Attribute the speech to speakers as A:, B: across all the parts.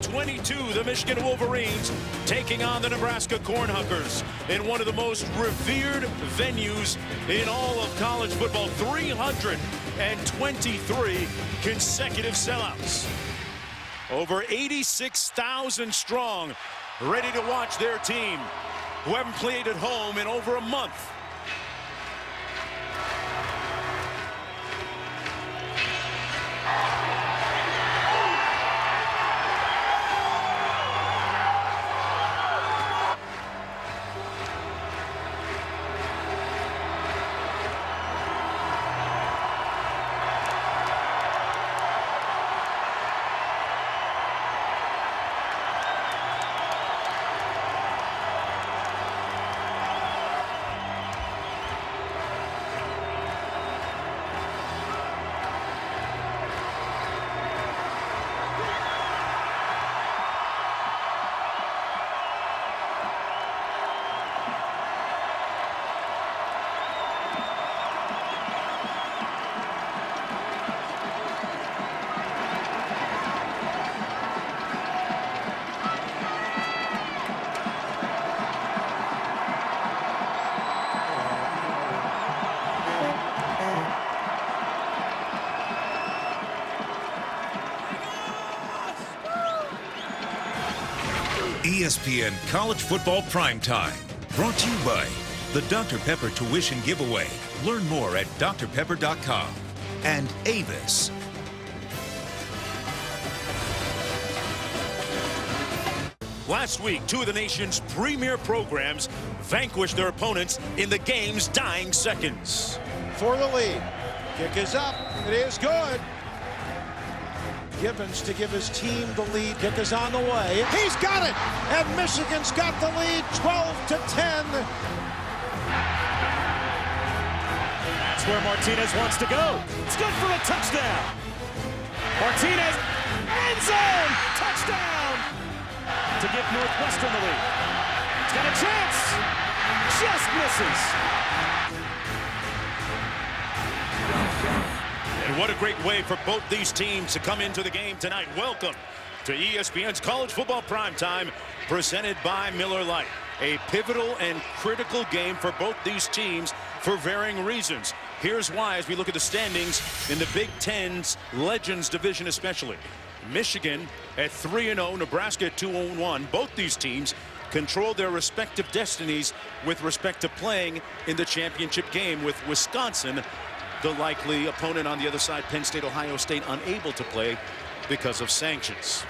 A: 22, the Michigan Wolverines taking on the Nebraska Cornhuskers in one of the most revered venues in all of college football. 323 consecutive sellouts. Over 86,000 strong, ready to watch their team, who haven't played at home in over a month.
B: ESPN College Football Primetime, brought to you by the Dr. Pepper Tuition Giveaway. Learn more at drpepper.com. And Avis.
A: Last week, two of the nation's premier programs vanquished their opponents in the game's dying seconds.
C: For the lead. Kick is up. It is good. Gibbons to give his team the lead. Kick is on the way. He's got it! And Michigan's got the lead, 12-10.
D: That's where Martinez wants to go. It's good for a touchdown. Martinez, end zone, touchdown to give Northwestern the lead. It's got a chance, just misses.
A: And what a great way for both these teams to come into the game tonight. Welcome to ESPN's College Football Primetime, presented by Miller Lite. A pivotal and critical game for both these teams for varying reasons. Here's why as we look at the standings in the Big Ten's Legends Division especially. Michigan at 3-0, Nebraska at 2-1. Both these teams control their respective destinies with respect to playing in the championship game, with Wisconsin the likely opponent on the other side. Penn State, Ohio State unable to play because of sanctions.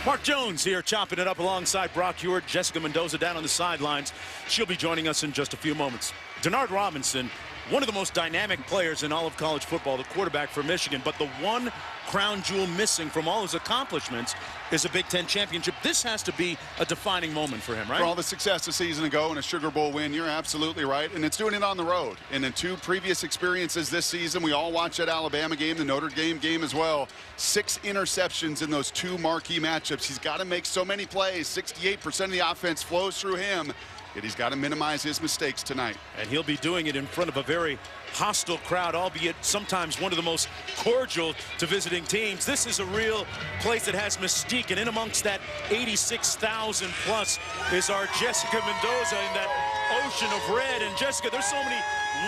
A: Mark Jones here chopping it up alongside Brock Hewart. Jessica Mendoza down on the sidelines. She'll be joining us in just a few moments. Denard Robinson, one of the most dynamic players in all of college football, the quarterback for Michigan, but the one crown jewel missing from all his accomplishments is a Big Ten championship. This has to be a defining moment for him, right?
E: For all the success a season ago and a Sugar Bowl win, you're absolutely right. And it's doing it on the road. And in two previous experiences this season, we all watched that Alabama game, the Notre Dame game as well. 6 interceptions in those two marquee matchups. He's got to make so many plays. 68% of the offense flows through him. Yet he's got to minimize his mistakes tonight.
A: And he'll be doing it in front of a very hostile crowd, albeit sometimes one of the most cordial to visiting teams. This is a real place that has mystique, and in amongst that 86,000 plus is our Jessica Mendoza in that ocean of red. And Jessica, there's so many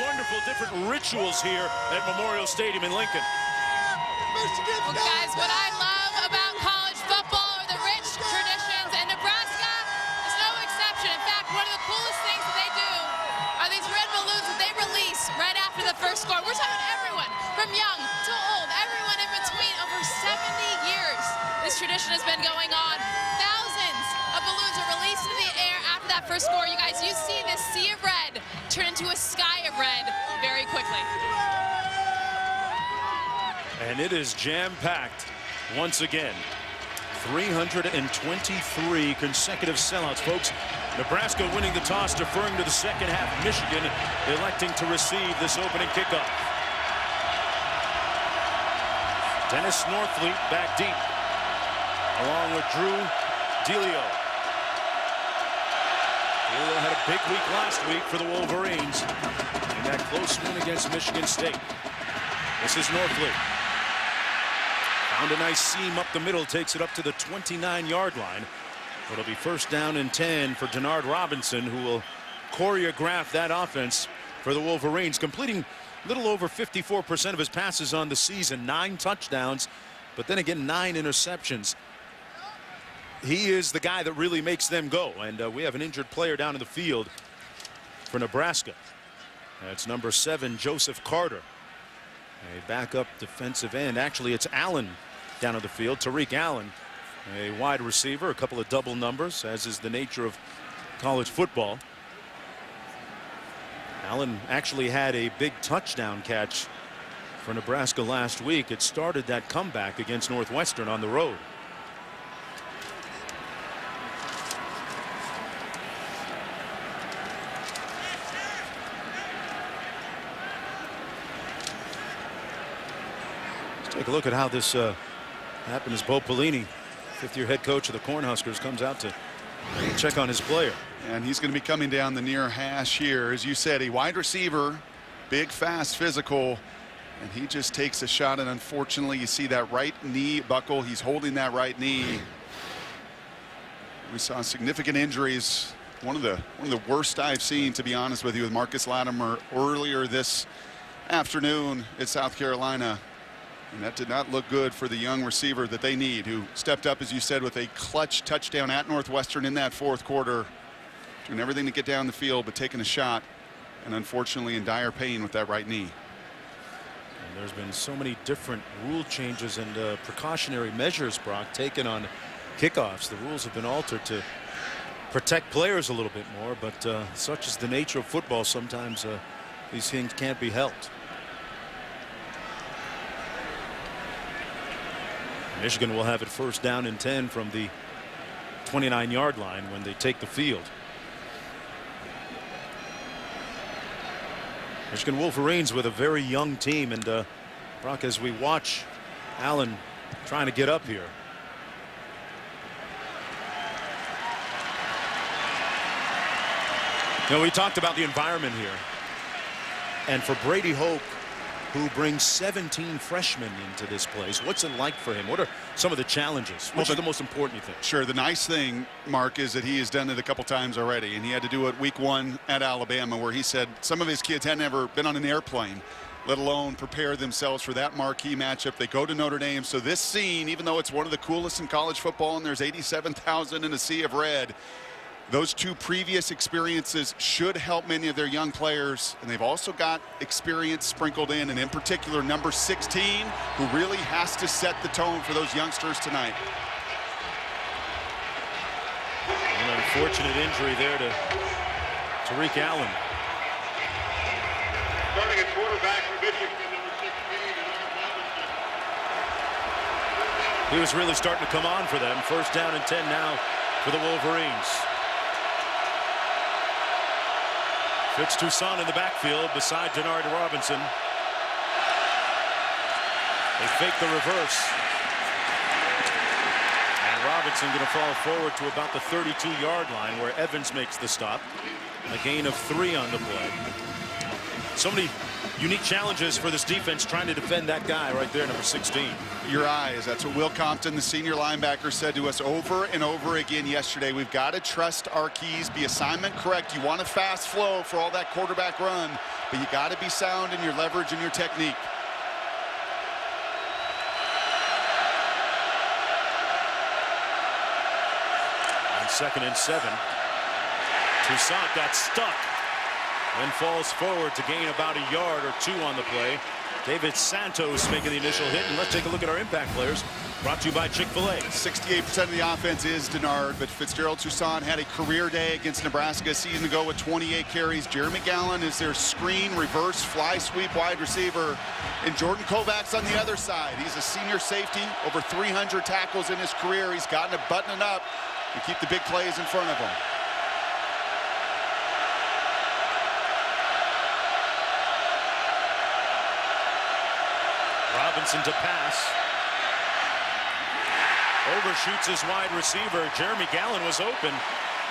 A: wonderful different rituals here at Memorial Stadium in Lincoln.
F: Well, guys, what I love about college football are the rich traditions, and Nebraska is no exception. In fact, one of the coolest things that they do are these red balloons that they release right after the first score. We're talking everyone, from young to old, everyone in between. Over 70 years, this tradition has been going on. Thousands of balloons are released into the air after that first score. You guys, you see this sea of red turn into a sky of red very quickly.
A: And it is jam-packed once again. 323 consecutive sellouts, folks. Nebraska winning the toss, deferring to the second half. Michigan electing to receive this opening kickoff. Dennis Northfleet back deep, along with Drew Delio. Delio had a big week last week for the Wolverines in that close win against Michigan State. This is Northfleet. Found a nice seam up the middle, takes it up to the 29-yard line. It'll be first down and 10 for Denard Robinson, who will choreograph that offense for the Wolverines, completing a little over 54% of his passes on the season, 9 touchdowns, but then again 9 interceptions. He is the guy that really makes them go, and we have an injured player down in the field for Nebraska. That's number 7, Joseph Carter, a backup defensive end. Actually, it's Allen down on the field, Tariq Allen, a wide receiver, a couple of double numbers, as is the nature of college football. Allen actually had a big touchdown catch for Nebraska last week. It started that comeback against Northwestern on the road. Let's take a look at how this happened as Bo Pelini, 5th-year head coach of the Cornhuskers, comes out to check on his player.
E: And he's going to be coming down the near hash here. As you said, a wide receiver, big, fast, physical, and he just takes a shot, and unfortunately you see that right knee buckle. He's holding that right knee. We saw significant injuries. One of the worst I've seen, to be honest with you, with Marcus Latimer earlier this afternoon at South Carolina. And that did not look good for the young receiver that they need, who stepped up, as you said, with a clutch touchdown at Northwestern in that 4th quarter. Doing everything to get down the field, but taking a shot, and unfortunately in dire pain with that right knee.
A: And there's been so many different rule changes and precautionary measures, Brock, taken on kickoffs. The rules have been altered to protect players a little bit more, but such is the nature of football. Sometimes these things can't be helped. Michigan will have it first down and 10 from the 29-yard line when they take the field. Michigan Wolverines with a very young team, and Brock, as we watch Allen trying to get up here. You know, we talked about the environment here, and for Brady Hoke, who brings 17 freshmen into this place, what's it like for him? What are some of the challenges? Which is the most important, you think?
E: Sure. The nice thing, Mark, is that he has done it a couple times already, and he had to do it week 1 at Alabama, where he said some of his kids had never been on an airplane, let alone prepare themselves for that marquee matchup. They go to Notre Dame. So this scene, even though it's one of the coolest in college football and there's 87,000 in a sea of red, those 2 previous experiences should help many of their young players, and they've also got experience sprinkled in, and in particular number 16, who really has to set the tone for those youngsters tonight.
A: An unfortunate injury there to Tariq Allen.
G: Starting at quarterback for Michigan, number 16.
A: He was really starting to come on for them. First down and 10 now for the Wolverines. Fitz Toussaint in the backfield beside Denard Robinson. They fake the reverse. And Robinson going to fall forward to about the 32-yard line, where Evans makes the stop. A gain of 3 on the play. So many unique challenges for this defense trying to defend that guy right there, number 16.
E: Your eyes. That's what Will Compton, the senior linebacker, said to us over and over again yesterday. We've got to trust our keys, be assignment correct. You want a fast flow for all that quarterback run, but you got to be sound in your leverage and your technique.
A: On 2nd and 7, Toussaint got stuck and falls forward to gain about a yard or 2 on the play. David Santos making the initial hit, and let's take a look at our impact players. Brought to you by Chick-fil-A.
E: 68% of the offense is Denard, but Fitzgerald Toussaint had a career day against Nebraska a season ago with 28 carries. Jeremy Gallen is their screen, reverse, fly sweep wide receiver. And Jordan Kovacs on the other side. He's a senior safety, over 300 tackles in his career. He's gotten it buttoning up to keep the big plays in front of him.
A: Robinson to pass. Overshoots his wide receiver. Jeremy Gallen was open.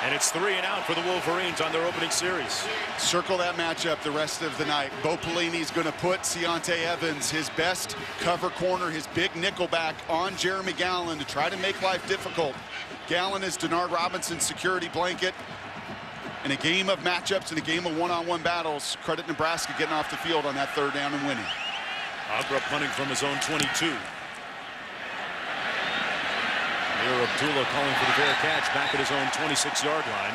A: And it's 3 and out for the Wolverines on their opening series.
E: Circle that matchup the rest of the night. Bo Pelini's going to put Keontae Evans, his best cover corner, his big nickelback, on Jeremy Gallen to try to make life difficult. Gallen is Denard Robinson's security blanket. In a game of matchups, in a game of one-on-one battles, credit Nebraska getting off the field on that 3rd down and winning.
A: Agra punting from his own 22. Amir Abdullah calling for the fair catch back at his own 26-yard line.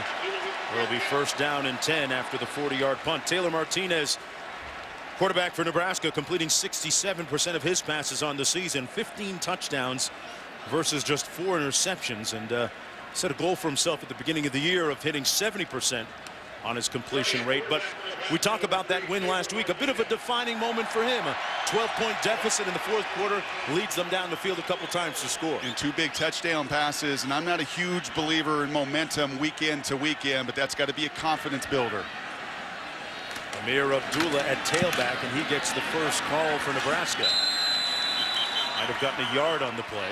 A: It'll be 1st down and 10 after the 40-yard punt. Taylor Martinez, quarterback for Nebraska, completing 67% of his passes on the season, 15 touchdowns versus just 4 interceptions, and set a goal for himself at the beginning of the year of hitting 70% on his completion rate. But we talk about that win last week, a bit of a defining moment for him. A 12-point deficit in the 4th quarter leads them down the field a couple times to score.
E: And 2 big touchdown passes, and I'm not a huge believer in momentum week in to week in, but that's got to be a confidence builder.
A: Amir Abdullah at tailback, and he gets the first call for Nebraska. Might have gotten a yard on the play.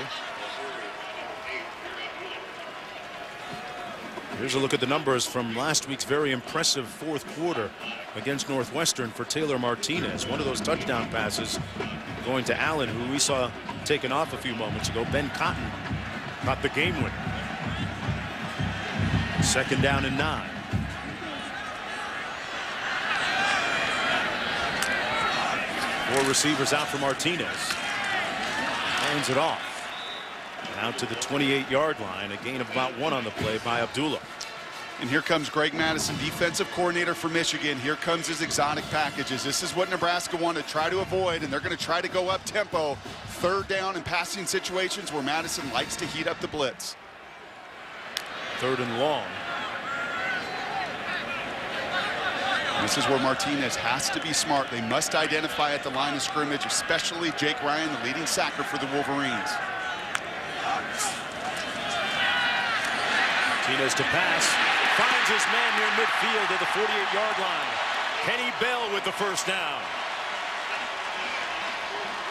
A: Here's a look at the numbers from last week's very impressive 4th quarter against Northwestern for Taylor Martinez. One of those touchdown passes going to Allen, who we saw taken off a few moments ago. Ben Cotton caught the game winner. 2nd down and 9. Four receivers out for Martinez. Hands it off. Out to the 28-yard line, a gain of about 1 on the play by Abdullah.
E: And here comes Greg Madison, defensive coordinator for Michigan. Here comes his exotic packages. This is what Nebraska wanted to try to avoid, and they're going to try to go up tempo. 3rd down and passing situations where Madison likes to heat up the blitz.
A: 3rd and long.
E: This is where Martinez has to be smart. They must identify at the line of scrimmage, especially Jake Ryan, the leading sacker for the Wolverines.
A: Martinez to pass, finds his man near midfield at the 48-yard line. Kenny Bell with the 1st down.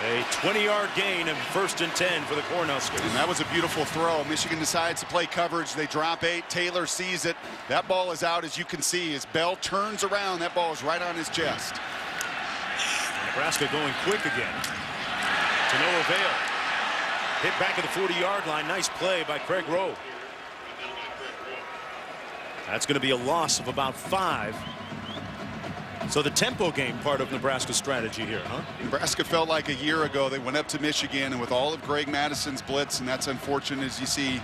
A: A 20-yard gain and 1st and 10 for the Cornhuskers.
E: And that was a beautiful throw. Michigan decides to play coverage. They drop 8. Taylor sees it. That ball is out, as you can see. As Bell turns around, that ball is right on his chest.
A: Nebraska going quick again. To no avail. Hit back at the 40-yard line. Nice play by Craig Rowe. That's going to be a loss of about 5. So the tempo game part of Nebraska's strategy here, huh?
E: Nebraska felt like a year ago they went up to Michigan, and with all of Greg Madison's blitz, and that's unfortunate as you see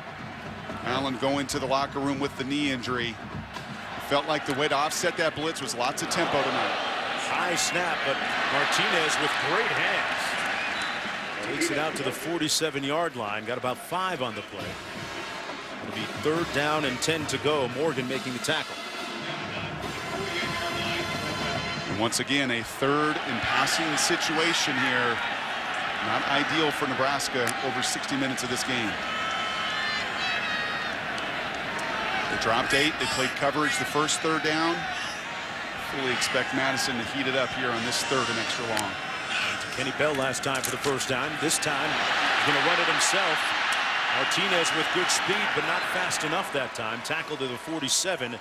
E: Allen go into the locker room with the knee injury. It felt like the way to offset that blitz was lots of tempo tonight.
A: High snap, but Martinez with great hands. Takes it out to the 47-yard line. Got about 5 on the play. It'll be 3rd down and 10 to go. Morgan making the tackle.
E: And once again, a 3rd and passing situation here. Not ideal for Nebraska over 60 minutes of this game. They dropped 8. They played coverage the first 3rd down. Fully expect Madison to heat it up here on this 3rd and extra long.
A: Kenny Bell last time for the 1st down. This time he's going to run it himself. Martinez with good speed, but not fast enough that time. Tackled to the 47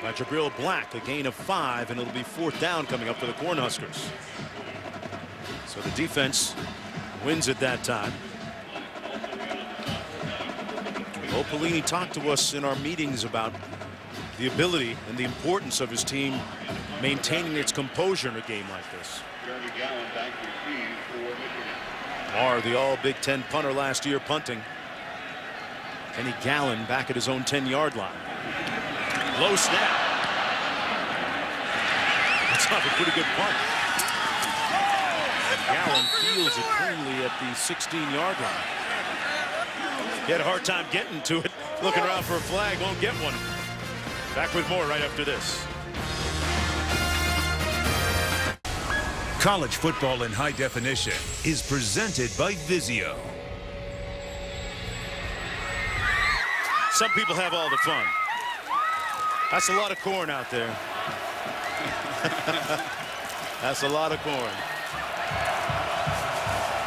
A: by Jabril Black. A gain of 5, and it'll be 4th down coming up for the Cornhuskers. So the defense wins it that time. Bo Pelini talked to us in our meetings about the ability and the importance of his team maintaining its composure in a game like this. Marr, the all Big Ten punter last year, punting. Kenny Gallen back at his own 10-yard line. Low snap. That's not a pretty good punt. And Gallen fields it cleanly at the 16-yard line. He had a hard time getting to it. Looking around for a flag, won't get one. Back with more right after this.
B: College football in high definition is presented by Vizio.
A: Some people have all the fun. That's a lot of corn out there. That's a lot of corn.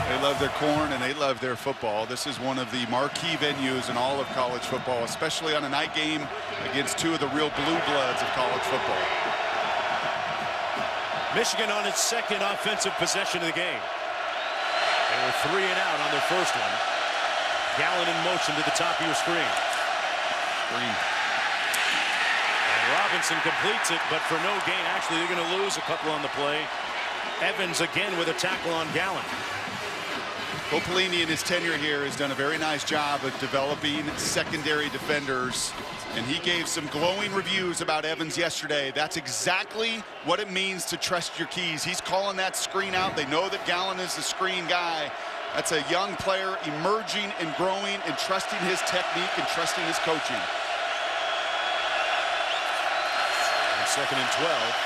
E: They love their corn and they love their football. This is one of the marquee venues in all of college football, especially on a night game against two of the real blue bloods of college football.
A: Michigan on its second offensive possession of the game. They were 3 and out on their first one. Gallen in motion to the top of your screen.
E: Green.
A: And Robinson completes it, but for no gain. Actually, they're going to lose a couple on the play. Evans again with a tackle on Gallen.
E: Bo Pelini in his tenure here has done a very nice job of developing secondary defenders, and he gave some glowing reviews about Evans yesterday. That's exactly what it means to trust your keys. He's calling that screen out. They know that Gallen is the screen guy. That's a young player emerging and growing and trusting his technique and trusting his coaching.
A: And 2nd and 12.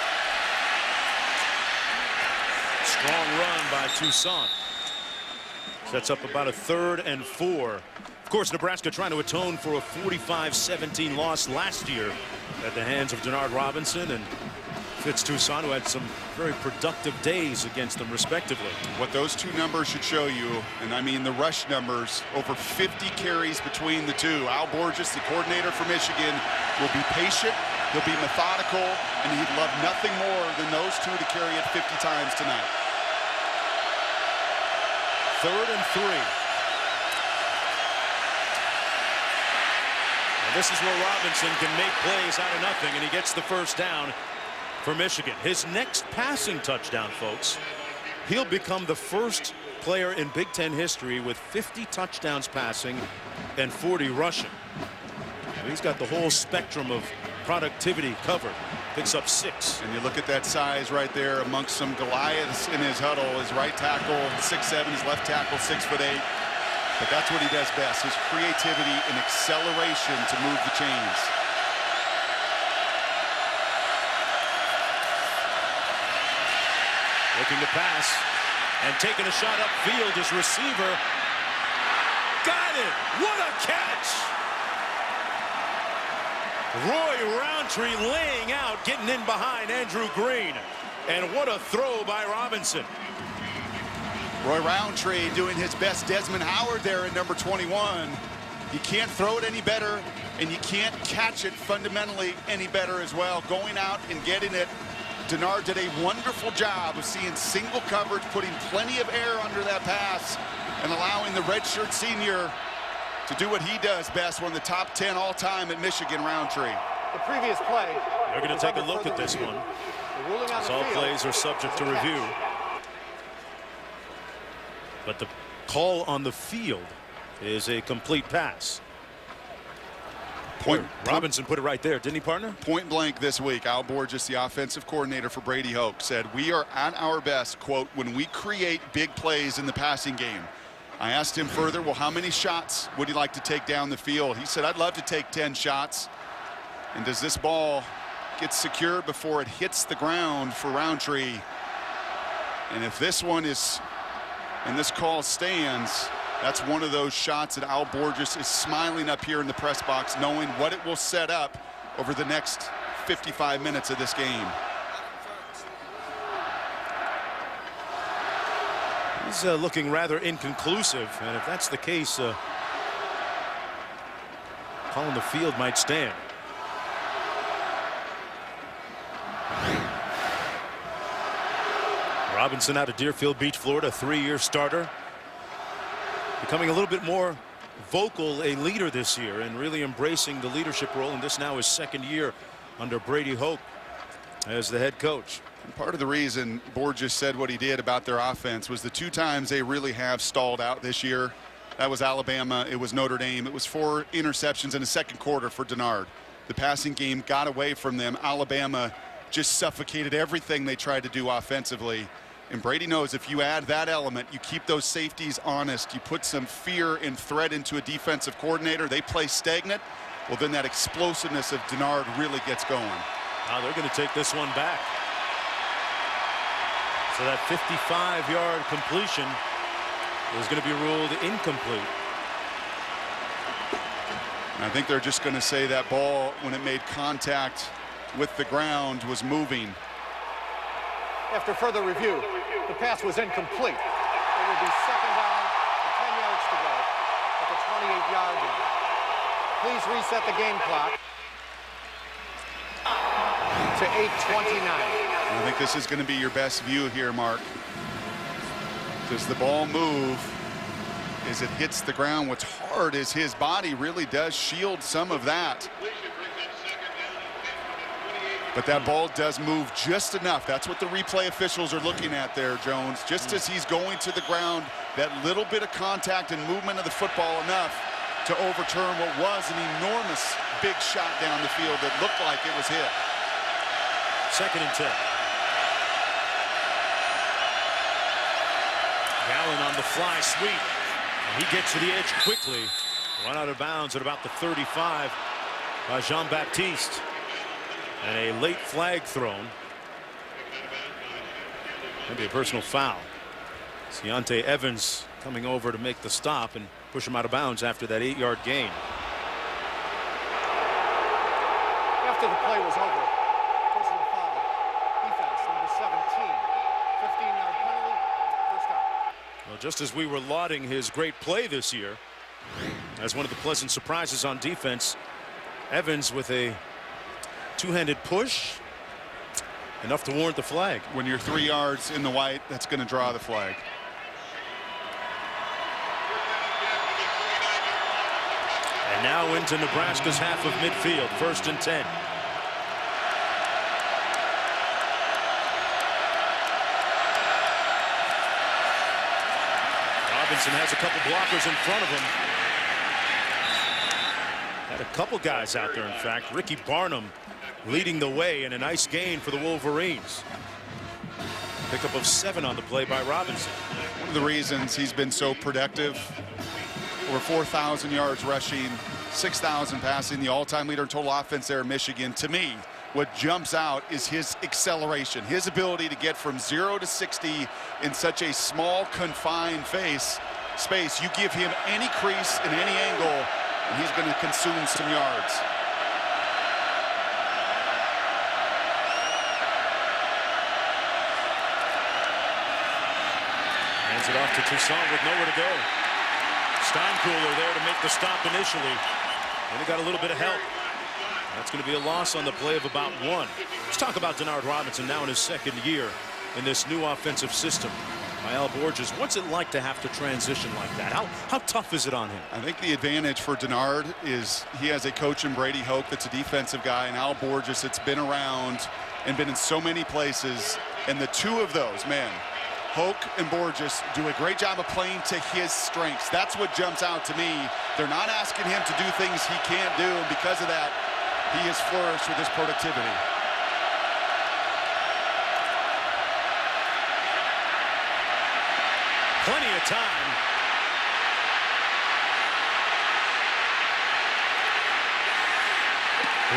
A: Strong run by Toussaint. Sets up about a 3rd and 4. Of course, Nebraska trying to atone for a 45-17 loss last year at the hands of Denard Robinson and Fitz Toussaint, who had some very productive days against them, respectively.
E: What those two numbers should show you, and I mean the rush numbers, over 50 carries between the two. Al Borges, the coordinator for Michigan, will be patient, he'll be methodical, and he'd love nothing more than those two to carry it 50 times tonight.
A: 3rd and 3. And this is where Robinson can make plays out of nothing, and he gets the first down for Michigan. His next passing touchdown, folks, he'll become the first player in Big Ten history with 50 touchdowns passing and 40 rushing. And he's got the whole spectrum of productivity covered. Picks up 6.
E: And you look at that size right there amongst some Goliaths in his huddle. His right tackle 6'7", his left tackle 6'8". But that's what he does best, his creativity and acceleration to move the chains.
A: Looking to pass and taking a shot upfield, his receiver got it. What a catch! Roy Roundtree laying out, getting in behind Andrew Green. And what a throw by Robinson.
E: Roy Roundtree doing his best Desmond Howard there in number 21. You can't throw it any better, and you can't catch it fundamentally any better as well. Going out and getting it. Denard did a wonderful job of seeing single coverage, putting plenty of air under that pass, and allowing the redshirt senior to do what he does best, one of the top 10 all-time at Michigan, Roundtree.
H: The previous play.
A: They're going to take a look at this one. As all plays are subject to review. But the call on the field is a complete pass. Robinson put it right there, didn't he, partner?
E: Point blank this week, Al Borges, the offensive coordinator for Brady Hoke, said, "We are at our best," quote, "when we create big plays in the passing game." I asked him further, well, how many shots would he like to take down the field? He said, "I'd love to take 10 shots. And does this ball get secured before it hits the ground for Roundtree? And if this one is, and this call stands, that's one of those shots that Al Borges is smiling up here in the press box, knowing what it will set up over the next 55 minutes of this game.
A: He's looking rather inconclusive, and if that's the case, call on the field might stand. Robinson out of Deerfield Beach, Florida, 3-year starter. Becoming a little bit more vocal, a leader this year, and really embracing the leadership role. And this now is 2nd year under Brady Hoke as the head coach.
E: And part of the reason Borges said what he did about their offense was the 2 times they really have stalled out this year. That was Alabama, it was Notre Dame. It was 4 interceptions in the second quarter for Denard. The passing game got away from them. Alabama just suffocated everything they tried to do offensively. And Brady knows if you add that element, you keep those safeties honest, you put some fear and threat into a defensive coordinator, they play stagnant, well, then that explosiveness of Denard really gets going.
A: Now they're going to take this one back. So that 55-yard completion is going to be ruled incomplete.
E: And I think they're just going to say that ball, when it made contact with the ground, was moving.
H: After further review, the pass was incomplete. It will be 2nd Please reset the game clock to 8:29.
E: I think this is going to be your best view here, Mark. Does the ball move as it hits the ground? What's hard is his body really does shield some of that. But that ball does move just enough. That's what the replay officials are looking at there, Jones. Just as he's going to the ground, that little bit of contact and movement of the football enough to overturn what was an enormous big shot down the field that looked like it was hit.
A: 2nd and 10. Gallen on the fly sweep. And he gets to the edge quickly. Run out of bounds at about the 35 by Jean-Baptiste. And a late flag thrown. Maybe a personal foul. Deontay Evans coming over to make the stop and push him out of bounds after that 8-yard gain.
H: After the play was over, personal foul, defense, number 17, 15-yard penalty, first down.
A: Well, just as we were lauding his great play this year as one of the pleasant surprises on defense, Evans with a two-handed push, enough to warrant the flag.
E: When you're 3 yards in the white, that's going to draw the flag.
A: And now into Nebraska's half of midfield, 1st and 10. Robinson has a couple blockers in front of him. Had a couple guys out there, in fact. Ricky Barnum leading the way, and a nice gain for the Wolverines. Pickup of 7 on the play by Robinson.
E: One of the reasons he's been so productive, over 4,000 yards rushing, 6,000 passing, the all-time leader in total offense there in Michigan. To me, what jumps out is his acceleration, his ability to get from 0 to 60 in such a small, confined space. You give him any crease in any angle, and he's going to consume some yards.
A: Hands it off to Toussaint with nowhere to go. Steinkühler there to make the stop initially. Only got a little bit of help. That's going to be a loss on the play of about 1. Let's talk about Denard Robinson now in his 2nd year in this new offensive system. Al Borges, what's it like to have to transition like that? How tough is it on him?
E: I think the advantage for Denard is he has a coach in Brady Hoke that's a defensive guy, and Al Borges that's been around and been in so many places. And the two of those, man, Hoke and Borges do a great job of playing to his strengths. That's what jumps out to me. They're not asking him to do things he can't do, and because of that, he has flourished with his productivity.
A: Plenty of time.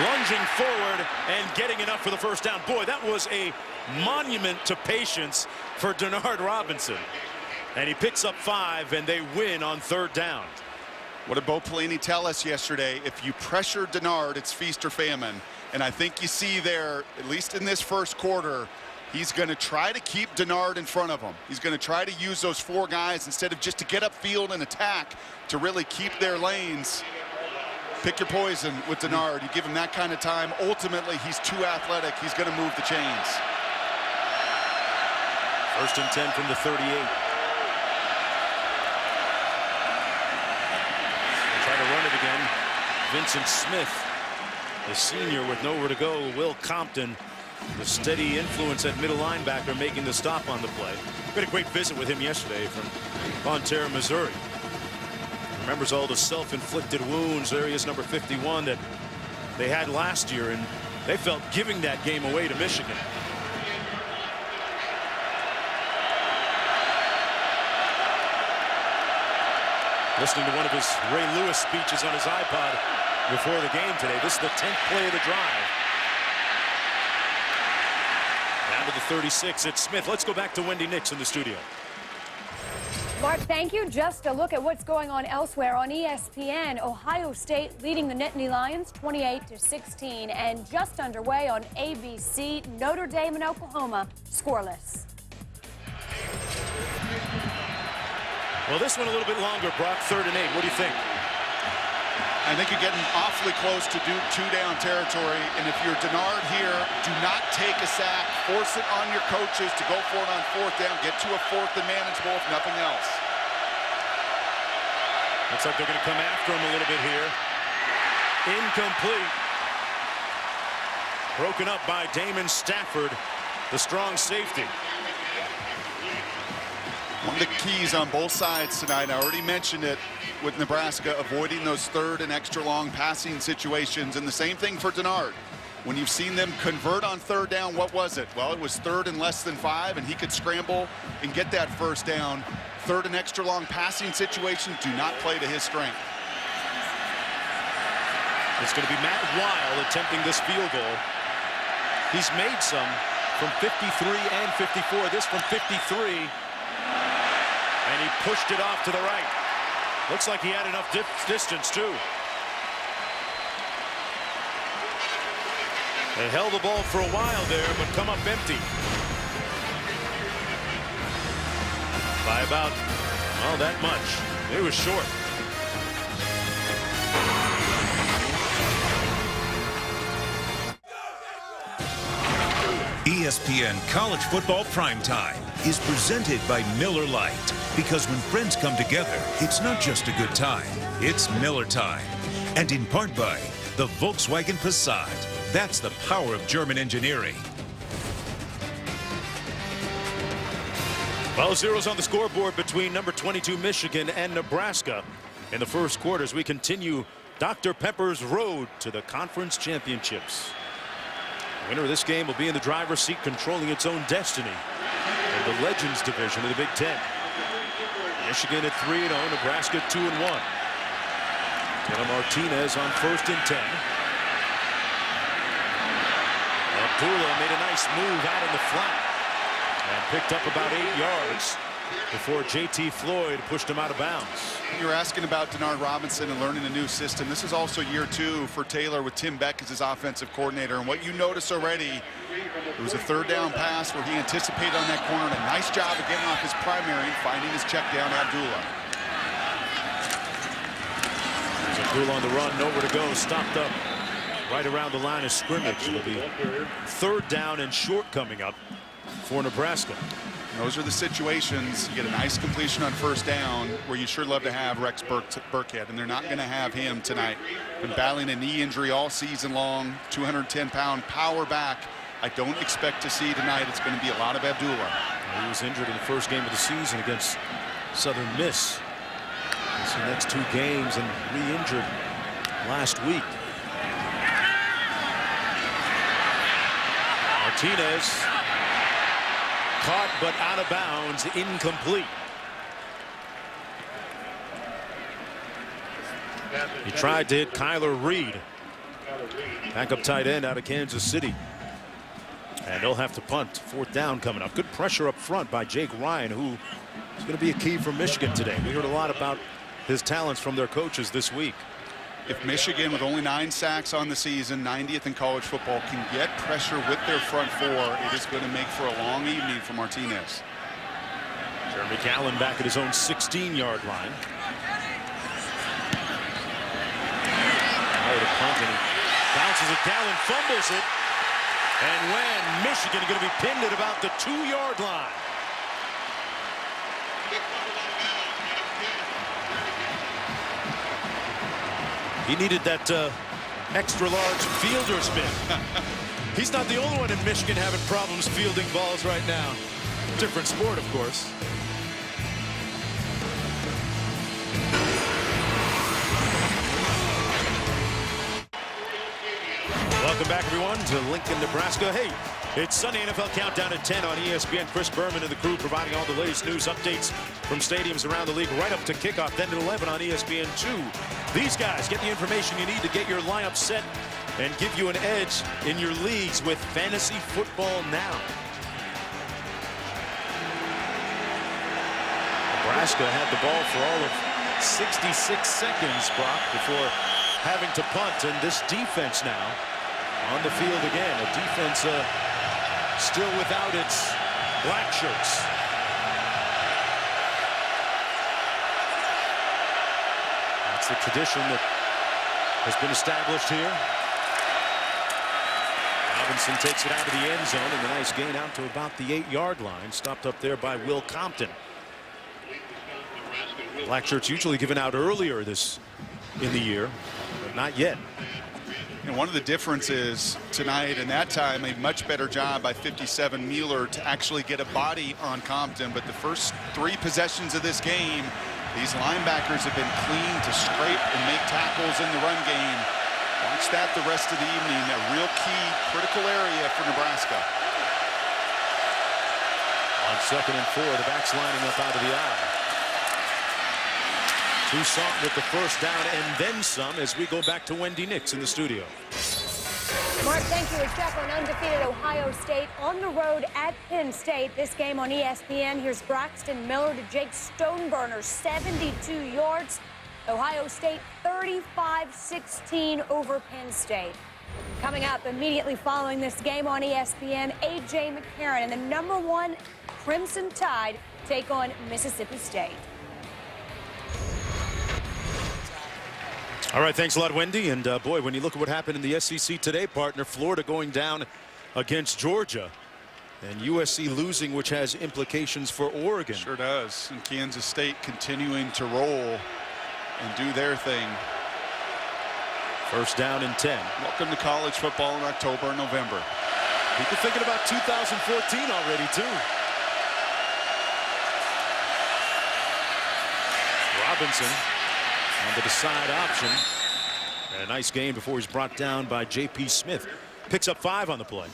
A: Lunging forward and getting enough for the first down. Boy, that was a monument to patience for Denard Robinson. And he picks up 5, and they win on 3rd down.
E: What did Bo Pelini tell us yesterday? If you pressure Denard, it's feast or famine. And I think you see there, at least in this first quarter, he's going to try to keep Denard in front of him. He's going to try to use those 4 guys instead of just to get upfield and attack to really keep their lanes. Pick your poison with Denard. You give him that kind of time. Ultimately, he's too athletic. He's going to move the chains.
A: 1st and 10 from the 38. They'll try to run it again. Vincent Smith, the senior with nowhere to go. Will Compton, the steady influence at middle linebacker, making the stop on the play. We had a great visit with him yesterday from Bonne Terre, Missouri. Remembers all the self-inflicted wounds. There he is, number 51, that they had last year, and they felt giving that game away to Michigan. Listening to one of his Ray Lewis speeches on his iPod before the game today. This is the 10th play of the drive. Down to the 36, it's Smith. Let's go back to Wendy Nix in the studio.
I: Mark, thank you. Just a look at what's going on elsewhere on ESPN. Ohio State leading the Nittany Lions 28-16, and just underway on ABC, Notre Dame and Oklahoma scoreless.
A: Well, this one a little bit longer, Brock. 3rd and 8. What do you think?
E: I think you're getting awfully close to two-down territory, and if you're Denard here, do not take a sack. Force it on your coaches to go for it on fourth down. Get to a fourth and manageable, if nothing else.
A: Looks like they're going to come after him a little bit here. Incomplete. Broken up by Damon Stafford, the strong safety.
E: One of the keys on both sides tonight, I already mentioned it with Nebraska, avoiding those third and extra long passing situations. And the same thing for Denard. When you've seen them convert on third down, what was it? Well, it was third and less than 5, and he could scramble and get that first down. Third and extra long passing situations do not play to his strength.
A: It's going to be Matt Weil attempting this field goal. He's made some from 53 and 54. This from 53. And he pushed it off to the right. Looks like he had enough distance, too. They held the ball for a while there, but come up empty. By about, well, that much. It was short.
B: ESPN College Football Primetime is presented by Miller Lite. Because when friends come together, it's not just a good time, it's Miller time. And in part by the Volkswagen Passat. That's the power of German engineering.
A: Well, zeros on the scoreboard between number 22 Michigan and Nebraska in the first quarter as we continue Dr. Pepper's road to the conference championships. The winner of this game will be in the driver's seat, controlling its own destiny in the Legends division of the Big Ten. Michigan at 3-0, Nebraska 2-1. Taylor Martinez on 1st and 10. Abdullah made a nice move out in the flat and picked up about 8 yards before J.T. Floyd pushed him out of bounds.
E: You're asking about Denard Robinson and learning a new system. This is also year 2 for Taylor with Tim Beck as his offensive coordinator. And what you notice already, it was a third down pass where he anticipated on that corner. And a nice job of getting off his primary and finding his check down, Abdullah.
A: Abdullah on the run, nowhere to go, stopped up right around the line of scrimmage. It'll be third down and short coming up for Nebraska.
E: Those are the situations. You get a nice completion on first down where you sure love to have Rex Burkhead, and they're not going to have him tonight. Been battling a knee injury all season long, 210-pound power back. I don't expect to see tonight. It's going to be a lot of Abdullah.
A: He was injured in the first game of the season against Southern Miss. His next 2 games and re-injured last week. Martinez caught but out of bounds, incomplete. He tried to hit Kyler Reed, backup tight end out of Kansas City. And they'll have to punt. Fourth down coming up. Good pressure up front by Jake Ryan, who is going to be a key for Michigan today. We heard a lot about his talents from their coaches this week.
E: If Michigan, with only 9 sacks on the season, 90th in college football, can get pressure with their front 4, it is going to make for a long evening for Martinez.
A: Jeremy Callen back at his own 16-yard line. Now to punt, and he bounces it down and fumbles it. And when Michigan is going to be pinned at about the 2-yard line. He needed that extra large fielder's mitt. He's not the only one in Michigan having problems fielding balls right now. Different sport, of course. Welcome back, everyone, to Lincoln, Nebraska. Hey, it's Sunday NFL Countdown at 10 on ESPN. Chris Berman and the crew providing all the latest news updates from stadiums around the league right up to kickoff, then at 11 on ESPN2. These guys get the information you need to get your lineup set and give you an edge in your leagues with Fantasy Football Now. Nebraska had the ball for all of 66 seconds, Brock, before having to punt, and this defense now on the field again. A defense still without its black shirts. That's the tradition that has been established here. Robinson takes it out of the end zone, and a nice gain out to about the 8-yard line. Stopped up there by Will Compton. Black shirts usually given out earlier in the year, but not yet.
E: And one of the differences tonight and that time, a much better job by 57 Mueller to actually get a body on Compton. But the first 3 possessions of this game, these linebackers have been clean to scrape and make tackles in the run game. Watch that the rest of the evening. A real key, critical area for Nebraska.
A: On 2nd and 4, the backs lining up out of the eye. Toussaint with the first down and then some as we go back to Wendy Nix in the studio.
I: Mark, thank you. A check on undefeated Ohio State on the road at Penn State. This game on ESPN. Here's Braxton Miller to Jake Stoneburner, 72 yards. Ohio State 35-16 over Penn State. Coming up immediately following this game on ESPN, A.J. McCarron and the #1 Crimson Tide take on Mississippi State.
A: All right, thanks a lot, Wendy. And boy, when you look at what happened in the SEC today, partner, Florida going down against Georgia and USC losing, which has implications for Oregon.
E: Sure does. And Kansas State continuing to roll and do their thing.
A: First down and 10.
E: Welcome to college football in October and November.
A: People thinking about 2014 already, too. Robinson on the decide option. And a nice gain before he's brought down by J.P. Smith. Picks up 5 on the play.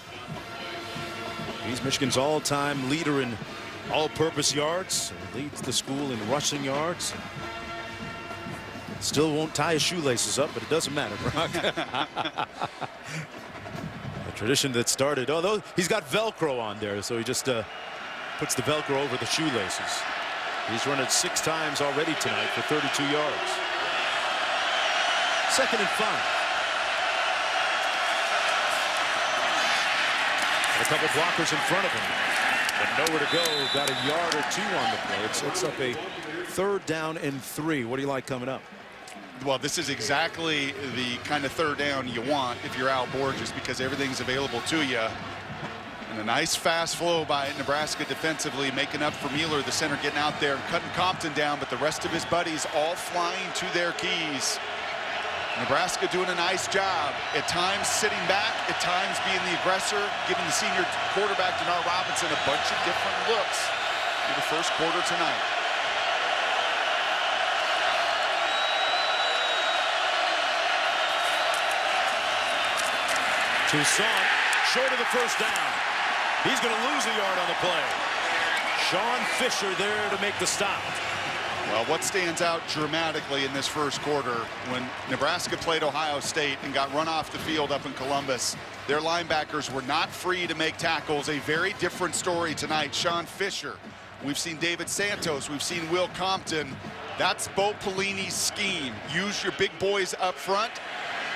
A: He's Michigan's all-time leader in all-purpose yards. And leads the school in rushing yards. Still won't tie his shoelaces up, but it doesn't matter, Brock. A tradition that started, although he's got Velcro on there, so he just puts the Velcro over the shoelaces. He's run it 6 times already tonight for 32 yards. 2nd and 5. And a couple blockers in front of him, but nowhere to go. Got a yard or 2 on the play. It sets up a 3rd down and 3. What do you like coming up?
E: Well, this is exactly the kind of 3rd down you want if you're Al Borges, because everything's available to you. And a nice fast flow by Nebraska defensively, making up for Mueller, the center, getting out there and cutting Compton down, but the rest of his buddies all flying to their keys. Nebraska doing a nice job, at times sitting back, at times being the aggressor, giving the senior quarterback, Denard Robinson, a bunch of different looks in the first quarter tonight.
A: Toussaint short of the first down. He's going to lose a yard on the play. Sean Fisher there to make the stop.
E: Well, what stands out dramatically in this first quarter, when Nebraska played Ohio State and got run off the field up in Columbus, their linebackers were not free to make tackles. A very different story tonight. Sean Fisher. We've seen David Santos. We've seen Will Compton. That's Bo Pelini's scheme. Use your big boys up front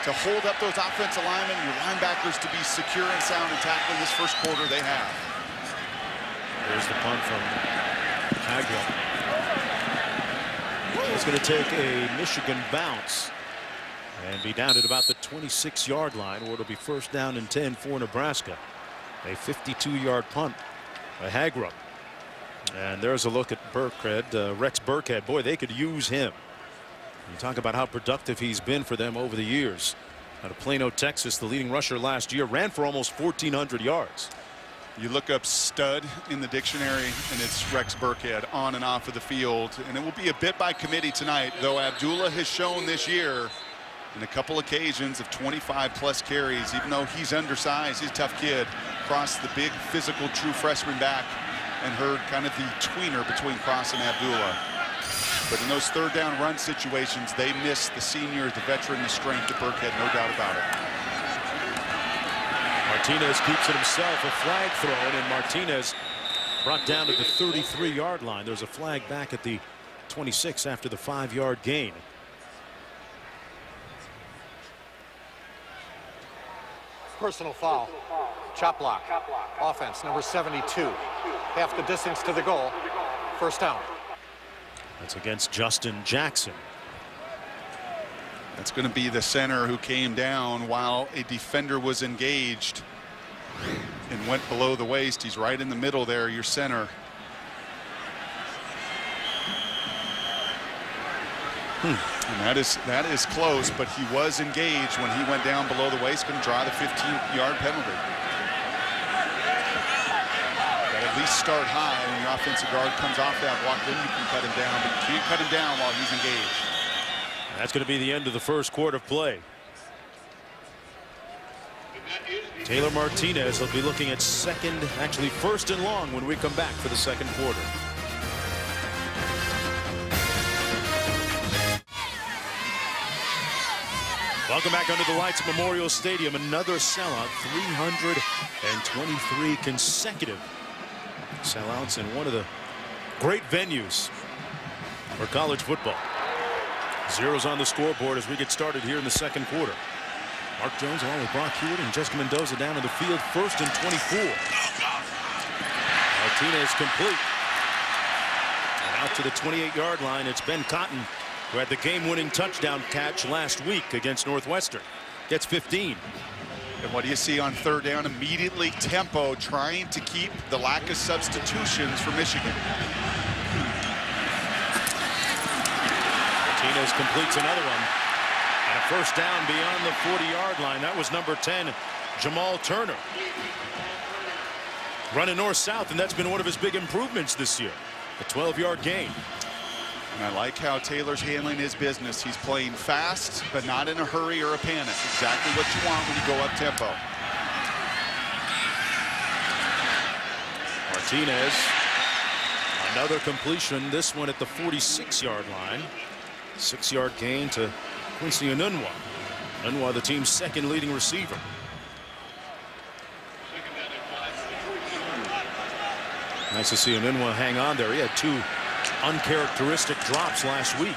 E: to hold up those offensive linemen, your linebackers to be secure and sound and tackling. This first quarter they have.
A: There's the punt from Hagler. It's going to take a Michigan bounce and be down at about the 26-yard line, where it'll be 1st down and 10 for Nebraska. A 52-yard punt by Hagler. And there's a look at Burkhead, Rex Burkhead. Boy, they could use him. You talk about how productive he's been for them over the years. Out of Plano, Texas, the leading rusher last year, ran for almost 1,400 yards.
E: You look up stud in the dictionary, and it's Rex Burkhead on and off of the field. And it will be a bit by committee tonight, though Abdullah has shown this year in a couple occasions of 25-plus carries. Even though he's undersized, he's a tough kid. Cross the big, physical, true freshman back, and heard kind of the tweener between Cross and Abdullah. But in those 3rd down run situations, they miss the senior, the veteran, the strength of Burkhead, no doubt about it.
A: Martinez keeps it himself, a flag thrown, and Martinez brought down to the 33-yard line. There's a flag back at the 26 after the 5-yard gain.
H: Personal foul. Chop block. Offense, number 72. Half the distance to the goal. 1st down.
A: That's against Justin Jackson.
E: That's going to be the center who came down while a defender was engaged and went below the waist. He's right in the middle there, your center. And that is close, but he was engaged when he went down below the waist. Going to draw the 15-yard penalty. Got to at least start high when your offensive guard comes off that block. Then you can cut him down, but you can't cut him down while he's engaged.
A: That's going to be the end of the first quarter of play. Taylor Martinez will be looking at first and long when we come back for the second quarter. Welcome back under the lights at Memorial Stadium. Another sellout, 323 consecutive sellouts in one of the great venues for college football. Zeros on the scoreboard as we get started here in the second quarter. Mark Jones along with Brock Hewitt and Jessica Mendoza down in the field, first and 24. Martinez complete. And out to the 28-yard line, it's Ben Cotton, who had the game-winning touchdown catch last week against Northwestern. Gets 15.
E: And what do you see on third down? Immediately tempo, trying to keep the lack of substitutions for Michigan.
A: Martinez completes another one. And a first down beyond the 40-yard line. That was number 10, Jamal Turner. Running north-south, and that's been one of his big improvements this year. A 12-yard gain.
E: And I like how Taylor's handling his business. He's playing fast, but not in a hurry or a panic. Exactly what you want when you go up tempo.
A: Martinez, another completion, this one at the 46-yard line. 6-yard gain to Quincy Enunwa. Enunwa, the team's second leading receiver. Nice to see Enunwa hang on there. He had two uncharacteristic drops last week.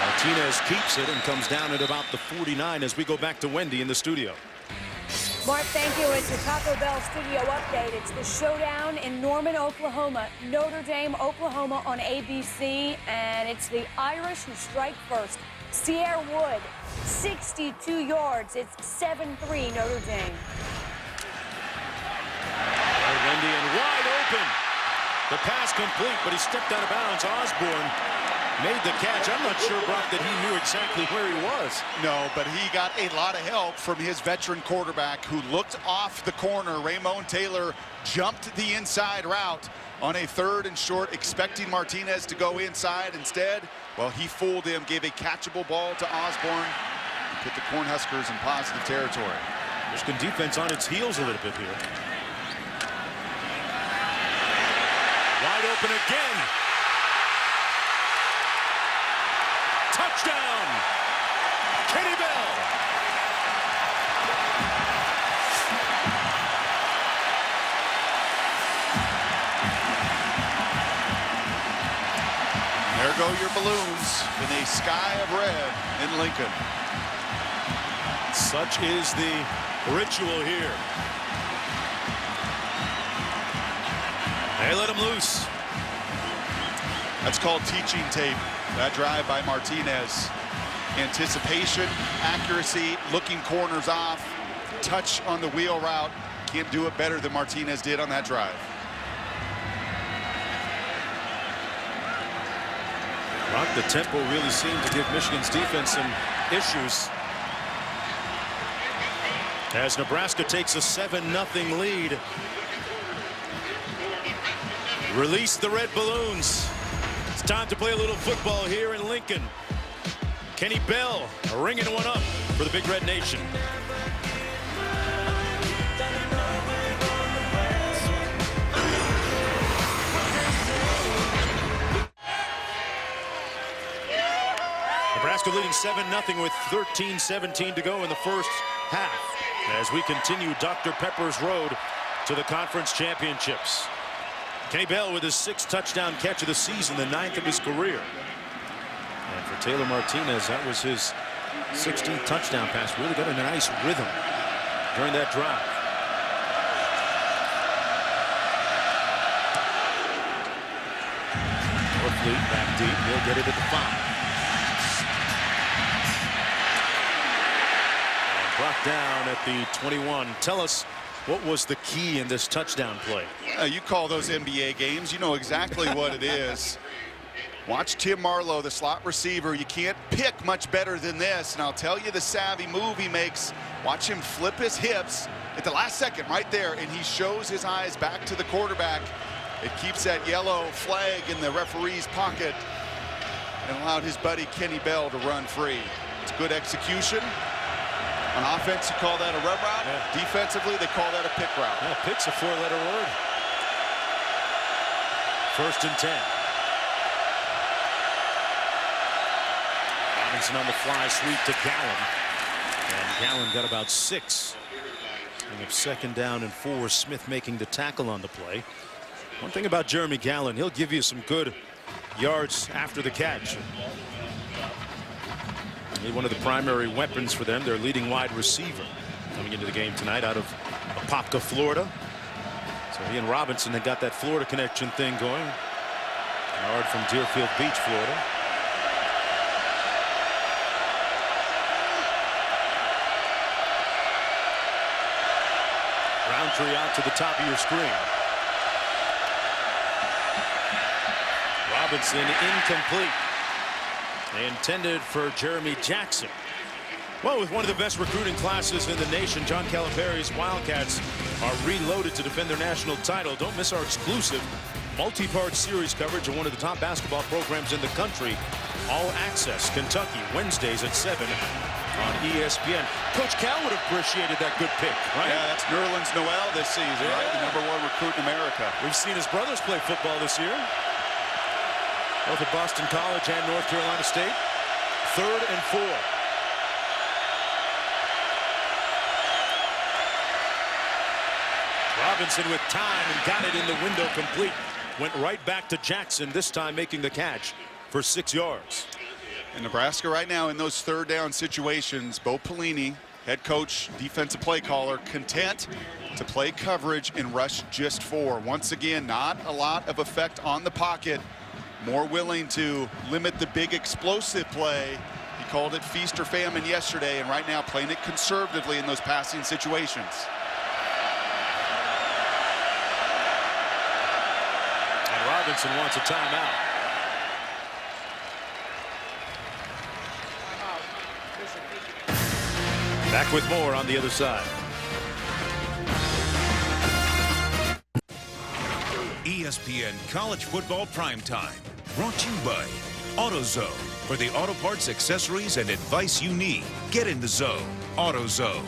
A: Martinez keeps it and comes down at about the 49 as we go back to Wendy in the studio.
I: Mark, thank you. It's the Taco Bell studio update. It's the showdown in Norman, Oklahoma. Notre Dame, Oklahoma on ABC. And it's the Irish who strike first. Sierra Wood, 62 yards. It's 7-3 Notre Dame.
A: Wendy and wide open. The pass complete, but he stepped out of bounds. Osborne made the catch. I'm not sure, Brock, that he knew exactly where he was.
E: No, but he got a lot of help from his veteran quarterback who looked off the corner. Ramon Taylor jumped the inside route on a 3rd and short, expecting Martinez to go inside. Instead, well, he fooled him, gave a catchable ball to Osborne, and put the Cornhuskers in positive territory.
A: Michigan defense on its heels a little bit here. Wide open again. Touchdown, Kenny Bell.
E: There go your balloons in a sky of red in Lincoln.
A: Such is the ritual here. They let him loose.
E: That's called teaching tape. That drive by Martinez. Anticipation, accuracy, looking corners off, touch on the wheel route. Can't do it better than Martinez did on that drive.
A: Rock, the tempo really seemed to give Michigan's defense some issues. As Nebraska takes a 7-0 lead. Release the red balloons. It's time to play a little football here in Lincoln. Kenny Bell ringing one up for the Big Red Nation. Nebraska leading 7-0 with 13-17 to go in the first half as we continue Dr. Pepper's road to the conference championships. Kenny Bell with his 6th touchdown catch of the season, the 9th of his career. And for Taylor Martinez, that was his 16th touchdown pass. Really got a nice rhythm during that drive. Fleet back deep. He'll get it at the 5. Brought down at the 21. Tell us, what was the key in this touchdown play?
E: You call those NBA games. You know exactly what it is. Watch Tim Marlowe, the slot receiver. You can't pick much better than this. And I'll tell you the savvy move he makes. Watch him flip his hips at the last second right there, and he shows his eyes back to the quarterback. It keeps that yellow flag in the referee's pocket and allowed his buddy Kenny Bell to run free. It's good execution. On offense, you call that a rub route. Yeah. Defensively, they call that a pick route.
A: Yeah, pick's a 4-letter word. 1st and 10. Robinson on the fly sweep to Gallen. And Gallen got about 6. And if 2nd down and 4, Smith making the tackle on the play. One thing about Jeremy Gallen, he'll give you some good yards after the catch. He's one of the primary weapons for them, their leading wide receiver coming into the game tonight out of Apopka, Florida. So he and Robinson had got that Florida connection thing going. Yard from Deerfield Beach, Florida. Roundtree out to the top of your screen. Robinson incomplete. Intended for Jeremy Jackson. Well, with one of the best recruiting classes in the nation, John Calipari's Wildcats are reloaded to defend their national title. Don't miss our exclusive multi-part series coverage of one of the top basketball programs in the country. All Access, Kentucky, Wednesdays at 7 on ESPN. Coach Cal would have appreciated that good pick, right?
E: Yeah, that's Nerlens Noel this season, right? The #1 recruit in America.
A: We've seen his brothers play football this year. Both at Boston College and North Carolina State. 3rd and 4. Robinson with time and got it in the window complete. Went right back to Jackson, this time making the catch for 6 yards.
E: In Nebraska right now in those 3rd down situations, Bo Pelini, head coach, defensive play caller, content to play coverage and rush just 4. Once again, not a lot of effect on the pocket. More willing to limit the big explosive play. He called it feast or famine yesterday, and right now playing it conservatively in those passing situations.
A: And Robinson wants a timeout. Back with more on the other side.
B: ESPN College Football Primetime, brought to you by AutoZone. For the auto parts, accessories, and advice you need, get in the zone. AutoZone.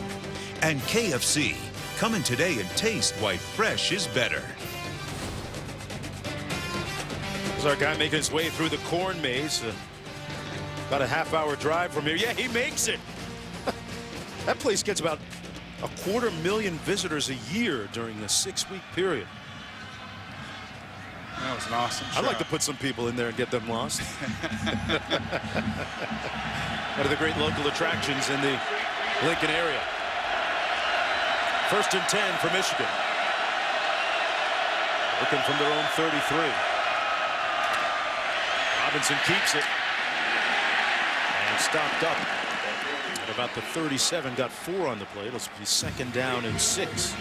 B: And KFC. Come in today and taste why fresh is better.
A: There's our guy making his way through the corn maze. About a half-hour drive from here. Yeah, he makes it. That place gets about 250,000 visitors a year during a 6-week period.
E: That was an awesome shot.
A: I'd like to put some people in there and get them lost. One of the great local attractions in the Lincoln area. 1st and 10 for Michigan. Working from their own 33. Robinson keeps it. And stopped up. At about the 37, got 4 on the play. It'll be 2nd down and 6.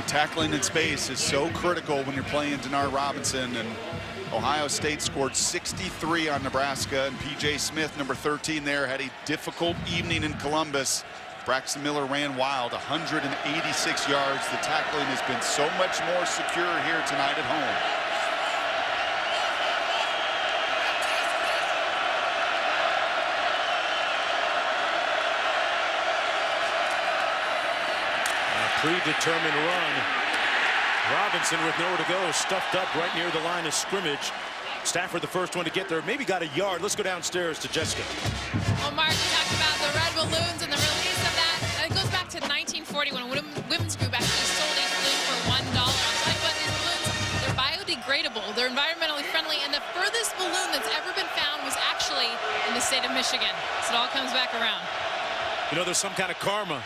E: Tackling in space is so critical when you're playing Denard Robinson, and Ohio State scored 63 on Nebraska, and P.J. Smith, number 13 there, had a difficult evening in Columbus. Braxton Miller ran wild, 186 yards. The tackling has been so much more secure here tonight at home.
A: Predetermined run. Robinson with nowhere to go, stuffed up right near the line of scrimmage. Stafford the first one to get there, maybe got a yard. Let's go downstairs to Jessica.
F: Well, Mark, you talked about the red balloons and the release of that. It goes back to 1940 when women's group actually sold a balloon for $1. I'll tell you what, these balloons, they're biodegradable, they're environmentally friendly, and the furthest balloon that's ever been found was actually in the state of Michigan. So it all comes back around.
A: You know, there's some kind of karma.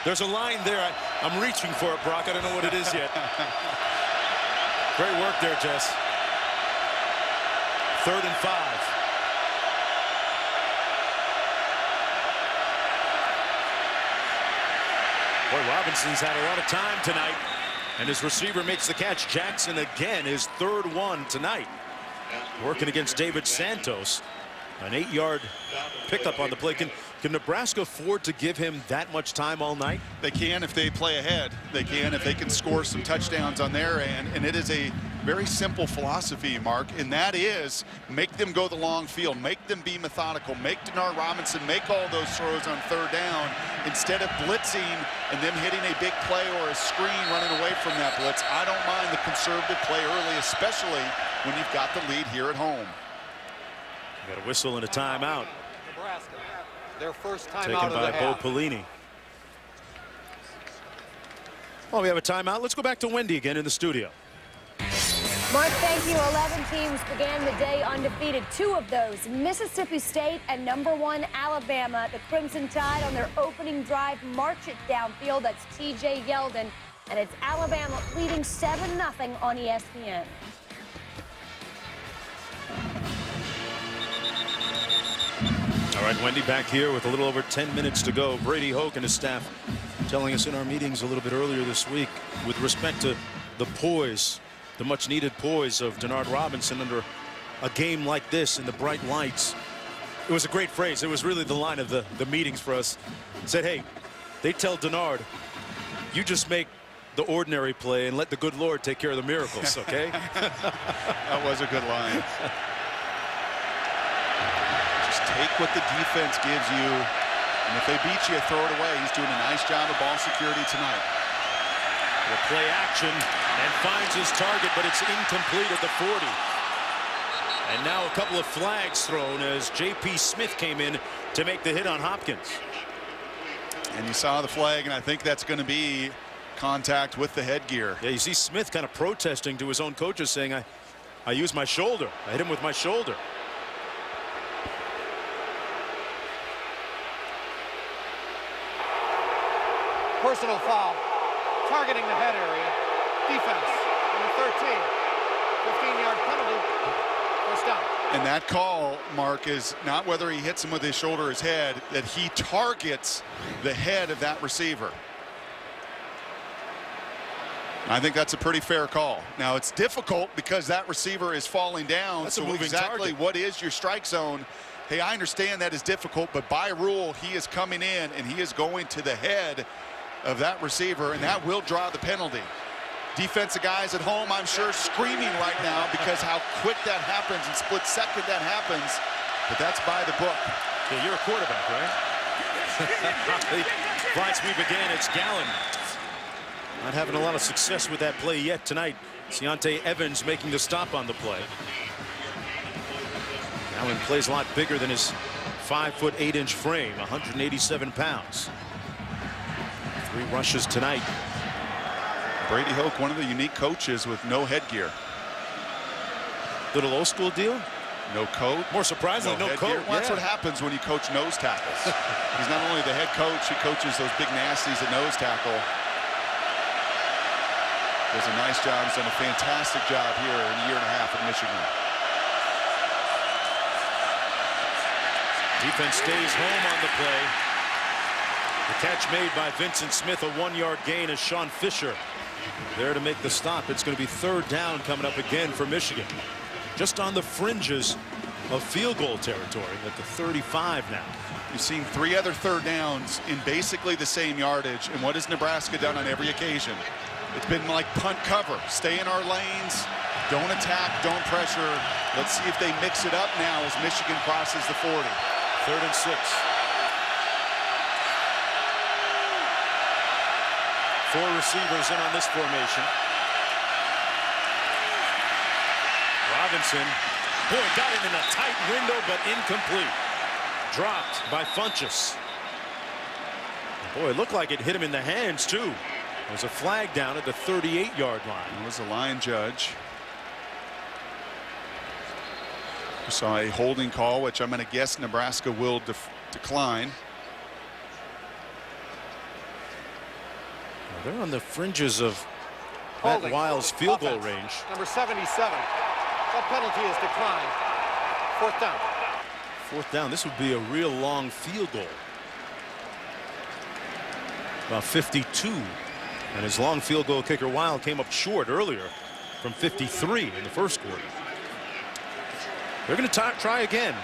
A: There's a line there. I'm reaching for it, Brock. I don't know what it is yet. Great work there, Jess. 3rd and 5. Robinson's had a lot of time tonight, and his receiver makes the catch. Jackson again, his third one tonight. Working against David Santos. An 8-yard pickup on the play. Can Nebraska afford to give him that much time all night?
E: They can if they play ahead. They can if they can score some touchdowns on their end. And it is a very simple philosophy, Mark, and that is make them go the long field, make them be methodical, make Denard Robinson make all those throws on third down instead of blitzing and them hitting a big play or a screen running away from that blitz. I don't mind the conservative play early, especially when you've got the lead here at home.
A: Got a whistle and a timeout.
H: Nebraska, their first timeout
A: Taken
H: of the
A: by Bo
H: half.
A: Pelini. Well, we have a timeout. Let's go back to Wendy again in the studio.
I: Mark, thank you. 11 teams began the day undefeated. 2 of those, Mississippi State and #1 Alabama. The Crimson Tide on their opening drive march it downfield. That's TJ Yeldon. And it's Alabama leading 7-0 on ESPN.
A: All right, Wendy back here with a little over 10 minutes to go. Brady Hoke and his staff telling us in our meetings a little bit earlier this week with respect to the poise, the much needed poise of Denard Robinson under a game like this in the bright lights. It was a great phrase. It was really the line of the meetings for us. It said, hey, they tell Denard, you just make the ordinary play and let the good Lord take care of the miracles, okay?
E: That was a good line. Just take what the defense gives you, and if they beat you, throw it away. He's doing a nice job of ball security tonight.
A: The play action and finds his target, but it's incomplete at the 40. And now a couple of flags thrown as J.P. Smith came in to make the hit on Hopkins.
E: And you saw the flag, and I think that's going to be contact with the headgear.
A: Yeah, you see Smith kind of protesting to his own coaches, saying, I used my shoulder. I hit him with my shoulder.
H: Personal foul, targeting the head area. Defense, number 13. 15-yard penalty, first down.
E: And that call, Mark, is not whether he hits him with his shoulder or his head, that he targets the head of that receiver. I think that's a pretty fair call. Now, it's difficult because that receiver is falling down.
A: That's a
E: so
A: moving
E: exactly
A: target.
E: what is your strike zone? Hey, I understand that is difficult, but by rule, he is coming in and he is going to the head of that receiver, and that will draw the penalty. Defensive guys at home, I'm sure, screaming right now because how quick that happens and split second that happens. But that's by the book.
A: Yeah, you're a quarterback, right? Fly sweep again. It's Gallen. Not having a lot of success with that play yet tonight. Deontay Evans making the stop on the play. Allen plays a lot bigger than his 5'8" frame, 187 pounds. 3 rushes tonight.
E: Brady Hoke, one of the unique coaches with no headgear.
A: Little old school deal?
E: No coat.
A: More surprisingly, no
E: headgear.
A: coat.
E: Well, that's
A: Yeah.
E: what happens when you coach nose tackles. He's not only the head coach, he coaches those big nasties at nose tackle. Does a nice job. He's done a fantastic job here in a year and a half at Michigan.
A: Defense stays home on the play. The catch made by Vincent Smith, a 1-yard gain as Sean Fisher there to make the stop. It's going to be third down coming up again for Michigan. Just on the fringes of field goal territory at the 35 now.
E: You've seen 3 other third downs in basically the same yardage. And what has Nebraska done on every occasion? It's been like punt cover. Stay in our lanes. Don't attack. Don't pressure. Let's see if they mix it up now as Michigan crosses the 40.
A: 3rd and 6. 4 receivers in on this formation. Robinson, boy, got it in a tight window, but incomplete. Dropped by Funchess. Boy, it looked like it hit him in the hands, too. There's a flag down at the 38-yard line.
E: It was a line judge. We saw a holding call, which I'm going to guess Nebraska will decline.
A: Well, they're on the fringes of Matt Wiles' field goal range.
H: Number 77. That penalty is declined. 4th down.
A: 4th down. This would be a real long field goal. about 52. And his long field goal kicker Wild came up short earlier from 53 in the first quarter. They're going to try again.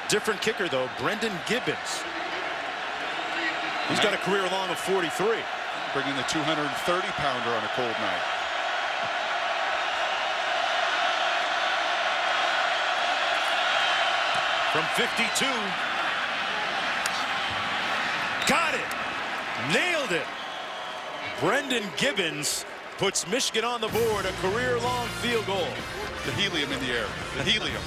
A: Different kicker, though, Brendan Gibbons. He's got a career long of 43.
E: Bringing the 230-pounder on a cold night.
A: From 52. Got it. Nailed it. Brendan Gibbons puts Michigan on the board, a career-long field goal.
E: The helium in the air. The helium.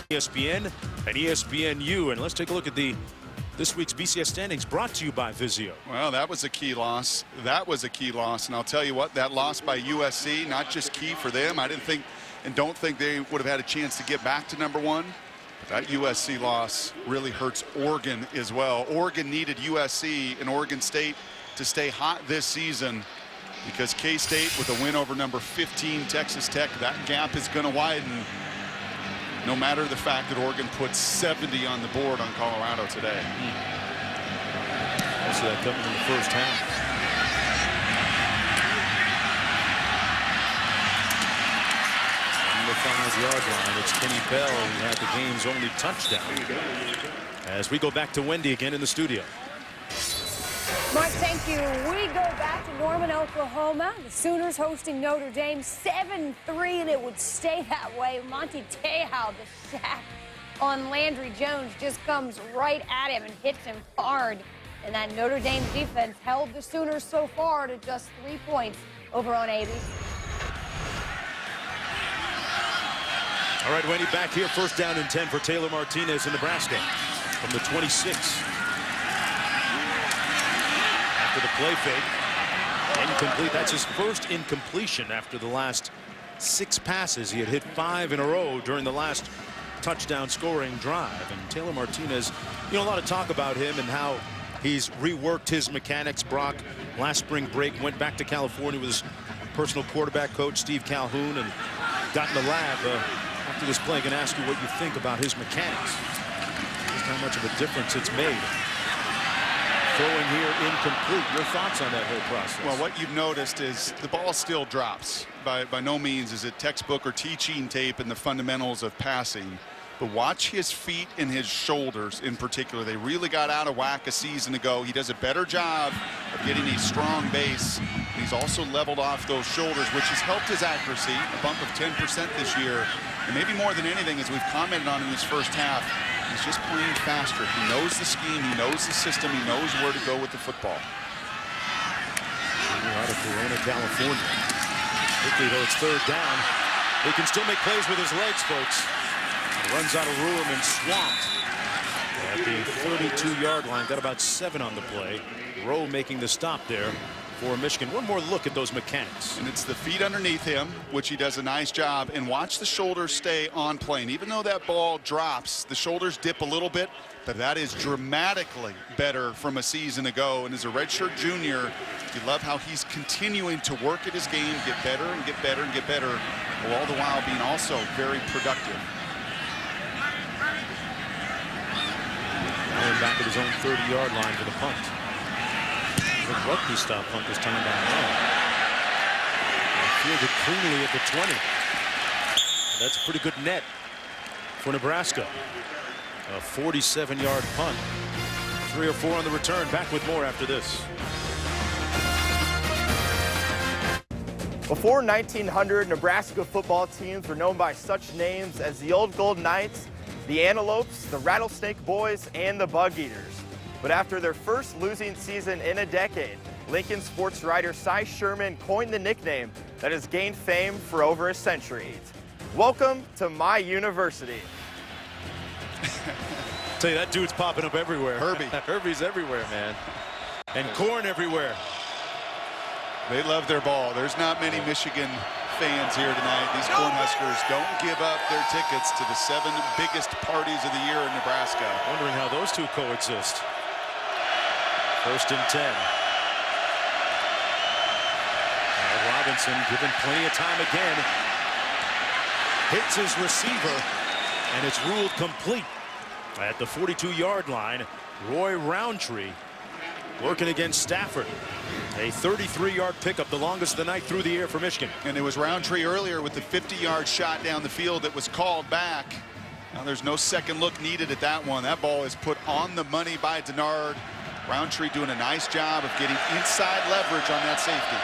A: ESPN and ESPNU, and let's take a look at this week's BCS standings, brought to you by Vizio.
E: Well, that was a key loss. That was a key loss, and I'll tell you what, that loss by USC, not just key for them. I didn't think and don't think they would have had a chance to get back to #1. But that USC loss really hurts Oregon as well. Oregon needed USC and Oregon State to stay hot this season, because K-State with a win over number 15 Texas Tech, that gap is going to widen, no matter the fact that Oregon put 70 on the board on Colorado today.
A: I see that coming in the first half. On the 5-yard line, it's Kenny Bell who had the game's only touchdown. As we go back to Wendy again in the studio.
I: Mark, thank you. We go back to Norman, Oklahoma. The Sooners hosting Notre Dame 7-3, and it would stay that way. Monty Te'o, the sack on Landry Jones, just comes right at him and hits him hard. And that Notre Dame defense held the Sooners so far to just 3 points over on ABC.
A: All right, Wendy, back here. First down and 10 for Taylor Martinez in Nebraska from the 26. After the play fake, incomplete. That's his first incompletion after the last 6 passes. He had hit 5 in a row during the last touchdown scoring drive. And Taylor Martinez, you know, a lot of talk about him and how he's reworked his mechanics. Brock, last spring break, went back to California with his personal quarterback coach, Steve Calhoun, and got in the lab after this play. Going to ask you what you think about his mechanics. Just how much of a difference it's made. Throwing here incomplete. Your thoughts on that whole process?
E: Well, what you've noticed is the ball still drops. By no means is it textbook or teaching tape in the fundamentals of passing. But watch his feet and his shoulders in particular. They really got out of whack a season ago. He does a better job of getting a strong base. He's also leveled off those shoulders, which has helped his accuracy, a bump of 10% this year. And maybe more than anything, as we've commented on in this first half, he's just playing faster. He knows the scheme, he knows the system, he knows where to go with the football.
A: Out of Corona, California. Quickly, though, it's third down. He can still make plays with his legs, folks. Runs out of room and swamped at the 32-yard line. Got about 7 on the play. Rowe making the stop there for Michigan. One more look at those mechanics.
E: And it's the feet underneath him, which he does a nice job. And watch the shoulders stay on plane. Even though that ball drops, the shoulders dip a little bit, but that is dramatically better from a season ago. And as a redshirt junior, you love how he's continuing to work at his game, get better and get better and get better, while all the while being also very productive.
A: Allen back at his own 30-yard line for the punt. The rugby stop punt this time by Allen. Fielded cleanly at the 20. That's a pretty good net for Nebraska. A 47-yard punt. 3 or 4 on the return. Back with more after this.
J: Before 1900, Nebraska football teams were known by such names as the Old Gold Knights, the Antelopes, the Rattlesnake Boys, and the Bug Eaters. But after their first losing season in a decade, Lincoln sports writer Cy Sherman coined the nickname that has gained fame for over a century. Welcome to my university.
A: Tell you, that dude's popping up everywhere.
E: Herbie.
A: Herbie's everywhere, man. And corn everywhere.
E: They love their ball. There's not many Michigan fans here tonight. These Cornhuskers don't give up their tickets to the 7 biggest parties of the year in Nebraska.
A: Wondering how those two coexist. First and 10. Robinson given plenty of time again. Hits his receiver, and it's ruled complete. At the 42-yard line, Roy Roundtree working against Stafford. A 33-yard pickup, the longest of the night through the air for Michigan.
E: And it was Roundtree earlier with the 50-yard shot down the field that was called back. Now there's no second look needed at that one. That ball is put on the money by Denard. Roundtree doing a nice job of getting inside leverage on that safety.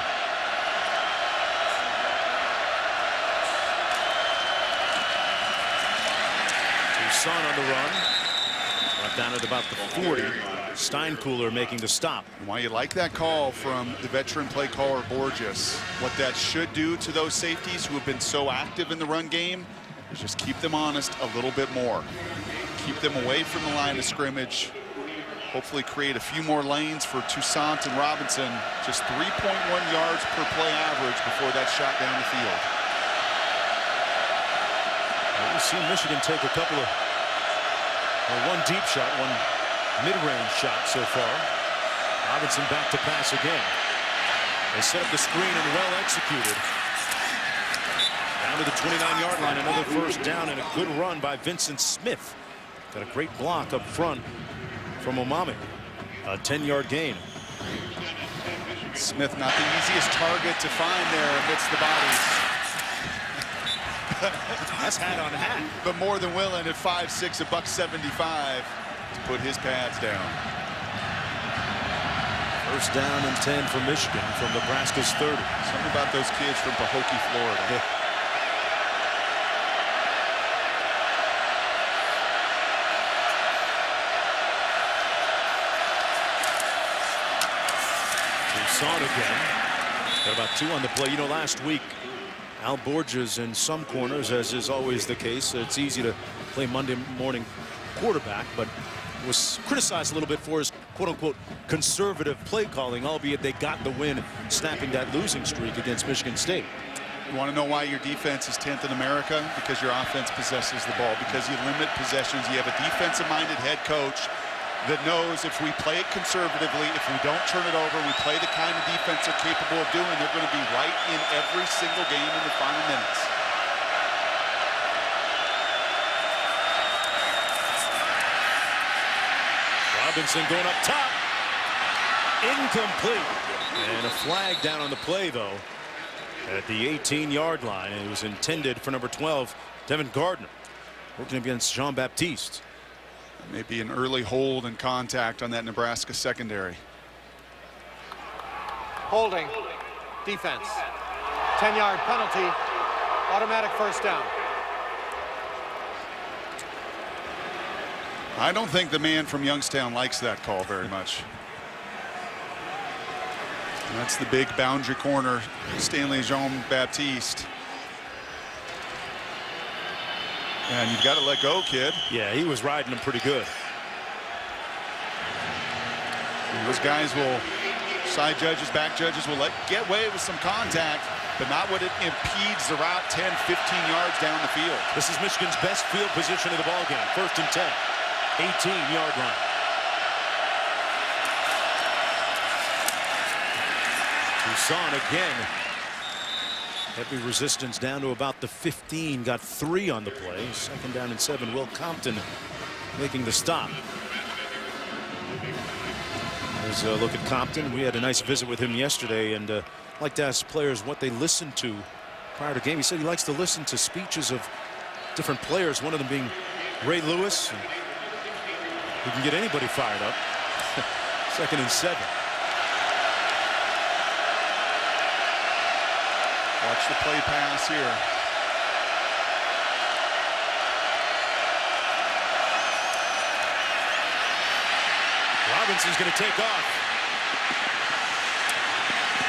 A: Toussaint on the run. Brought down at about the 40. Steinkühler making the stop.
E: Why you like that call from the veteran play caller Borges. What that should do to those safeties who have been so active in the run game is just keep them honest a little bit more. Keep them away from the line of scrimmage. Hopefully create a few more lanes for Toussaint and Robinson. Just 3.1 yards per play average before that shot down the field.
A: Well, we've seen Michigan take a couple of one deep shot, one mid-range shot so far. Robinson back to pass again. They set up the screen and well executed. Down to the 29-yard line, another first down and a good run by Vincent Smith. Got a great block up front from Omami. A 10-yard gain.
E: Smith not the easiest target to find there amidst the bodies.
A: That's hat on hat.
E: But more than willing at 5'6", $175 to put his pads down.
A: First down and 10 for Michigan from Nebraska's 30.
E: Something about those kids from Pahokee, Florida.
A: Yeah. Toussaint again. Got about 2 on the play. You know, last week, Al Borges in some corners, as is always the case. It's easy to play Monday morning quarterback, but was criticized a little bit for his quote-unquote conservative play calling, albeit they got the win, snapping that losing streak against Michigan State.
E: You want to know why your defense is 10th in America? Because your offense possesses the ball, because you limit possessions. You have a defensive-minded head coach that knows if we play it conservatively, if we don't turn it over, we play the kind of defense they're capable of doing, they're going to be right in every single game in the final minutes.
A: Robinson going up top. Incomplete. And a flag down on the play, though, at the 18-yard line. And it was intended for number 12, Devin Gardner, working against Jean-Baptiste.
E: Maybe an early hold and contact on that Nebraska secondary.
H: Holding. Defense. 10-yard penalty. Automatic first down.
E: I don't think the man from Youngstown likes that call very much. And that's the big boundary corner, Stanley Jean-Baptiste. And you've got to let go, kid.
A: Yeah, he was riding him pretty good.
E: And those guys will, side judges, back judges will get away with some contact, but not when it impedes the route 10, 15 yards down the field.
A: This is Michigan's best field position of the ball game. First and 10, 18-yard line. Toussaint again. Heavy resistance down to about the 15. Got 3 on the play. Second down and 7. Will Compton making the stop. There's a look at Compton. We had a nice visit with him yesterday, and I'd like to ask players what they listen to prior to game. He said he likes to listen to speeches of different players, one of them being Ray Lewis, who can get anybody fired up. Second and 7.
E: Watch the play pass here.
A: Robinson's going to take off.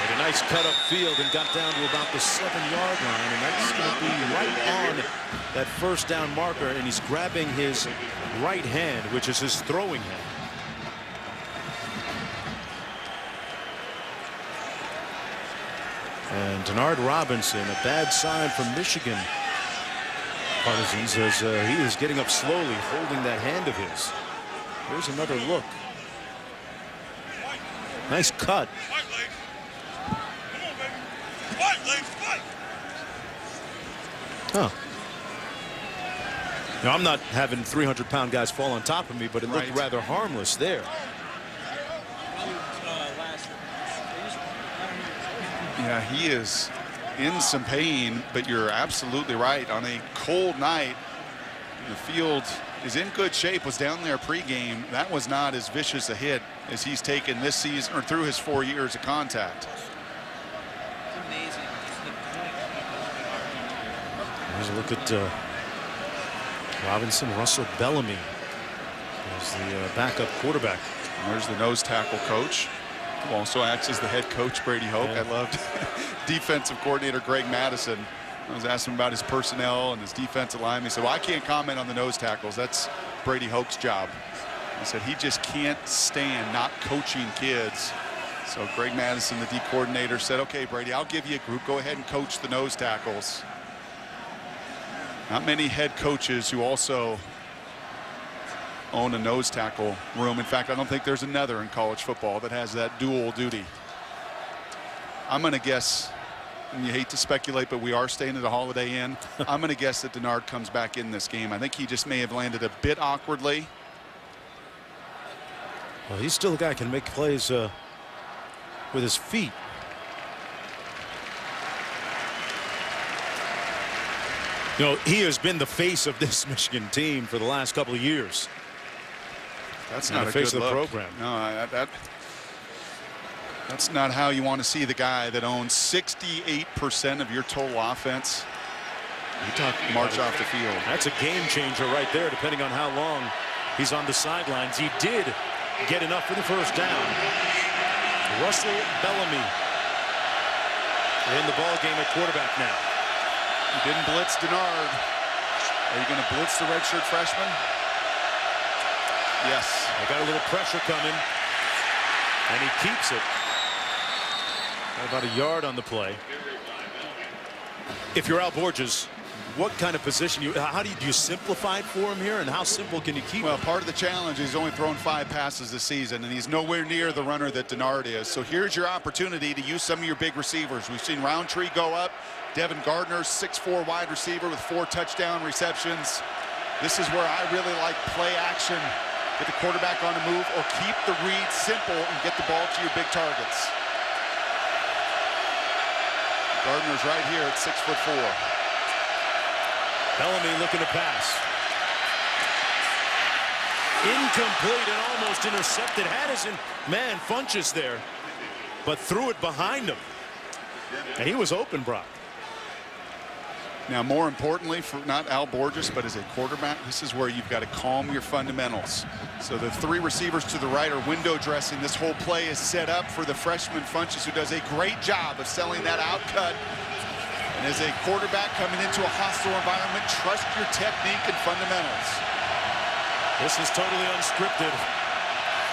A: Made a nice cut up field and got down to about the 7-yard line, and that's going to be right on that first down marker, and he's grabbing his right hand, which is his throwing hand. And Denard Robinson, a bad sign from Michigan partisans, as he is getting up slowly, holding that hand of his. Here's another look. Nice cut. Huh. Now, I'm not having 300-pound guys fall on top of me, but it looked rather harmless there.
E: Yeah, he is in some pain, but you're absolutely right. On a cold night, the field is in good shape. Was down there pregame. That was not as vicious a hit as he's taken this season or through his 4 years of contact.
A: Here's a look at Robinson. Russell Bellamy is the backup quarterback.
E: And there's the nose tackle coach, who also acts as the head coach, Brady Hoke. I loved defensive coordinator Greg Madison. I was asking him about his personnel and his defensive line. He said, well, I can't comment on the nose tackles. That's Brady Hoke's job. He said he just can't stand not coaching kids. So Greg Madison, the D coordinator, said, okay, Brady, I'll give you a group. Go ahead and coach the nose tackles. Not many head coaches who also own a nose tackle room. In fact, I don't think there's another in college football that has that dual duty. I'm going to guess, and you hate to speculate, but we are staying at a Holiday Inn. I'm going to guess that Denard comes back in this game. I think he just may have landed a bit awkwardly.
A: Well, he's still a guy who can make plays with his feet. You know, he has been the face of this Michigan team for the last couple of years.
E: That's not
A: the
E: a
A: face
E: good
A: of the
E: look.
A: program.
E: No, that's not how you want to see the guy that owns 68% of your total offense. You talk march off the field.
A: That's a game changer right there, depending on how long he's on the sidelines. He did get enough for the first down. Russell Bellamy in the ball game at quarterback now.
E: You didn't blitz Denard. Are you going to blitz the redshirt freshman? Yes.
A: I got a little pressure coming, and he keeps it. Got about a yard on the play. If you're Al Borges, what kind of position how do you simplify it for him here, and how simple can you keep
E: Well,
A: it?
E: part of the challenge is he's only thrown 5 passes this season, and he's nowhere near the runner that Denard is. So here's your opportunity to use some of your big receivers. We've seen Roundtree go up. Devin Gardner, 6'4" wide receiver with 4 touchdown receptions. This is where I really like play action. Get the quarterback on the move, or keep the read simple and get the ball to your big targets. Gardner's right here at 6'4".
A: Bellamy looking to pass. Incomplete and almost intercepted. Had his man Funchess there, but threw it behind him. And he was open, Brock.
E: Now, more importantly, for not Al Borges, but as a quarterback, this is where you've got to calm your fundamentals. So the 3 receivers to the right are window dressing. This whole play is set up for the freshman Funchess, who does a great job of selling that out cut. And as a quarterback coming into a hostile environment, trust your technique and fundamentals.
A: This is totally unscripted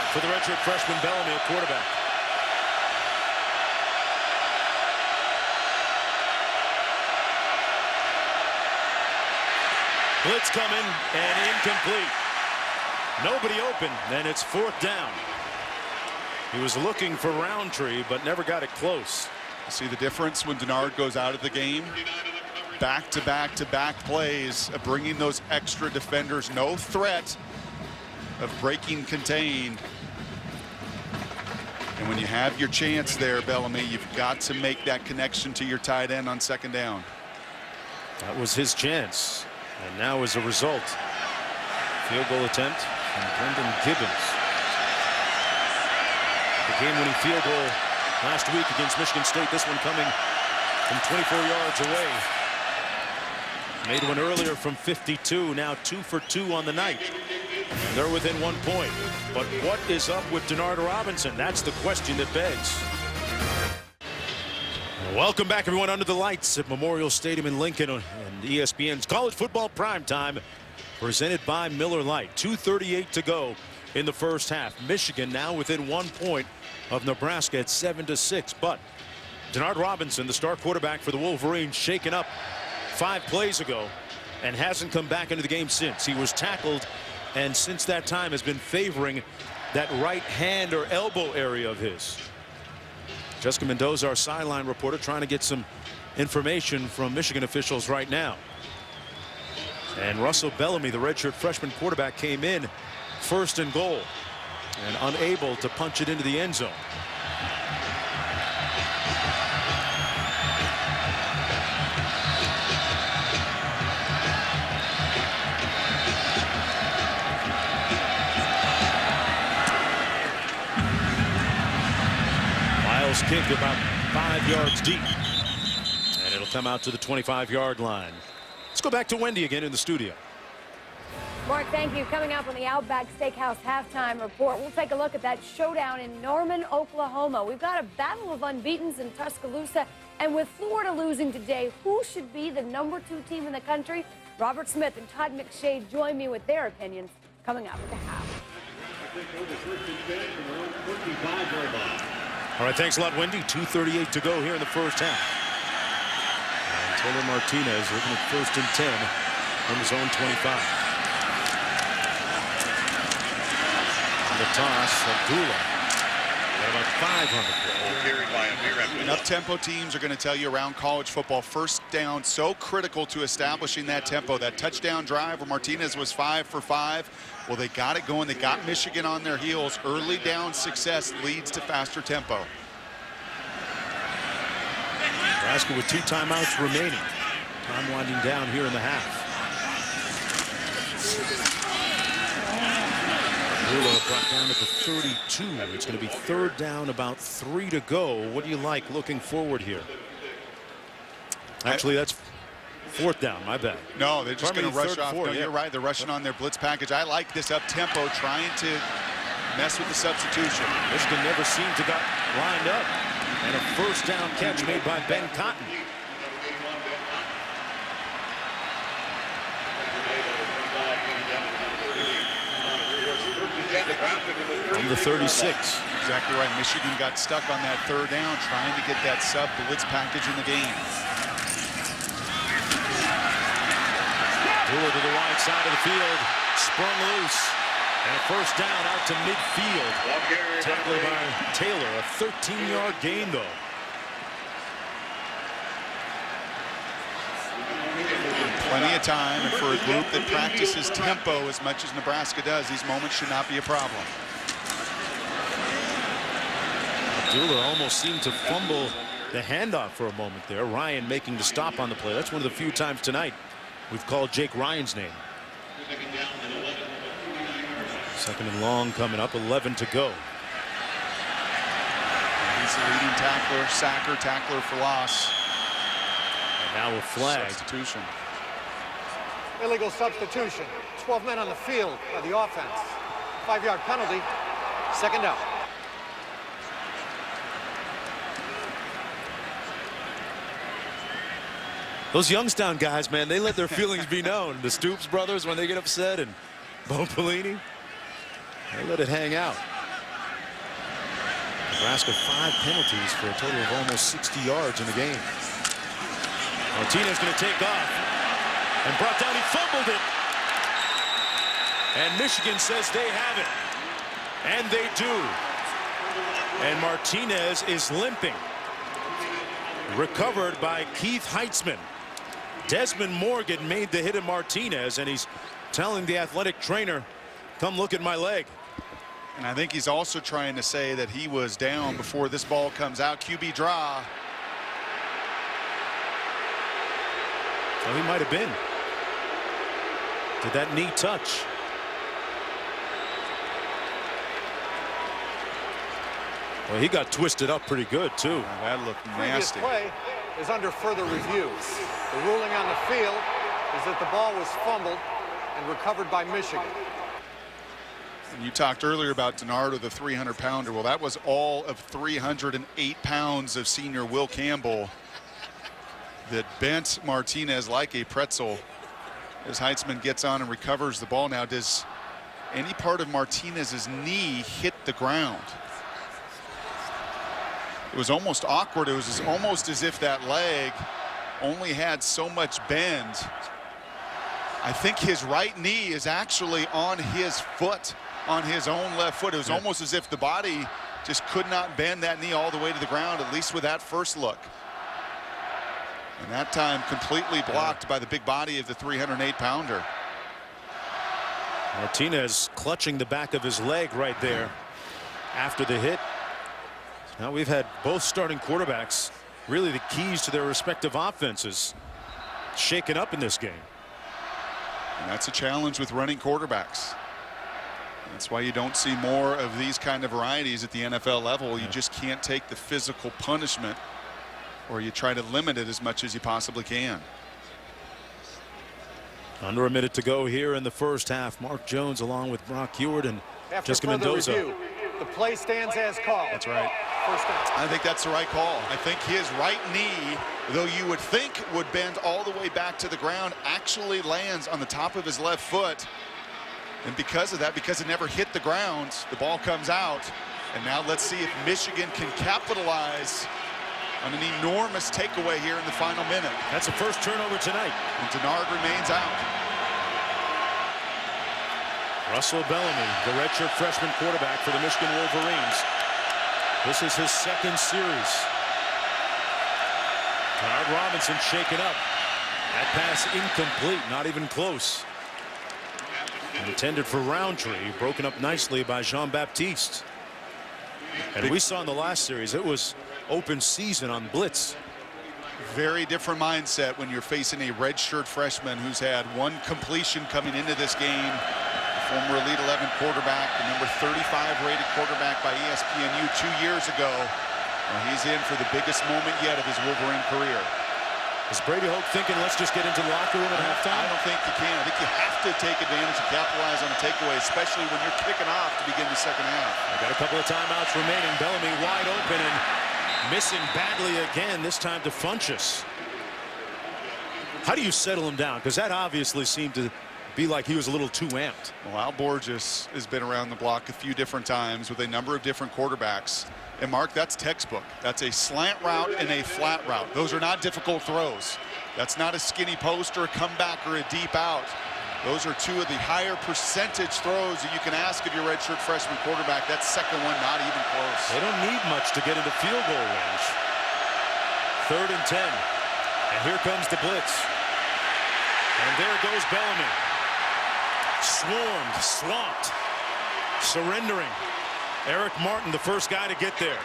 A: for the redshirt freshman Bellamy at quarterback. Blitz coming and incomplete. Nobody open, and it's 4th down. He was looking for Roundtree, but never got it close.
E: See the difference when Denard goes out of the game? Back-to-back-to-back plays of bringing those extra defenders. No threat of breaking contain. And when you have your chance there, Bellamy, you've got to make that connection to your tight end on 2nd down.
A: That was his chance. And now as a result, field goal attempt from Brendan Gibbons. The game-winning field goal last week against Michigan State. This one coming from 24 yards away. Made one earlier from 52. Now 2 for 2 on the night. And they're within 1 point. But what is up with Denard Robinson? That's the question that begs. Welcome back, everyone, under the lights at Memorial Stadium in Lincoln and ESPN's College Football Primetime, presented by Miller Lite. 2:38 to go in the first half. Michigan now within 1 point of Nebraska at 7-6. But Denard Robinson, the star quarterback for the Wolverines, shaken up 5 plays ago and hasn't come back into the game since. He was tackled, and since that time has been favoring that right hand or elbow area of his. Jessica Mendoza, our sideline reporter, trying to get some information from Michigan officials right now. And Russell Bellamy, the redshirt freshman quarterback, came in first and goal and unable to punch it into the end zone. Miles' kick about 5 yards deep. And it'll come out to the 25-yard line. Let's go back to Wendy again in the studio.
I: Mark, thank you. Coming up on the Outback Steakhouse halftime report, we'll take a look at that showdown in Norman, Oklahoma. We've got a battle of unbeatens in Tuscaloosa, and with Florida losing today, who should be the #2 team in the country? Robert Smith and Todd McShay join me with their opinions coming up at the half.
A: All right, thanks a lot, Wendy. 2:38 to go here in the first half. And Taylor Martinez looking at 1st and 10 from his own 25. The toss, Abdullah at about 500.
E: And up-tempo teams are going to tell you around college football, first down so critical to establishing that tempo. That touchdown drive where Martinez was 5 for 5. Well, they got it going. They got Michigan on their heels. Early down success leads to faster tempo.
A: Nebraska with 2 timeouts remaining. Time winding down here in the half. Abdullah brought down at the 32. It's going to be 3rd down, about 3 to go. What do you like looking forward here? Actually, that's 4th down. My bad.
E: No, they're just going to rush
A: 3rd,
E: off.
A: 4th,
E: No,
A: yeah.
E: you're right. They're rushing on their blitz package. I like this up-tempo, trying to mess with the substitution.
A: Michigan never seemed to got lined up. And a 1st down catch made by Ben Cotton. From the 36.
E: Exactly right. Michigan got stuck on that 3rd down, trying to get that sub blitz package in the game.
A: Abdullah to the wide side of the field, sprung loose, and a 1st down out to midfield. Tackled by Taylor, a 13-yard gain though.
E: Plenty of time, and for a group that practices tempo as much as Nebraska does, these moments should not be a problem.
A: Abdullah almost seemed to fumble the handoff for a moment there. Ryan making the stop on the play. That's one of the few times tonight we've called Jake Ryan's name. 2nd and long coming up, 11 to go.
E: He's the leading tackler, sacker, tackler for loss.
A: And now a flag.
E: Substitution.
H: Illegal substitution. 12 men on the field by the offense. 5-yard penalty. 2nd down.
A: Those Youngstown guys, man, they let their feelings be known. The Stoops brothers, when they get upset, and Bo Pelini, they let it hang out. Nebraska 5 penalties for a total of almost 60 yards in the game. Martinez going to take off and brought down. He fumbled it. And Michigan says they have it. And they do. And Martinez is limping. Recovered by Keith Heitzman. Desmond Morgan made the hit of Martinez, and he's telling the athletic trainer, come look at my leg.
E: And I think he's also trying to say that he was down before this ball comes out. QB draw.
A: So he might have been. Did that knee touch? Well, he got twisted up pretty good, too.
E: That looked
H: Previous
E: nasty.
H: play is under further review. The ruling on the field is that the ball was fumbled and recovered by Michigan.
E: And you talked earlier about DiNardo, the 300-pounder. Well, that was all of 308 pounds of senior Will Campbell that bent Martinez like a pretzel as Heitzman gets on and recovers the ball. Now, does any part of Martinez's knee hit the ground? It was almost awkward. It was almost as if that leg only had so much bend. I think his right knee is actually on his foot, on his own left foot. It was almost as if the body just could not bend that knee all the way to the ground, at least with that first look. And that time completely blocked by the big body of the 308-pounder.
A: Martinez clutching the back of his leg right there after the hit. Now we've had both starting quarterbacks, really the keys to their respective offenses, shaken up in this game.
E: And that's a challenge with running quarterbacks. That's why you don't see more of these kind of varieties at the NFL level. You just can't take the physical punishment, or you try to limit it as much as you possibly can.
A: Under a minute to go here in the first half. Mark Jones along with Brock Heward and
H: After
A: Jessica
H: further
A: Mendoza.
H: review, the play stands as called.
E: That's right.
H: First down.
E: I think that's the right call. I think his right knee, though you would think would bend all the way back to the ground, actually lands on the top of his left foot. And because of that, because it never hit the ground, the ball comes out. And now let's see if Michigan can capitalize on an enormous takeaway here in the final minute.
A: That's the first turnover tonight.
E: And Denard remains out.
A: Russell Bellamy, the redshirt freshman quarterback for the Michigan Wolverines. This is his second series. Denard Robinson shaken up. That pass incomplete, not even close. Intended for Roundtree, broken up nicely by Jean-Baptiste. And we saw in the last series, it was open season on blitz.
E: Very different mindset when you're facing a redshirt freshman who's had one completion coming into this game. The former Elite 11 quarterback, the number 35 rated quarterback by ESPNU 2 years ago. Well, he's in for the biggest moment yet of his Wolverine career.
A: Is Brady Hoke thinking, let's just get into the locker room at halftime?
E: I don't think you can. I think you have to take advantage and capitalize on the takeaway, especially when you're kicking off to begin the second half.
A: I got a couple of timeouts remaining. Bellamy wide open and missing badly again, this time to Funchess. How do you settle him down? Because that obviously seemed to be like he was a little too amped.
E: Well, Al Borges has been around the block a few different times with a number of different quarterbacks. And Mark, that's textbook. That's a slant route and a flat route. Those are not difficult throws. That's not a skinny post or a comeback or a deep out. Those are two of the higher percentage throws that you can ask of your redshirt freshman quarterback. That second one, not even close.
A: They don't need much to get into field goal range. 3rd and 10. And here comes the blitz. And there goes Bellamy. Swarmed, swamped, surrendering. Eric Martin, the first guy to get there.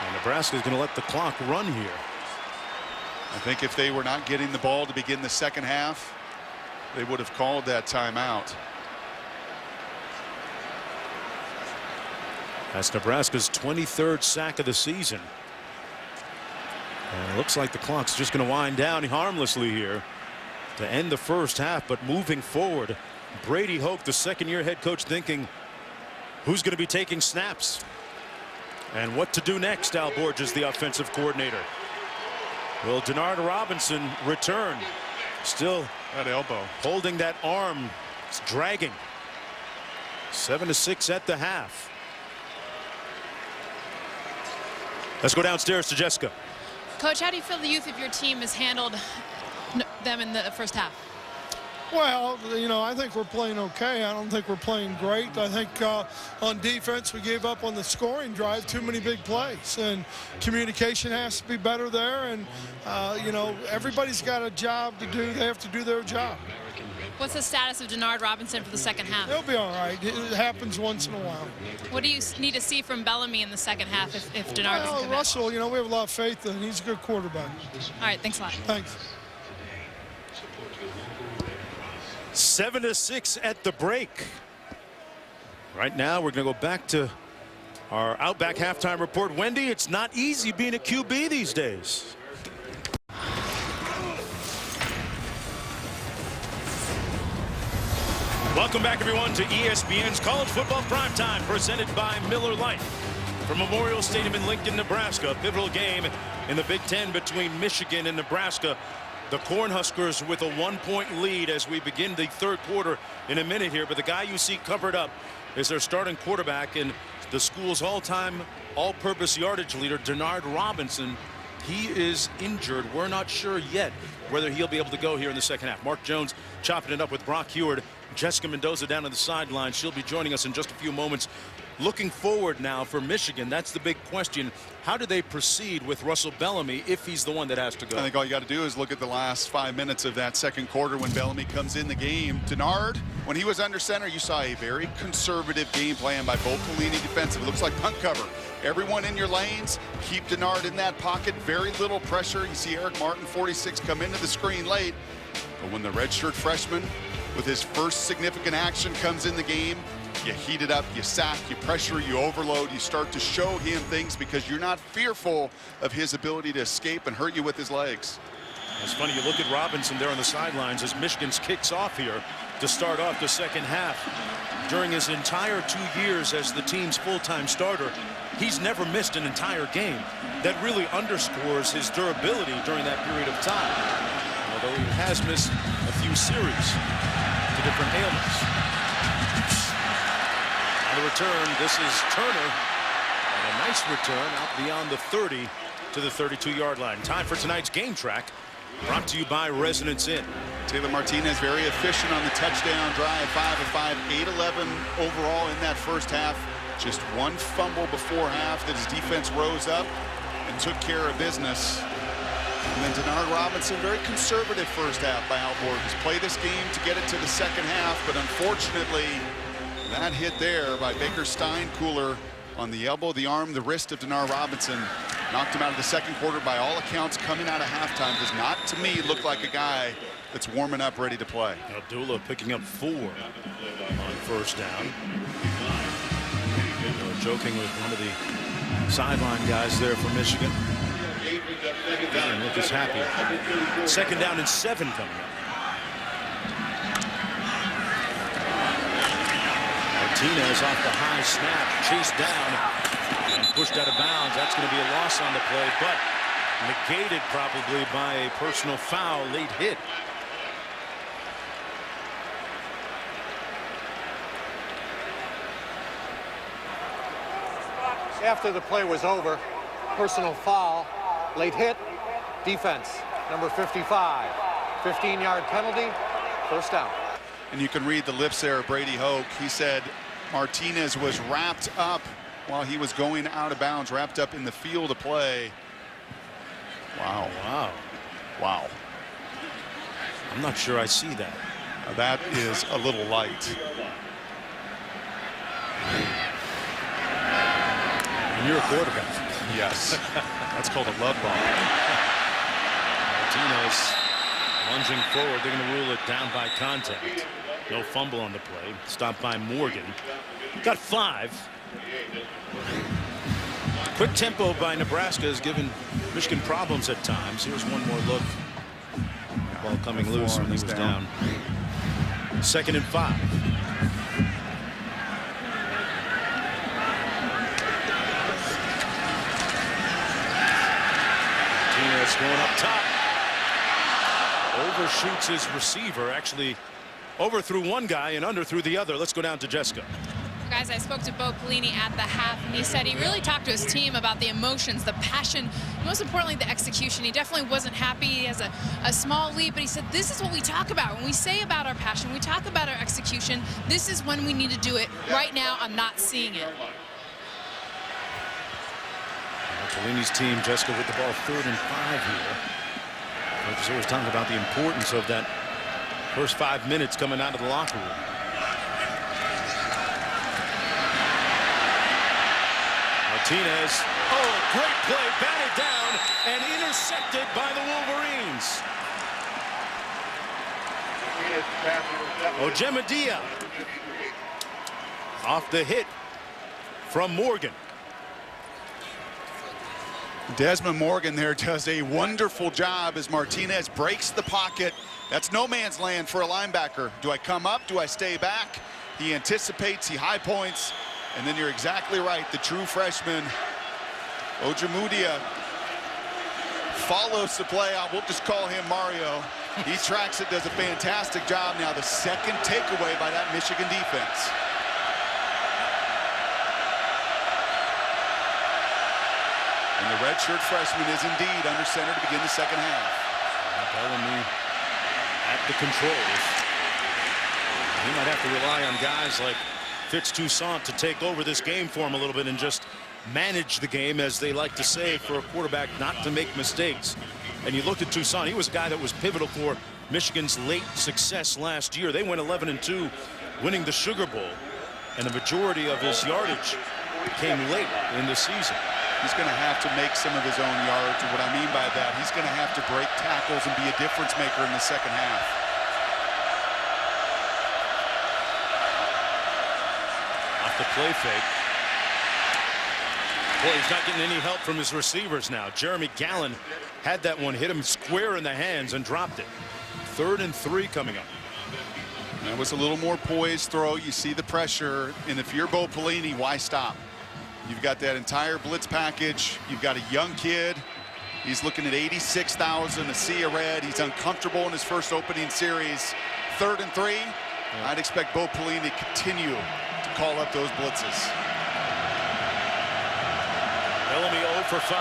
A: And Nebraska's going to let the clock run here.
E: I think if they were not getting the ball to begin the second half, they would have called that timeout.
A: That's Nebraska's 23rd sack of the season. And it looks like the clock's just going to wind down harmlessly here to end the first half, but moving forward, Brady Hoke, the second-year head coach, thinking who's going to be taking snaps and what to do next. Al Borges, the offensive coordinator. Will Denard Robinson return? Still
E: that elbow
A: holding that arm. It's dragging. 7-6 at the half. Let's go downstairs to Jessica.
F: Coach, how do you feel the youth of your team has handled them in the first half?
K: Well, you know, I think we're playing okay. I don't think we're playing great. I think on defense we gave up on the scoring drive, too many big plays, and communication has to be better there. And you know, everybody's got a job to do. They have to do their job.
F: What's the status of Denard Robinson for the second half?
K: He'll be all right. It happens once in a while.
F: What do you need to see from Bellamy in the second half if Denard doesn't come
K: Russell, you know, we have a lot of faith in him. He's a good quarterback.
F: All right, thanks a lot.
K: Thanks.
A: 7-6 at the break. Right now, we're going to go back to our Outback halftime report. Wendy, it's not easy being a QB these days. Welcome back, everyone, to ESPN's College Football Primetime, presented by Miller Lite. From Memorial Stadium in Lincoln, Nebraska, a pivotal game in the Big Ten between Michigan and Nebraska. The Cornhuskers with a 1-point lead as we begin the third quarter in a minute here. But the guy you see covered up is their starting quarterback and the school's all-time all-purpose yardage leader, Denard Robinson. He is injured. We're not sure yet whether he'll be able to go here in the second half. Mark Jones chopping it up with Brock Heward. Jessica Mendoza down on the sideline. She'll be joining us in just a few moments. Looking forward now for Michigan, that's the big question. How do they proceed with Russell Bellamy if he's the one that has to go?
E: I think all you got to do is look at the last 5 minutes of that second quarter when Bellamy comes in the game. Denard, when he was under center, you saw a very conservative game plan by Bo Pelini defensive. It looks like punt cover. Everyone in your lanes, keep Denard in that pocket. Very little pressure. You see Eric Martin, 46, come into the screen late. But when the redshirt freshman with his first significant action comes in the game, you heat it up, you sack, you pressure, you overload, you start to show him things because you're not fearful of his ability to escape and hurt you with his legs.
A: It's funny, you look at Robinson there on the sidelines as Michigan's kicks off here to start off the second half. During his entire 2 years as the team's full-time starter, he's never missed an entire game. That really underscores his durability during that period of time. Although he has missed a few series to different ailments. On the return, this is Turner. And a nice return out beyond the 30 to the 32-yard line. Time for tonight's Game Track, brought to you by Residence Inn.
E: Taylor Martinez very efficient on the touchdown drive, 5 of 5, 8-11 overall in that first half. Just one fumble before half that his defense rose up and took care of business. And then Denard Robinson, very conservative first half by Al Borges. Play this game to get it to the second half, but unfortunately, that hit there by Baker Steinkuhler on the elbow, the arm, the wrist of Denard Robinson knocked him out of the second quarter. By all accounts, coming out of halftime does not, to me, look like a guy that's warming up, ready to play.
A: Abdullah picking up 4 on first down. Joking with one of the sideline guys there for Michigan. And look is happy. 2nd down and 7 coming up. Martinez off the high snap, chased down and pushed out of bounds. That's going to be a loss on the play, but negated probably by a personal foul, late hit.
H: After the play was over, personal foul, late hit, defense, number 55, 15-yard penalty, first down.
E: And you can read the lips there of Brady Hoke. He said Martinez was wrapped up while he was going out of bounds, wrapped up in the field of play. Wow.
A: Wow.
E: Wow.
A: I'm not sure I see that.
E: That is a little light.
A: And you're a quarterback.
E: Yes. That's called a love bomb.
A: Martinez lunging forward. They're going to rule it down by contact. No fumble on the play. Stopped by Morgan. Got 5. Quick tempo by Nebraska has given Michigan problems at times. Here's one more look. Ball coming loose when he was down. 2nd and 5. Martinez going up top. Overshoots his receiver. Actually overthrew one guy and underthrew the other. Let's go down to Jessica.
F: Guys, I spoke to Bo Pelini at the half, and he said he really talked to his team about the emotions, the passion, most importantly, the execution. He definitely wasn't happy. He has a small lead, but he said this is what we talk about. When we say about our passion, we talk about our execution. This is when we need to do it. Right now, I'm not seeing it.
A: Pelini's team, Jessica, with the ball 3rd and 5 here. Coach is always talking about the importance of that first 5 minutes coming out of the locker room. Martinez, oh, great play, batted down and intercepted by the Wolverines. Ojemadia off the hit from Morgan.
E: Desmond Morgan there does a wonderful job as Martinez breaks the pocket. That's no man's land for a linebacker. Do I come up? Do I stay back? He anticipates, he high points, and then you're exactly right. The true freshman, Ojemadia, follows the play out. We'll just call him Mario. He tracks it, does a fantastic job. Now the second takeaway by that Michigan defense. And the redshirt freshman is indeed under center to begin the second half.
A: Bellamy at the controls. He might have to rely on guys like Fitz Toussaint to take over this game for him a little bit and just manage the game, as they like to say, for a quarterback not to make mistakes. And you looked at Toussaint, he was a guy that was pivotal for Michigan's late success last year. They went 11-2, winning the Sugar Bowl, and the majority of his yardage came late in the season.
E: He's going to have to make some of his own yards, and what I mean by that, he's going to have to break tackles and be a difference maker in the second half.
A: Off the play fake. Boy, he's not getting any help from his receivers now. Jeremy Gallen had that one hit him square in the hands and dropped it. 3rd and 3 coming up.
E: That was a little more poised throw. You see the pressure, and if you're Bo Pelini, why stop? You've got that entire blitz package. You've got a young kid. He's looking at 86,000, a sea of red. He's uncomfortable in his first opening series. 3rd and 3. I'd expect Bo Pelini to continue to call up those blitzes.
A: Bellamy 0 for 5.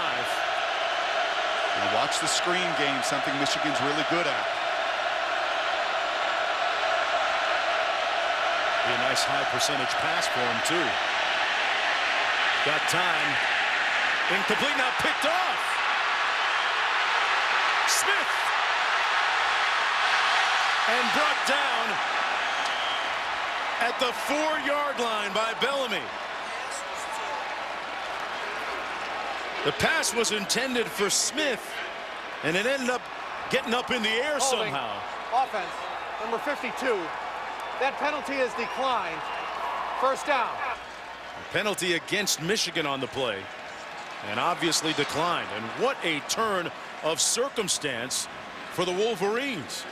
E: Now watch the screen game, something Michigan's really good at.
A: Be a nice high percentage pass for him, too. Got time. Incomplete, now picked off. Smith. And brought down at the 4-yard line by Bellamy. The pass was intended for Smith, and it ended up getting up in the air somehow.
H: Offense, number 52. That penalty is declined. 1st down.
A: Penalty against Michigan on the play, and obviously declined. And what a turn of circumstance for the Wolverines.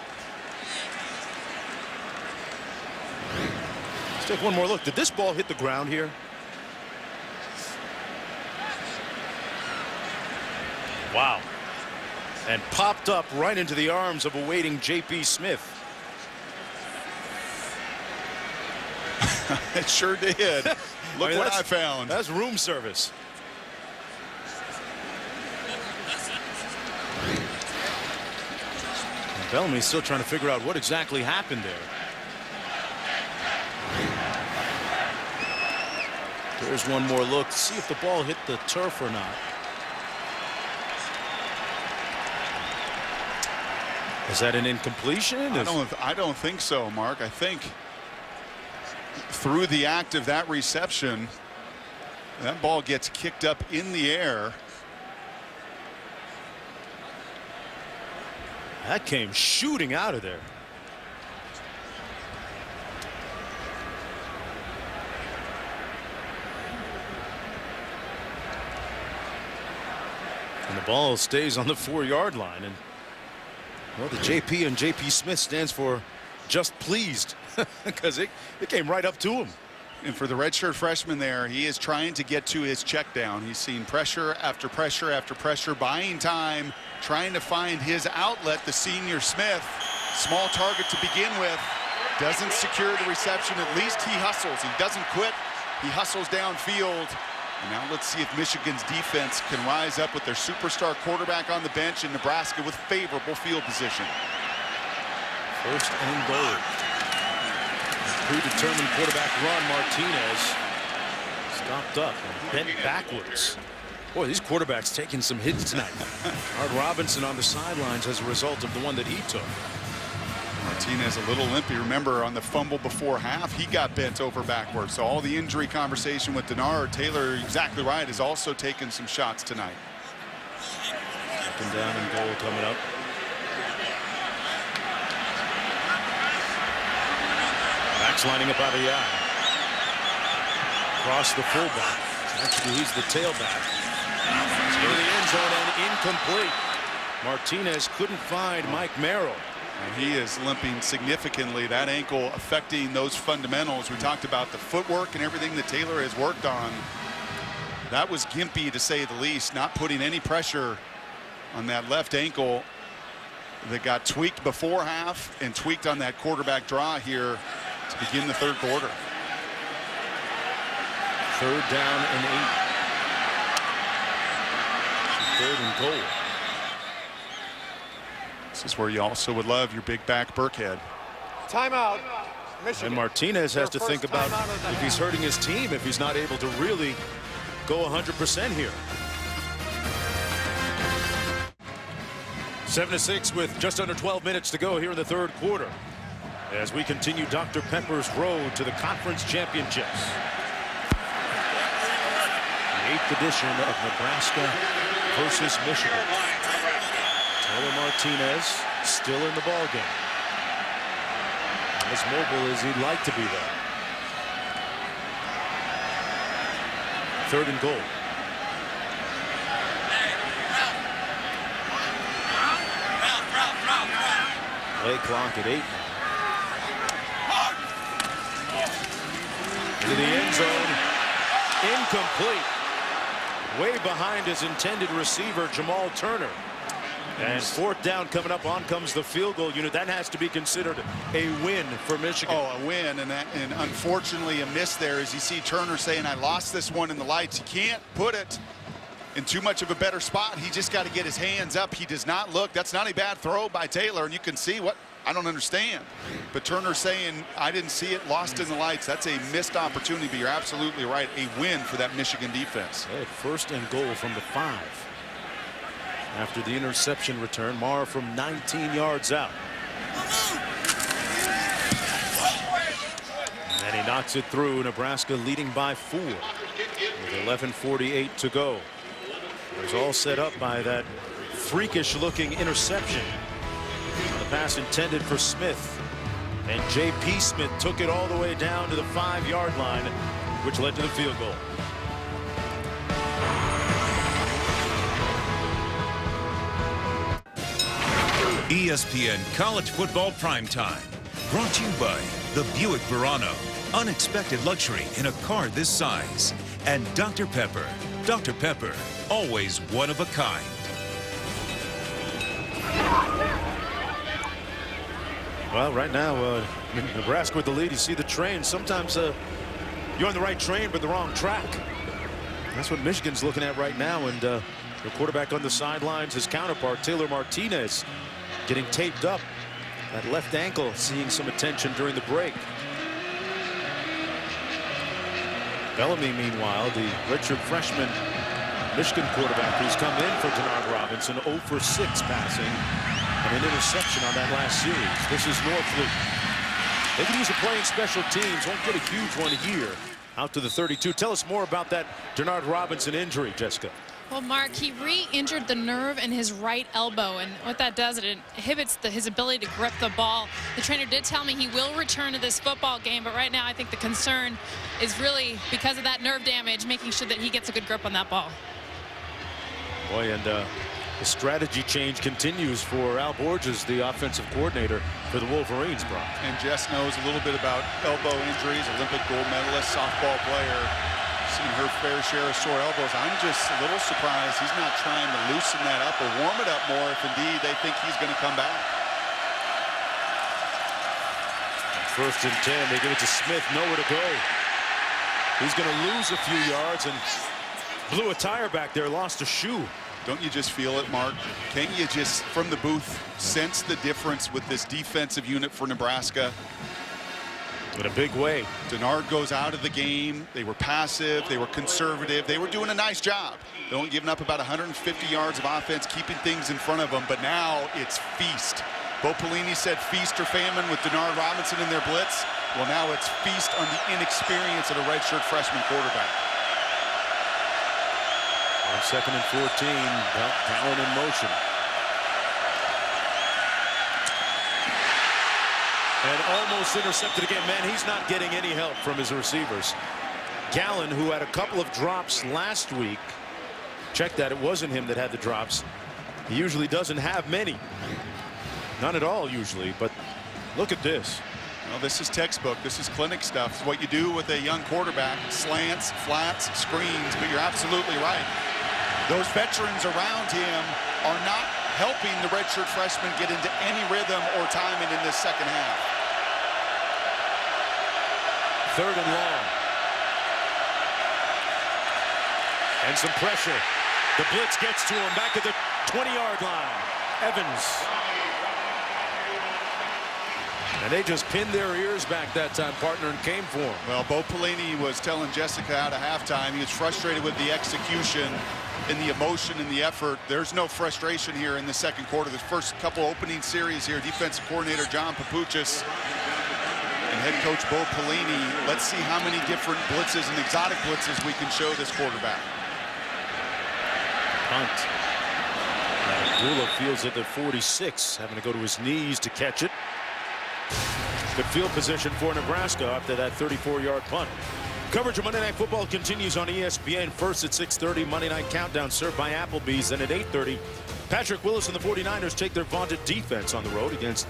A: Let's take one more look. Did this ball hit the ground here? Wow. And popped up right into the arms of a waiting J.P. Smith.
E: It sure did. Look what I found.
A: That's room service. And Bellamy's still trying to figure out what exactly happened there. There's one more look to see if the ball hit the turf or not. Is that an incompletion?
E: I don't think so, Mark. I think through the act of that reception, that ball gets kicked up in the air.
A: That came shooting out of there. And the ball stays on the 4-yard line. And well, the JP and JP Smith stands for just pleased, because it came right up to him.
E: And for the redshirt freshman there, he is trying to get to his check down. He's seen pressure after pressure after pressure, buying time, trying to find his outlet. The senior Smith, small target to begin with, doesn't secure the reception. At least he hustles. He doesn't quit. He hustles downfield. And now let's see if Michigan's defense can rise up with their superstar quarterback on the bench in Nebraska with favorable field position.
A: 1st and goal. Predetermined quarterback run. Martinez stopped up and bent backwards. Boy, these quarterbacks taking some hits tonight. Art Robinson on the sidelines as a result of the one that he took.
E: Martinez a little limpy. Remember, on the fumble before half, he got bent over backwards. So all the injury conversation with Denard, Taylor, exactly right, has also taken some shots tonight.
A: 2nd down and goal coming up. Backs lining up out of the eye. Across the fullback. Actually, he's the tailback. It's into the end zone and incomplete. Martinez couldn't find Mike Merrill.
E: And he is limping significantly. That ankle affecting those fundamentals. We talked about the footwork and everything that Taylor has worked on. That was gimpy, to say the least, not putting any pressure on that left ankle that got tweaked before half and tweaked on that quarterback draw here to begin the 3rd quarter.
A: 3rd down and 8. 3rd and goal.
E: This is where you also would love your big back Burkhead.
H: Timeout. Michigan.
A: And Martinez has to
H: Their
A: think
H: first
A: about
H: time out of the
A: if he's hurting his team, if he's not able to really go 100% here. 7-6 with just under 12 minutes to go here in the third quarter as we continue Dr. Pepper's road to the conference championships. The 8th edition of Nebraska versus Michigan. Taylor Martinez still in the ball game. As mobile as he'd like to be there. 3rd and goal. Play clock at 8 now. Into the end zone. Incomplete. Way behind his intended receiver, Jamal Turner. And 4th down coming up. On comes the field goal unit. That has to be considered a win for Michigan.
E: Oh, a win, and unfortunately a miss there. As you see Turner saying, I lost this one in the lights. You can't put it in too much of a better spot. He just got to get his hands up. He does not look. That's not a bad throw by Taylor, and you can see what I don't understand. But Turner saying, I didn't see it, lost in the lights. That's a missed opportunity, but you're absolutely right. A win for that Michigan defense.
A: 1st and goal from the 5. After the interception return, Marr from 19 yards out. And he knocks it through. Nebraska leading by 4 with 11:48 to go. It was all set up by that freakish-looking interception. The pass intended for Smith. And J.P. Smith took it all the way down to the 5-yard line, which led to the field goal.
B: ESPN College Football Primetime. Brought to you by the Buick Verano. Unexpected luxury in a car this size. And Dr. Pepper. Dr. Pepper, always one of a kind.
A: Well, right now, Nebraska with the lead. You see the train. Sometimes you're on the right train, but the wrong track. That's what Michigan's looking at right now. And the quarterback on the sidelines, his counterpart, Taylor Martinez, getting taped up. That left ankle seeing some attention during the break. Bellamy, meanwhile, the redshirt freshman Michigan quarterback who's come in for Denard Robinson, 0 for 6 passing and an interception on that last series. This is Northfleet. They can use it playing special teams. Won't get a huge one here. Out to the 32. Tell us more about that Denard Robinson injury, Jessica.
F: Well, Mark, he re-injured the nerve in his right elbow, and what that does, it inhibits his ability to grip the ball. The trainer did tell me he will return to this football game, but right now I think the concern is really because of that nerve damage, making sure that he gets a good grip on that ball.
A: Boy, and the strategy change continues for Al Borges, the offensive coordinator for the Wolverines, Brock.
E: And Jess knows a little bit about elbow injuries, Olympic gold medalist, softball player. Seen her fair share of sore elbows. I'm just a little surprised he's not trying to loosen that up or warm it up more if indeed they think he's going to come back.
A: 1st and 10. They give it to Smith. Nowhere to go. He's going to lose a few yards and blew a tire back there. Lost a shoe.
E: Don't you just feel it, Mark? Can't you just, from the booth, sense the difference with this defensive unit for Nebraska?
A: In a big way.
E: Denard goes out of the game. They were passive. They were conservative. They were doing a nice job. They only giving up about 150 yards of offense, keeping things in front of them. But now it's feast. Bo Pelini said feast or famine with Denard Robinson in their blitz. Well, now it's feast on the inexperience of a redshirt freshman quarterback.
A: On 2nd and 14, Allen in motion. And almost intercepted again. Man, he's not getting any help from his receivers. Gallen, who had a couple of drops last week. Check that. It wasn't him that had the drops. He usually doesn't have many. None at all usually. But look at this.
E: Well, this is textbook. This is clinic stuff. It's what you do with a young quarterback. Slants, flats, screens. But you're absolutely right. Those veterans around him are not helping the redshirt freshman get into any rhythm or timing in this second half.
A: 3rd and long. And some pressure. The blitz gets to him back at the 20-yard line. Evans. And they just pinned their ears back that time, partner, and came for him.
E: Well, Bo Pelini was telling Jessica out of halftime he was frustrated with the execution and the emotion and the effort. There's no frustration here in the second quarter. The first couple opening series here, defensive coordinator John Papuchis and head coach Bo Pelini. Let's see how many different blitzes and exotic blitzes we can show this quarterback.
A: Punt. Abdullah fields it at 46, having to go to his knees to catch it. Good field position for Nebraska after that 34-yard punt. Coverage of Monday Night Football continues on ESPN. First at 6:30, Monday Night Countdown served by Applebee's. Then at 8:30, Patrick Willis and the 49ers take their vaunted defense on the road against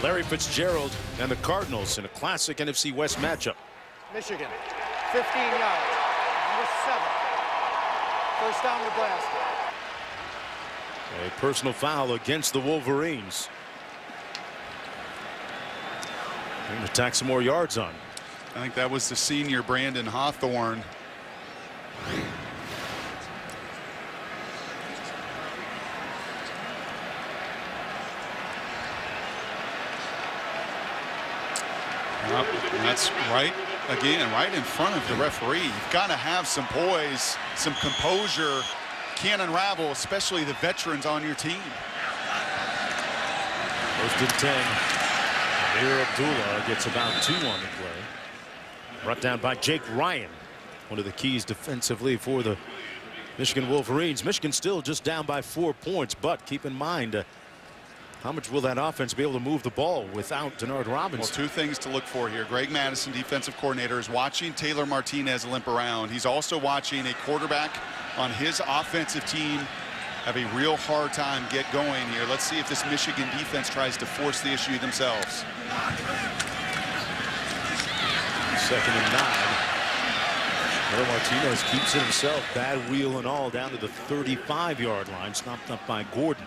A: Larry Fitzgerald and the Cardinals in a classic NFC West matchup.
H: Michigan, 15 yards, number 7. First down, Nebraska.
A: A personal foul against the Wolverines. And attack some more yards on.
E: I think that was the senior Brandon Hawthorne. That's right, again, right in front of the referee. You've got to have some poise, some composure. Can't unravel, especially the veterans on your team.
A: First and 10. Amir Abdullah gets about 2 on the play. Brought down by Jake Ryan, one of the keys defensively for the Michigan Wolverines. Michigan still just down by 4 points, but keep in mind how much will that offense be able to move the ball without Denard Robinson?
E: Well, 2 things to look for here. Greg Madison, defensive coordinator, is watching Taylor Martinez limp around. He's also watching a quarterback on his offensive team have a real hard time get going here. Let's see if this Michigan defense tries to force the issue themselves.
A: 2nd and 9. Taylor Martinez keeps it himself, bad wheel and all, down to the 35-yard line, stopped up by Gordon.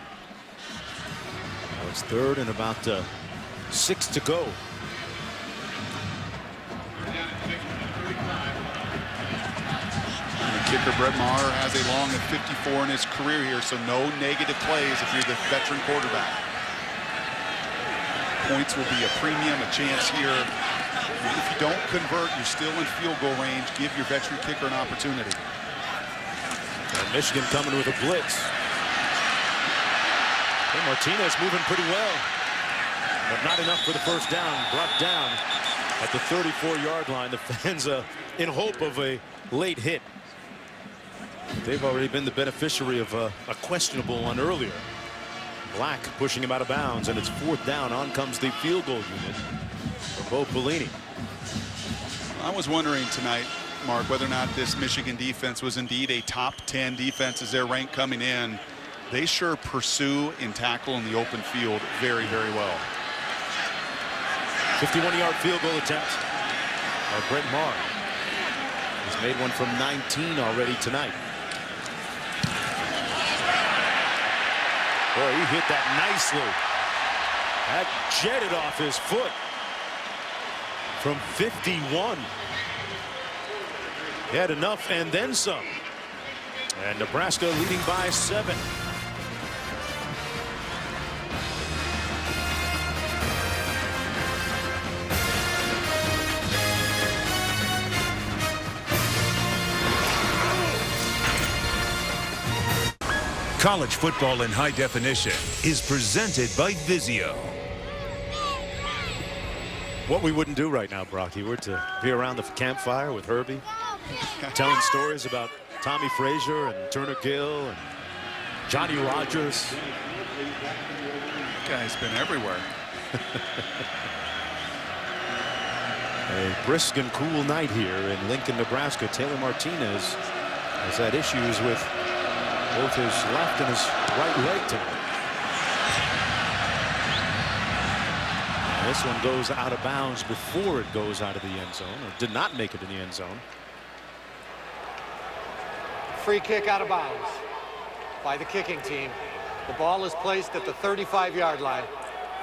A: Now it's 3rd and about 6 to go.
E: The kicker Brett Maher has a long of 54 in his career here, so no negative plays if you're the veteran quarterback. Points will be a premium, a chance here. If you don't convert, you're still in field goal range. Give your veteran kicker an opportunity.
A: And Michigan coming with a blitz. And Martinez moving pretty well, but not enough for the first down. Brought down at the 34-yard line. The fans in hope of a late hit. They've already been the beneficiary of a questionable one earlier. Black pushing him out of bounds, and it's 4th down. On comes the field goal unit for Bo Pelini.
E: I was wondering tonight, Mark, whether or not this Michigan defense was indeed a top 10 defense as they're ranked coming in. They sure pursue and tackle in the open field very, very well.
A: 51-yard field goal attempt by Brett Maher. He's made one from 19 already tonight. Boy, he hit that nicely. That jetted off his foot from 51. He had enough and then some. And Nebraska leading by 7.
B: College football in high definition is presented by Vizio.
A: What we wouldn't do right now, Brocky, we're to be around the campfire with Herbie, telling stories about Tommy Frazier and Turner Gill and Johnny Rogers.
E: That guy's been everywhere.
A: A brisk and cool night here in Lincoln, Nebraska. Taylor Martinez has had issues with both his left and his right leg tonight. This one goes out of bounds before it goes out of the end zone, or did not make it in the end zone.
H: Free kick out of bounds by the kicking team. The ball is placed at the 35-yard line.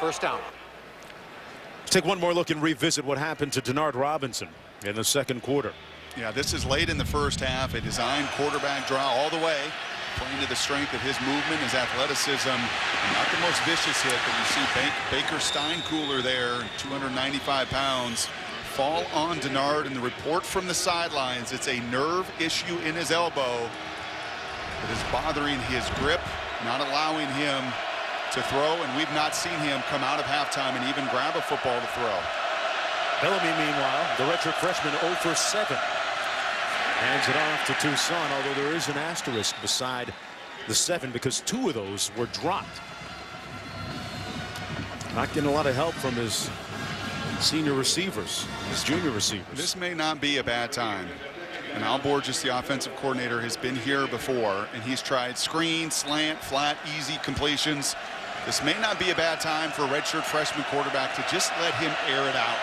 H: First down.
A: Let's take one more look and revisit what happened to Denard Robinson in the second quarter.
E: Yeah, this is late in the first half. A designed quarterback draw all the way. playing to the strength of his movement, his athleticism. Not the most vicious hit, but you see Baker Steinkooler there, 295 pounds, fall on Denard, and the report from the sidelines, it's a nerve issue in his elbow that is bothering his grip, not allowing him to throw, and we've not seen him come out of halftime and even grab a football to throw.
A: Bellamy, meanwhile, the redshirt freshman, 0 for 7. Hands it off to Tucson, although there is an asterisk beside the 7 because 2 of those were dropped. Not getting a lot of help from his senior receivers, his junior receivers.
E: This may not be a bad time. And Al Borges, the offensive coordinator, has been here before, and he's tried screen, slant, flat, easy completions. This may not be a bad time for a redshirt freshman quarterback to just let him air it out.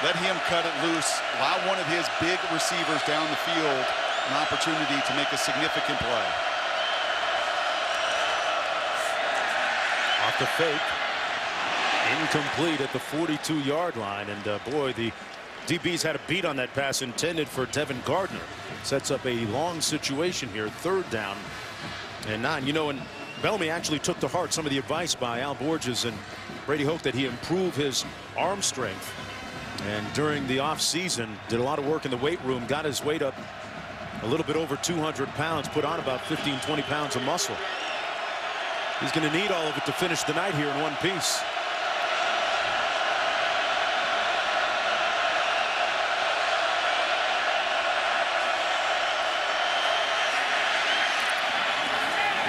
E: Let him cut it loose, allow one of his big receivers down the field an opportunity to make a significant play.
A: Off the fake. Incomplete at the 42-yard line, and boy, the DB's had a beat on that pass intended for Devin Gardner. Sets up a long situation here, 3rd down and 9. You know, and Bellamy actually took to heart some of the advice by Al Borges and Brady Hoke that he improve his arm strength. And during the offseason, did a lot of work in the weight room, got his weight up a little bit over 200 pounds, put on about 15, 20 pounds of muscle. He's going to need all of it to finish the night here in one piece.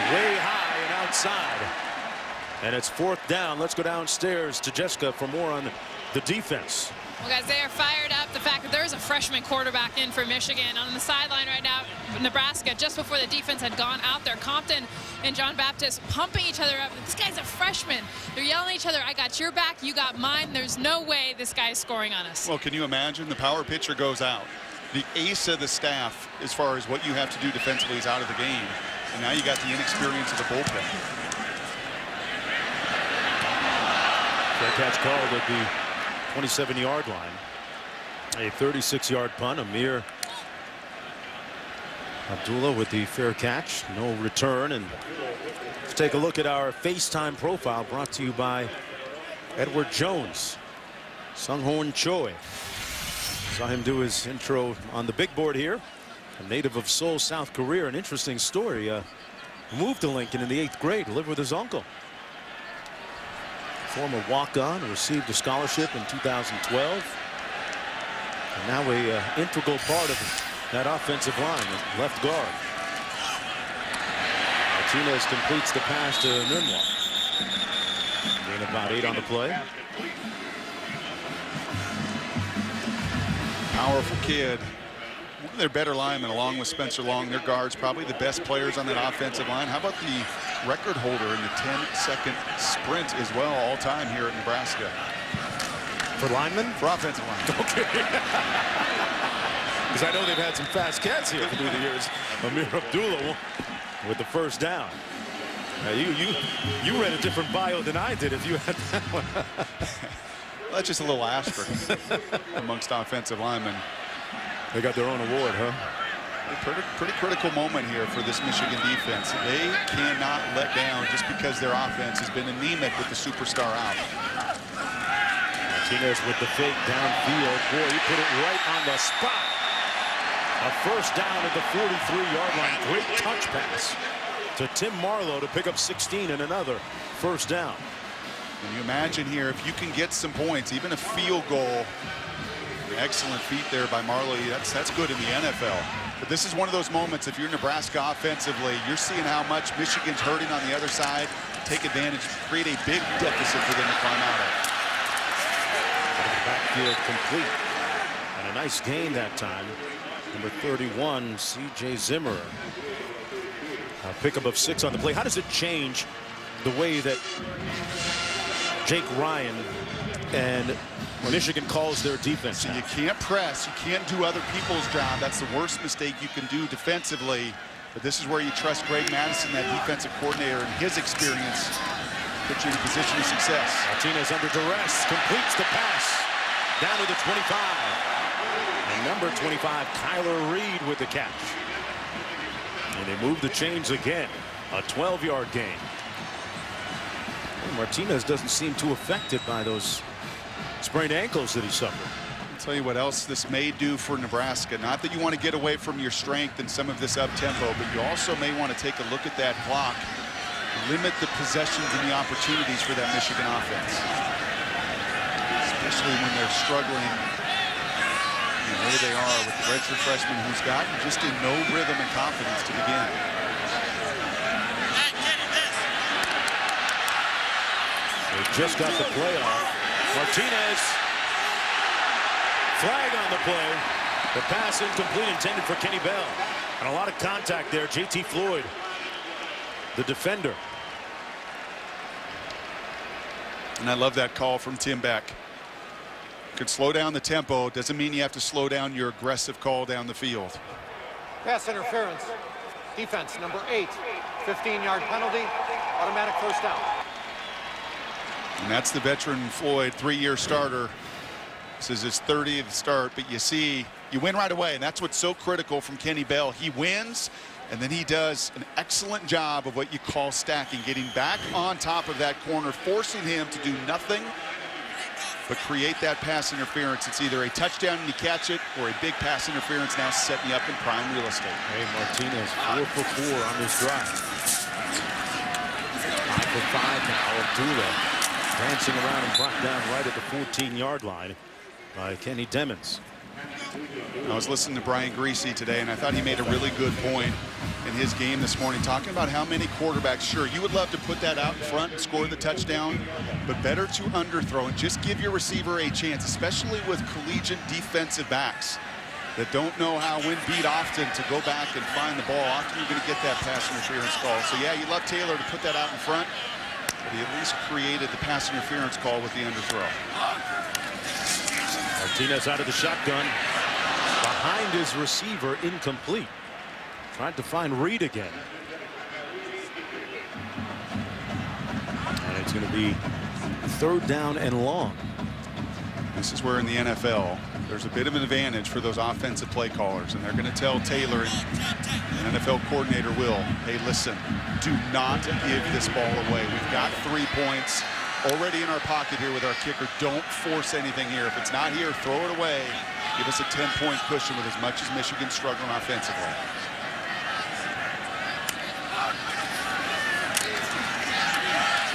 A: Way high and outside, and it's 4th down. Let's go downstairs to Jessica for more on the defense.
F: Well, guys, they are fired up. The fact that there's a freshman quarterback in for Michigan on the sideline right now. Nebraska, just before the defense had gone out there, Compton and John Baptist pumping each other up. This guy's a freshman. They're yelling at each other. I got your back, you got mine. There's no way this guy's scoring on us.
E: Well, can you imagine? The power pitcher goes out. The ace of the staff, as far as what you have to do defensively, is out of the game. And now you got the inexperience of the bullpen.
A: Fair catch called at the 27-yard line. A 36-yard punt. Amir Abdullah with the fair catch. No return. And let's take a look at our FaceTime profile brought to you by Edward Jones. Sunghorn Choi. Saw him do his intro on the big board here. A native of Seoul, South Korea. An interesting story. Moved to Lincoln in the 8th grade, lived with his uncle. Former walk-on, received a scholarship in 2012. And now a integral part of that offensive line, left guard. Martinez completes the pass to Nunwa. Gain about 8 on the play.
E: Powerful kid. One of their better linemen, along with Spencer Long, their guards, probably the best players on that offensive line. How about the record holder in the 10-second sprint as well, all time here at Nebraska?
A: For linemen?
E: For offensive line.
A: Okay. Because I know they've had some fast cats here through the years. Amir Abdullah with the 1st down. Now you read a different bio than I did if you had that one.
E: Well, that's just a little asterisk amongst offensive linemen.
A: They got their own award, huh?
E: Pretty critical moment here for this Michigan defense. They cannot let down just because their offense has been anemic with the superstar out.
A: Martinez with the fake downfield. Boy, he put it right on the spot. A 1st down at the 43-yard line. Great touch pass to Tim Marlowe to pick up 16 and another 1st down.
E: Can you imagine here, if you can get some points, even a field goal. Excellent feat there by Marlowe. That's good in the NFL. But this is one of those moments, if you're Nebraska offensively, you're seeing how much Michigan's hurting on the other side. Take advantage, create a big deficit for them to climb out of.
A: Backfield complete. And a nice gain that time. Number 31, C.J. Zimmer. A pickup of 6 on the play. How does it change the way that Jake Ryan and Michigan calls their defense?
E: So you can't press, you can't do other people's job. That's the worst mistake you can do defensively. But this is where you trust Greg Madison, that defensive coordinator, and his experience put you in a position of success.
A: Martinez under duress, completes the pass down to the 25. And number 25, Kyler Reed with the catch. And they move the chains again. A 12-yard gain. Martinez doesn't seem too affected by those sprained ankles that he suffered.
E: I'll tell you what else this may do for Nebraska. Not that you want to get away from your strength and some of this up-tempo, but you also may want to take a look at that clock. Limit the possessions and the opportunities for that Michigan offense. Especially when they're struggling. And there they are with the redshirt freshman who's gotten just in no rhythm and confidence to begin.
A: They just got the play off. Martinez. Flag on the play. The pass incomplete, intended for Kenny Bell. And a lot of contact there. J.T. Floyd, the defender.
E: And I love that call from Tim Beck. Could slow down the tempo. Doesn't mean you have to slow down your aggressive call down the field.
H: Pass interference. Defense, number 8. 15-yard penalty. Automatic first down.
E: And that's the veteran Floyd, 3-year starter. This is his 30th start, but you see, you win right away, and that's what's so critical from Kenny Bell. He wins, and then he does an excellent job of what you call stacking, getting back on top of that corner, forcing him to do nothing but create that pass interference. It's either a touchdown and you catch it, or a big pass interference now setting you up in prime real estate.
A: Hey, Martinez 4 for 4 on this drive. 5 for 5 now. Abdullah dancing around and brought down right at the 14-yard line by Kenny Demmons.
E: I was listening to Brian Greasy today, and I thought he made a really good point in his game this morning, talking about how many quarterbacks, sure, you would love to put that out in front and score the touchdown, but better to underthrow and just give your receiver a chance, especially with collegiate defensive backs that don't know how, when beat often, to go back and find the ball. Often you're going to get that pass interference call. So, yeah, you love Taylor to put that out in front, but he at least created the pass interference call with the underthrow.
A: Martinez out of the shotgun. Behind his receiver, incomplete. Tried to find Reed again. And it's going to be 3rd down and long.
E: This is where in the NFL, there's a bit of an advantage for those offensive play callers, and they're going to tell Taylor, and the NFL coordinator will, hey, listen, do not give this ball away. We've got 3 points already in our pocket here with our kicker. Don't force anything here. If it's not here, throw it away. Give us a 10-point cushion with as much as Michigan's struggling offensively.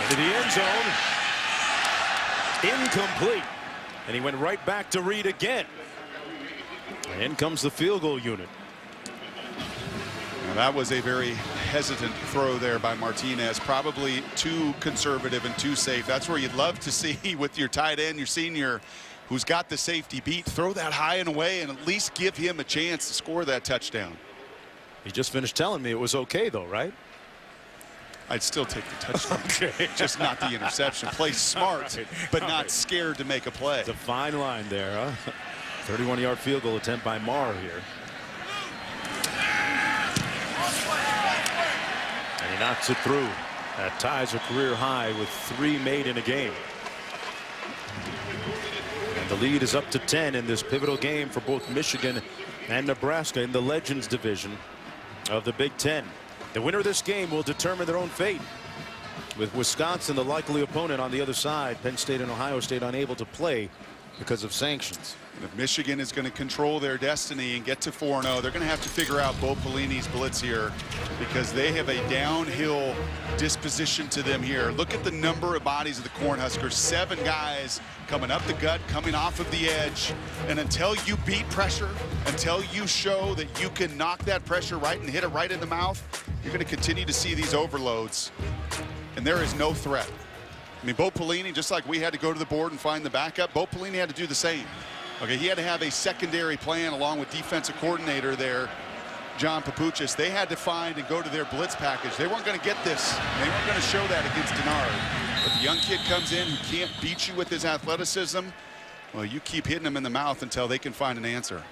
A: Into the end zone. Incomplete. And he went right back to Reed again. And in comes the field goal unit.
E: Now that was a very hesitant throw there by Martinez. Probably too conservative and too safe. That's where you'd love to see with your tight end, your senior, who's got the safety beat. Throw that high and away and at least give him a chance to score that touchdown.
A: He just finished telling me it was okay, though, right?
E: I'd still take the touchdown.
A: Okay.
E: Just not the interception. Play smart,
A: right.
E: but not scared to make a play.
A: It's a fine line there, huh? 31-yard field goal attempt by Marr here. And he knocks it through. That ties a career high with 3 made in a game. And the lead is up to 10 in this pivotal game for both Michigan and Nebraska in the Legends division of the Big Ten. The winner of this game will determine their own fate, with Wisconsin the likely opponent on the other side. Penn State and Ohio State unable to play because of sanctions.
E: And if Michigan is going to control their destiny and get to 4-0, they're going to have to figure out Bo Pelini's blitz here, because they have a downhill disposition to them here. Look at the number of bodies of the Cornhuskers. 7 guys coming up the gut, coming off of the edge. And until you beat pressure, until you show that you can knock that pressure right and hit it right in the mouth, you're going to continue to see these overloads. And there is no threat. I mean, Bo Pelini, just like we had to go to the board and find the backup, Bo Pelini had to do the same. Okay, he had to have a secondary plan along with defensive coordinator there, John Papuchis. They had to find and go to their blitz package. They weren't going to get this. They weren't going to show that against Denard. But the young kid comes in who can't beat you with his athleticism. Well, you keep hitting him in the mouth until they can find an answer.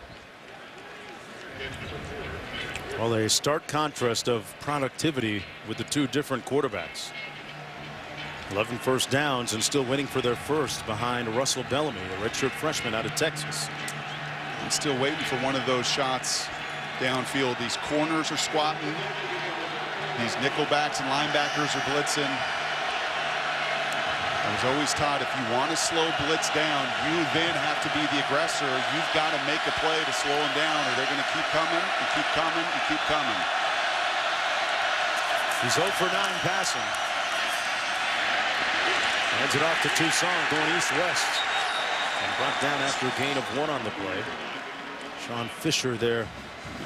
A: Well, a stark contrast of productivity with the 2 different quarterbacks. 11 first downs and still winning for their first behind Russell Bellamy, the redshirt freshman out of Texas.
E: I'm still waiting for one of those shots downfield. These corners are squatting. These nickelbacks and linebackers are blitzing. I was always taught if you want to slow blitz down, you then have to be the aggressor. You've got to make a play to slow them down, or they're going to keep coming and keep coming and keep coming.
A: He's 0 for 9 passing. Hands it off to Toussaint, going east-west. And brought down after a gain of 1 on the play. Sean Fisher there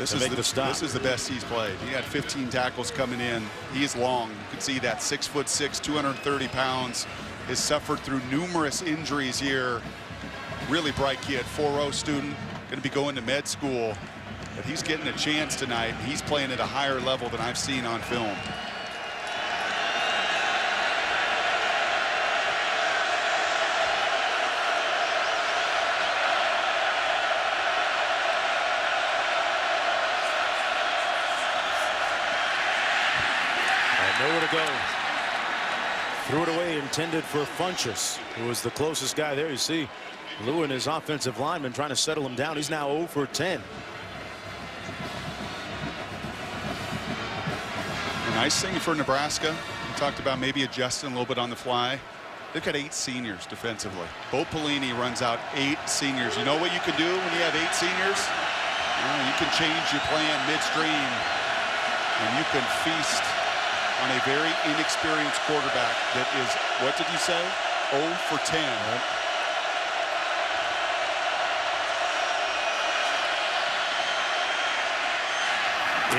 A: to make the stop.
E: This is the best he's played. He had 15 tackles coming in. He is long. You can see that, 6'6", 230 pounds. Has suffered through numerous injuries here. Really bright kid, 4.0 student, going to be going to med school. But he's getting a chance tonight. He's playing at a higher level than I've seen on film.
A: Nowhere to go. Threw it away, intended for Funchess, who was the closest guy there. You see Lewin, his offensive lineman, trying to settle him down. He's now 0 for 10.
E: A nice thing for Nebraska. We talked about maybe adjusting a little bit on the fly. They've got 8 seniors defensively. Bo Pelini runs out 8 seniors. You know what you can do when you have 8 seniors? You can change your plan midstream, and you can feast on a very inexperienced quarterback that is, what did you say? 0 for 10.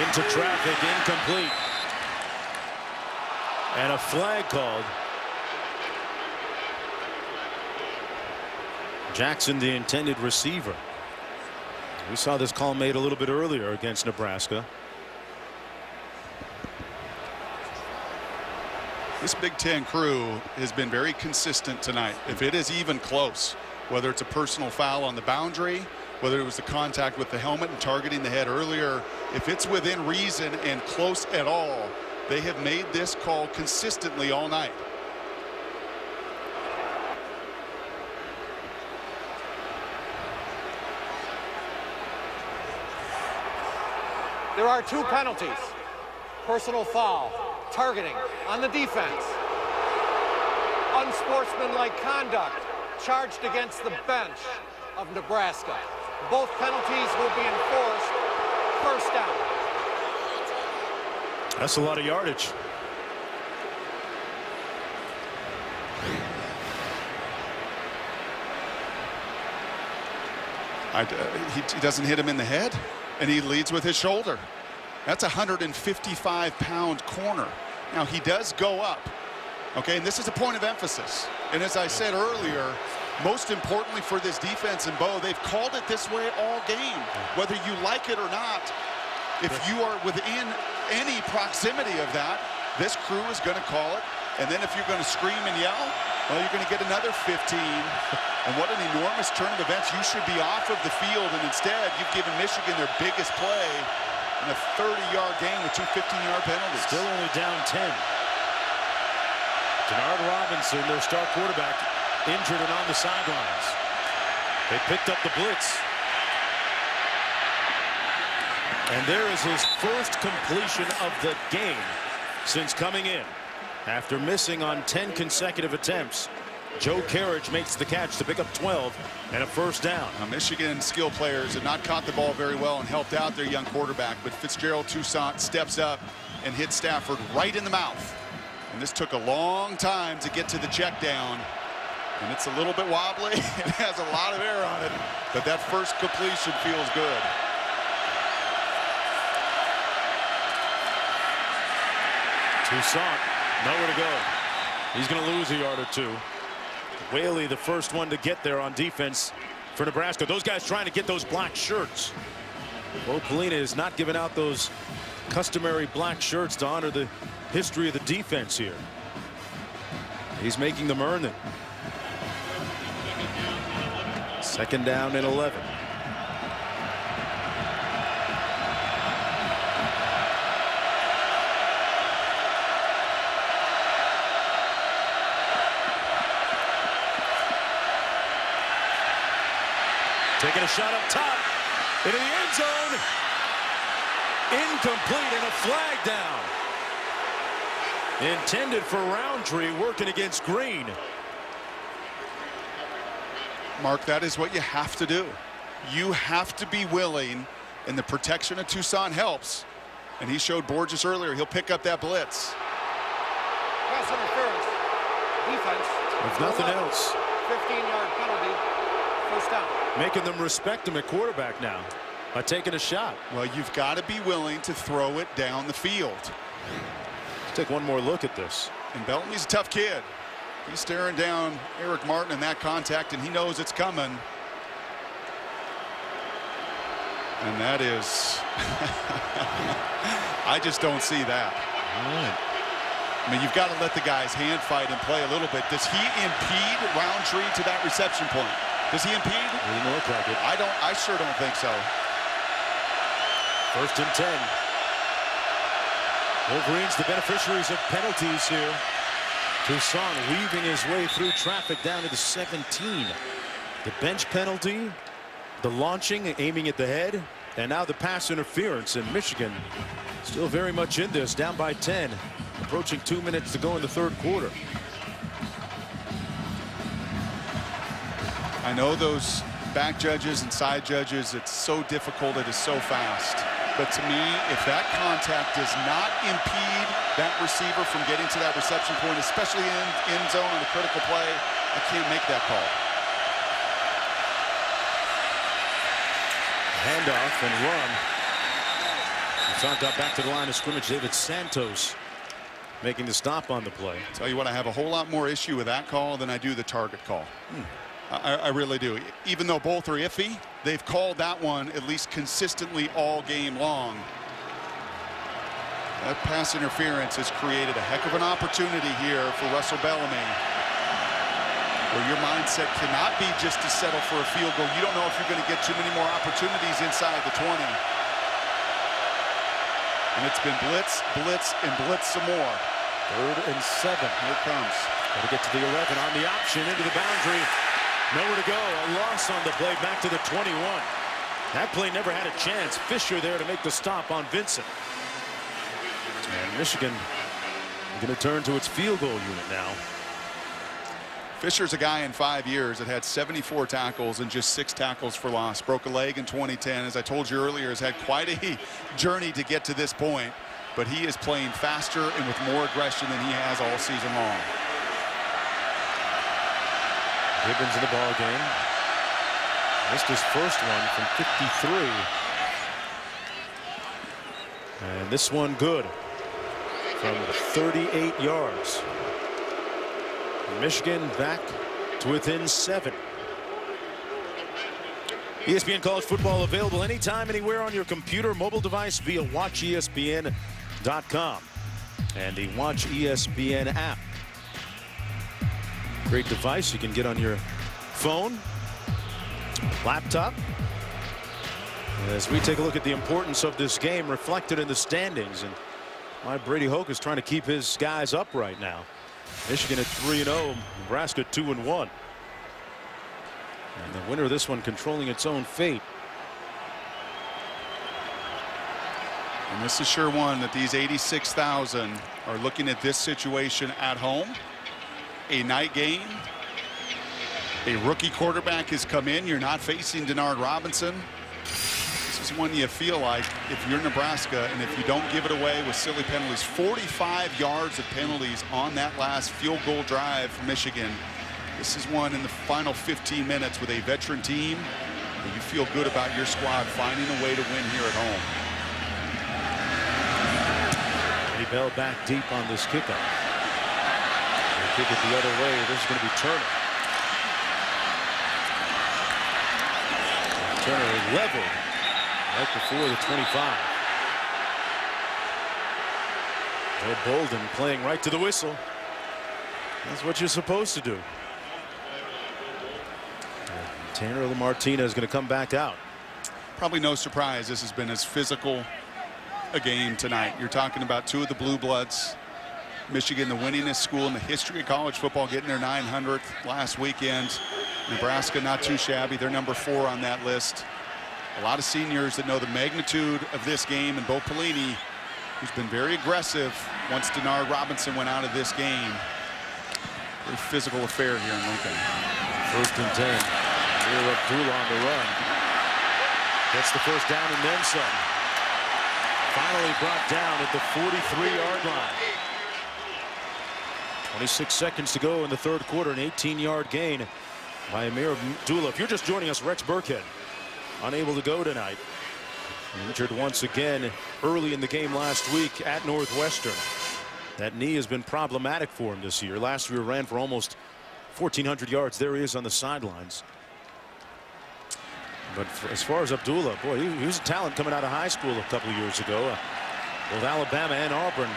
A: Into traffic, incomplete. And a flag called. Jackson, the intended receiver. We saw this call made a little bit earlier against Nebraska.
E: This Big Ten crew has been very consistent tonight. If it is even close, whether it's a personal foul on the boundary, whether it was the contact with the helmet and targeting the head earlier, if it's within reason and close at all, they have made this call consistently all night.
H: There are 2 penalties. Personal foul, targeting on the defense. Unsportsmanlike conduct charged against the bench of Nebraska. Both penalties will be enforced. First down.
A: That's a lot of yardage.
E: He doesn't hit him in the head, and he leads with his shoulder. That's a 155-pound corner. Now, he does go up, okay, and this is a point of emphasis. And as I said earlier, most importantly for this defense and Bo, they've called it this way all game. Whether you like it or not, if you are within any proximity of that, this crew is going to call it. And then if you're going to scream and yell, well, you're going to get another 15. And what an enormous turn of events. You should be off of the field, and instead you've given Michigan their biggest play in a 30-yard game with 2 15-yard penalties.
A: Still only down 10. Denard Robinson, their star quarterback, injured and on the sidelines. They picked up the blitz. And there is his first completion of the game since coming in. After missing on 10 consecutive attempts, Joe Carriage makes the catch to pick up 12 and a first down.
E: Now, Michigan skill players have not caught the ball very well and helped out their young quarterback, but Fitzgerald Toussaint steps up and hits Stafford right in the mouth. And this took a long time to get to the check down, and it's a little bit wobbly. It has a lot of air on it, but that first completion feels good.
A: Toussaint, nowhere to go. He's going to lose a yard or 2. Whaley, the first one to get there on defense for Nebraska. Those guys trying to get those black shirts. Bo Pelini is not giving out those customary black shirts to honor the history of the defense here. He's making them earn them. Second down and 11. Taking a shot up top into the end zone. Incomplete and a flag down. Intended for Roundtree, working against Green.
E: Mark, that is what you have to do. You have to be willing, and the protection of Tucson helps. And he showed Borges earlier, he'll pick up that blitz.
H: Pass interference. Defense.
A: If nothing else.
H: 15-yard penalty. First down.
A: Making them respect him at quarterback now by taking a shot.
E: Well, you've got to be willing to throw it down the field.
A: Let's take one more look at this.
E: And Bellamy's a tough kid. He's staring down Eric Martin in that contact, and he knows it's coming. And that is, I just don't see that.
A: All right.
E: I mean, you've got to let the guys hand fight and play a little bit. Does he impede Roundtree to that reception point? Does he impede?
A: It didn't look like it.
E: I sure don't think so.
A: 1st and 10. Wolverines the beneficiaries of penalties here. Tucson weaving his way through traffic down to the 17. The bench penalty, the launching, aiming at the head, and now the pass interference. And Michigan still very much in this, down by 10. Approaching 2 minutes to go in the 3rd quarter.
E: I know those back judges and side judges, it's so difficult, it is so fast. But to me, if that contact does not impede that receiver from getting to that reception point, especially in end zone on a critical play, I can't make that call.
A: Handoff and run. Tucson got back to the line of scrimmage. David Santos making the stop on the play.
E: Tell you what, I have a whole lot more issue with that call than I do the target call. I really do. Even though both are iffy, they've called that one at least consistently all game long. That pass interference has created a heck of an opportunity here for Russell Bellamy, where your mindset cannot be just to settle for a field goal. You don't know if you're going to get too many more opportunities inside the 20. And it's been blitz, blitz, and blitz some more.
A: 3rd and 7.
E: Here it comes.
A: Got to get to the 11 on the option into the boundary. Nowhere to go. A loss on the play back to the 21. That play never had a chance. Fisher there to make the stop on Vincent. And Michigan going to turn to its field goal unit now.
E: Fisher's a guy in 5 years that had 74 tackles and just 6 tackles for loss. Broke a leg in 2010. As I told you earlier, has had quite a journey to get to this point. But he is playing faster and with more aggression than he has all season long.
A: Gibbons in the ball game. Missed his first one from 53. And this one good from 38 yards. Michigan back to within 7. ESPN College Football available anytime, anywhere on your computer, mobile device via WatchESPN.com and the Watch ESPN app. Great device you can get on your phone, laptop. As we take a look at the importance of this game reflected in the standings, and why Brady Hoke is trying to keep his guys up right now. Michigan at 3-0, Nebraska 2-1. And the winner of this one controlling its own fate.
E: And this is sure one that these 86,000 are looking at this situation at home. A night game. A rookie quarterback has come in. You're not facing Denard Robinson. This is one you feel like if you're Nebraska and if you don't give it away with silly penalties. 45 yards of penalties on that last field goal drive for Michigan. This is one in the final 15 minutes with a veteran team. You feel good about your squad finding a way to win here at home.
A: Eddie Bell back deep on this kickoff. Kick it the other way. This is going to be Turner. Turner leveled right before the 25. Joe Bolden playing right to the whistle. That's what you're supposed to do. Tanner Lamartina is going to come back out.
E: Probably no surprise this has been as physical a game tonight. You're talking about 2 of the blue bloods. Michigan, the winningest school in the history of college football, getting their 900th last weekend. Nebraska, not too shabby. They're number 4 on that list. A lot of seniors that know the magnitude of this game, and Bo Pelini, who's been very aggressive once Denard Robinson went out of this game. Very physical affair here in Lincoln.
A: 1st and 10. Here Abdullah on the run. Gets the first down and then some. Finally brought down at the 43-yard line. 26 seconds to go in the 3rd quarter. An 18-yard gain by Amir Abdullah. If you're just joining us, Rex Burkhead unable to go tonight. Injured once again early in the game last week at Northwestern. That knee has been problematic for him this year. Last year ran for almost 1,400 yards. There he is on the sidelines. But as far as Abdullah, boy, he was a talent coming out of high school a couple of years ago. Both Alabama and Auburn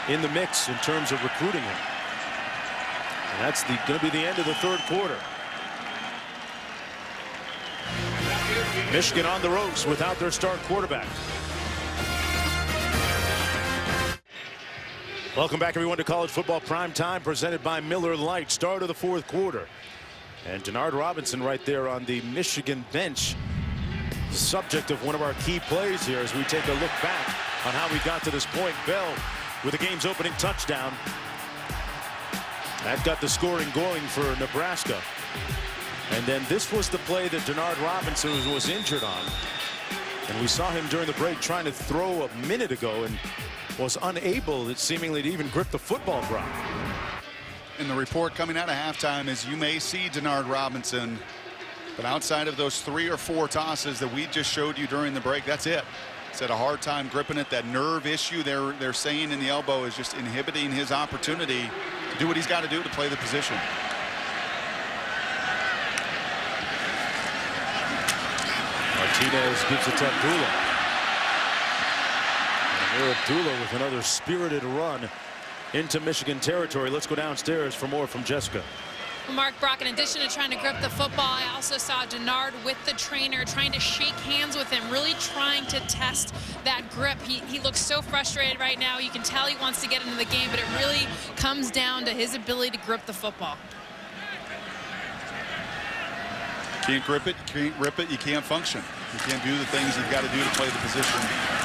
A: in the mix in terms of recruiting him. And that's going to be the end of the 3rd quarter. Michigan on the ropes without their start quarterback. Welcome back, everyone, to College Football Prime Time, presented by Miller Lite. Start of the 4th quarter. And Denard Robinson right there on the Michigan bench, subject of one of our key plays here as we take a look back on how we got to this point. Bell with the game's opening touchdown. That got the scoring going for Nebraska. And then this was the play that Denard Robinson was injured on. And we saw him during the break trying to throw a minute ago and was unable, seemingly, to even grip the football drop.
E: And the report coming out of halftime is you may see Denard Robinson, but outside of those 3 or 4 tosses that we just showed you during the break, that's it. He's had a hard time gripping it. That nerve issue they're saying in the elbow is just inhibiting his opportunity to do what he's got to do to play the position.
A: Martinez gives it to Abdullah. And here Abdullah with another spirited run into Michigan territory. Let's go downstairs for more from Jessica.
F: Mark Brock, in addition to trying to grip the football, I also saw Denard with the trainer trying to shake hands with him, really trying to test that grip. He looks so frustrated right now. You can tell he wants to get into the game, but it really comes down to his ability to grip the football.
E: Can't grip it, you can't rip it, you can't function. You can't do the things you've got to do to play the position.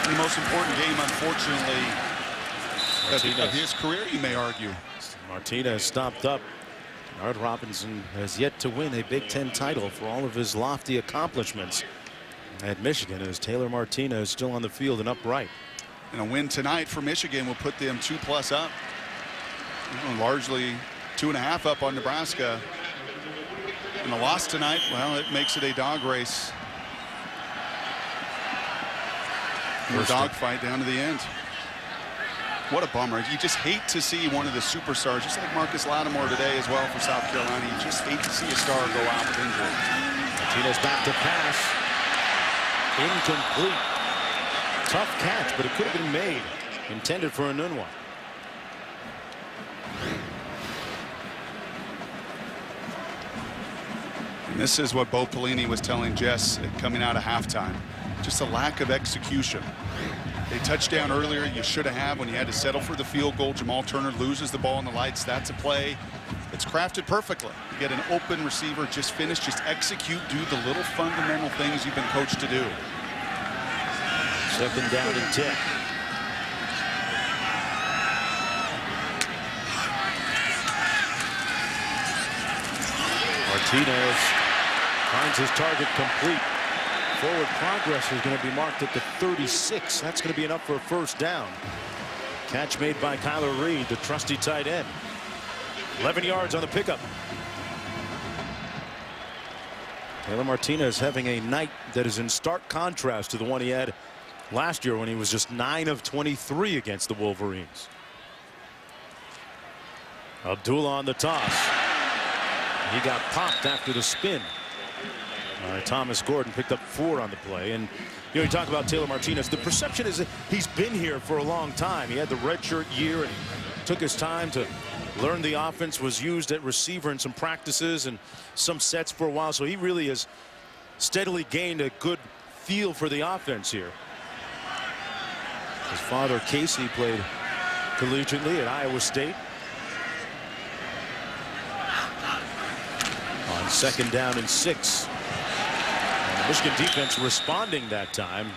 E: In the most important game, unfortunately, of his career, you may argue.
A: Martinez stopped up. Denard Robinson has yet to win a Big Ten title for all of his lofty accomplishments at Michigan, as Taylor Martinez still on the field and upright.
E: And a win tonight for Michigan will put them 2+ up. Largely 2.5 up on Nebraska. And a loss tonight, well, it makes it a dog race. A dogfight down to the end. What a bummer. You just hate to see one of the superstars, just like Marcus Lattimore today as well for South Carolina. You just hate to see a star go out with injury.
A: Martinez back to pass. Incomplete. Tough catch, but it could have been made. Intended for Anunwa.
E: And this is what Bo Pelini was telling Jess coming out of halftime. Just a lack of execution. A touchdown earlier you should have when you had to settle for the field goal. Jamal Turner loses the ball in the lights. That's a play that's crafted perfectly. You get an open receiver, just finish, just execute, do the little fundamental things you've been coached to do.
A: 2nd down and 10. Martinez finds his target complete. Forward progress is going to be marked at the 36. That's going to be enough for a 1st down. Catch made by Kyler Reed, the trusty tight end. 11 yards on the pickup. Taylor Martinez having a night that is in stark contrast to the one he had last year when he was just 9 of 23 against the Wolverines. Abdullah on the toss. He got popped after the spin. Thomas Gordon picked up 4 on the play. And you talk about Taylor Martinez. The perception is that he's been here for a long time. He had the redshirt year and took his time to learn the offense, was used at receiver in some practices and some sets for a while. So he really has steadily gained a good feel for the offense here. His father, Casey, played collegiately at Iowa State. On 2nd down and 6. Michigan defense responding that time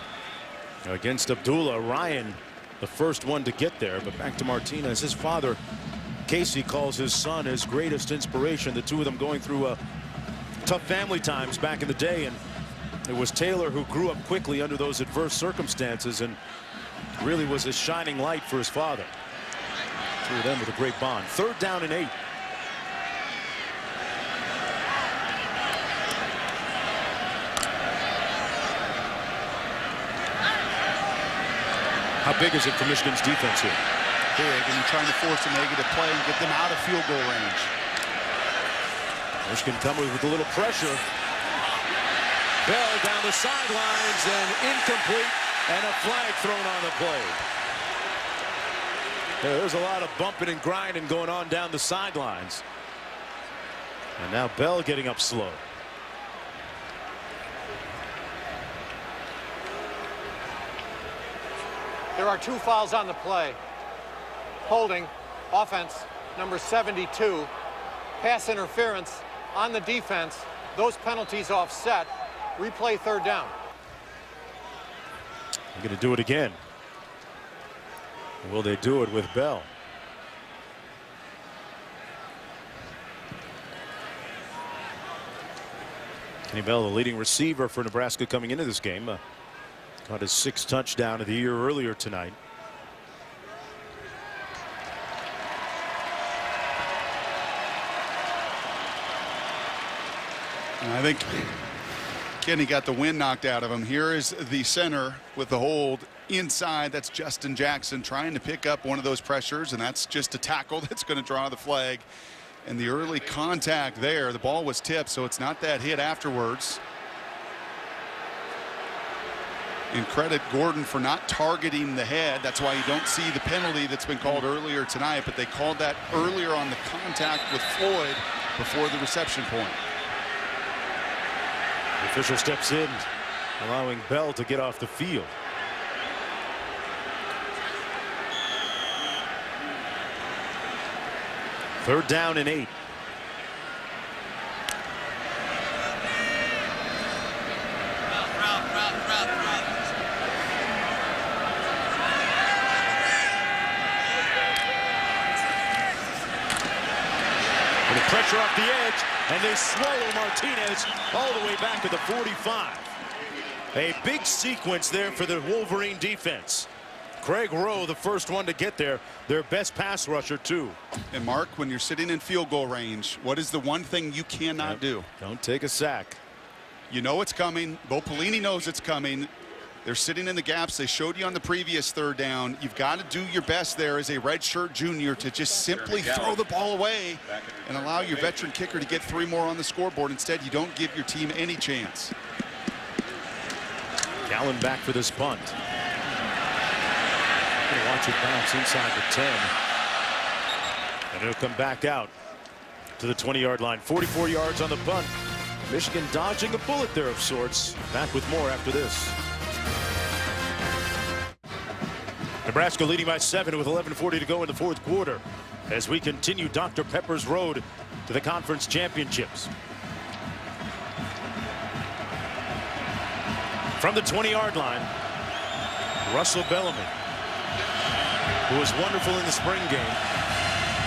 A: against Abdullah. Ryan, the first one to get there, but back to Martinez. His father, Casey, calls his son his greatest inspiration. The two of them going through tough family times back in the day, and it was Taylor who grew up quickly under those adverse circumstances and really was a shining light for his father. Two of them with a great bond. 3rd down and 8. How big is it for Michigan's defense here?
E: Big, and you're trying to force a negative play and get them out of field goal range.
A: Michigan coming with a little pressure. Bell down the sidelines and incomplete, and a flag thrown on the play. There's a lot of bumping and grinding going on down the sidelines. And now Bell getting up slow.
H: There are 2 fouls on the play. Holding, offense, number 72. Pass interference on the defense. Those penalties offset. Replay 3rd down.
A: They're going to do it again. Will they do it with Bell? Kenny Bell, the leading receiver for Nebraska coming into this game. Got his 6th touchdown of the year earlier tonight.
E: And I think Kenny got the wind knocked out of him. Here is the center with the hold inside. That's Justin Jackson trying to pick up one of those pressures, and that's just a tackle that's going to draw the flag. And the early contact there, the ball was tipped, so it's not that hit afterwards. And credit Gordon for not targeting the head. That's why you don't see the penalty that's been called earlier tonight, but they called that earlier on the contact with Floyd before the reception point.
A: The official steps in, allowing Bell to get off the field. Third down and 8. And the pressure off the edge, and they swallow Martinez all the way back to the 45. A big sequence there for the Wolverine defense. Craig Rowe, the first one to get there, their best pass rusher too.
E: And Mark, when you're sitting in field goal range, what is the one thing you cannot do?
A: Don't take a sack.
E: You know it's coming. Bo Pelini knows it's coming. They're sitting in the gaps they showed you on the previous 3rd down. You've got to do your best there as a redshirt junior to just simply throw the ball away and allow your veteran kicker to get 3 more on the scoreboard. Instead, you don't give your team any chance.
A: Gallen back for this punt. Gonna watch it bounce inside the 10. And it'll come back out to the 20-yard line. 44 yards on the punt. Michigan dodging a bullet there of sorts. Back with more after this. Nebraska leading by 7 with 11:40 to go in the 4th quarter as we continue Dr. Pepper's road to the conference championships. From the 20-yard line, Russell Bellamy, who was wonderful in the spring game,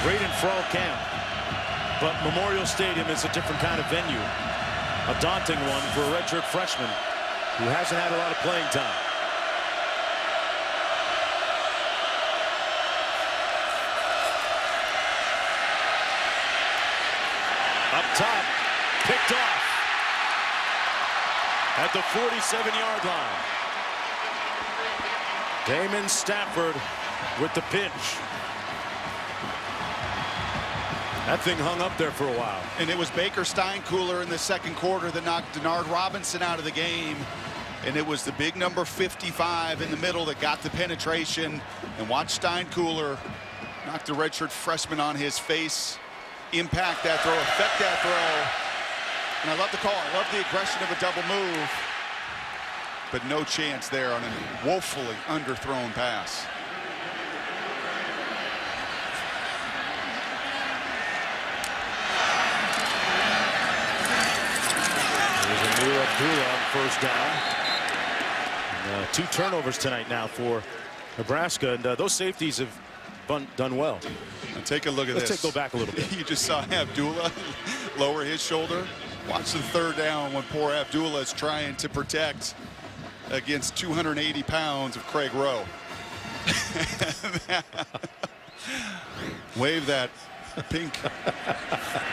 A: great in fall camp, but Memorial Stadium is a different kind of venue, a daunting one for a redshirt freshman who hasn't had a lot of playing time. Up top, picked off at the 47-yard line. Damon Stafford with the pinch. That thing hung up there for a while.
E: And it was Baker Steinkuhler in the 2nd quarter that knocked Denard Robinson out of the game. And it was the big number 55 in the middle that got the penetration. And watch Steinkuhler knock the redshirt freshman on his face. Impact that throw, affect that throw. And I love the call. I love the aggression of a double move. But no chance there on a woefully underthrown pass.
A: There's a Amir Abdullah on first down. And, 2 turnovers tonight now for Nebraska, and those safeties have done well.
E: Now take a look at this.
A: Let's go back a little bit.
E: You just saw Abdullah lower his shoulder. Watch the third down when poor Abdullah is trying to protect against 280 pounds of Craig Rowe. Wave that pink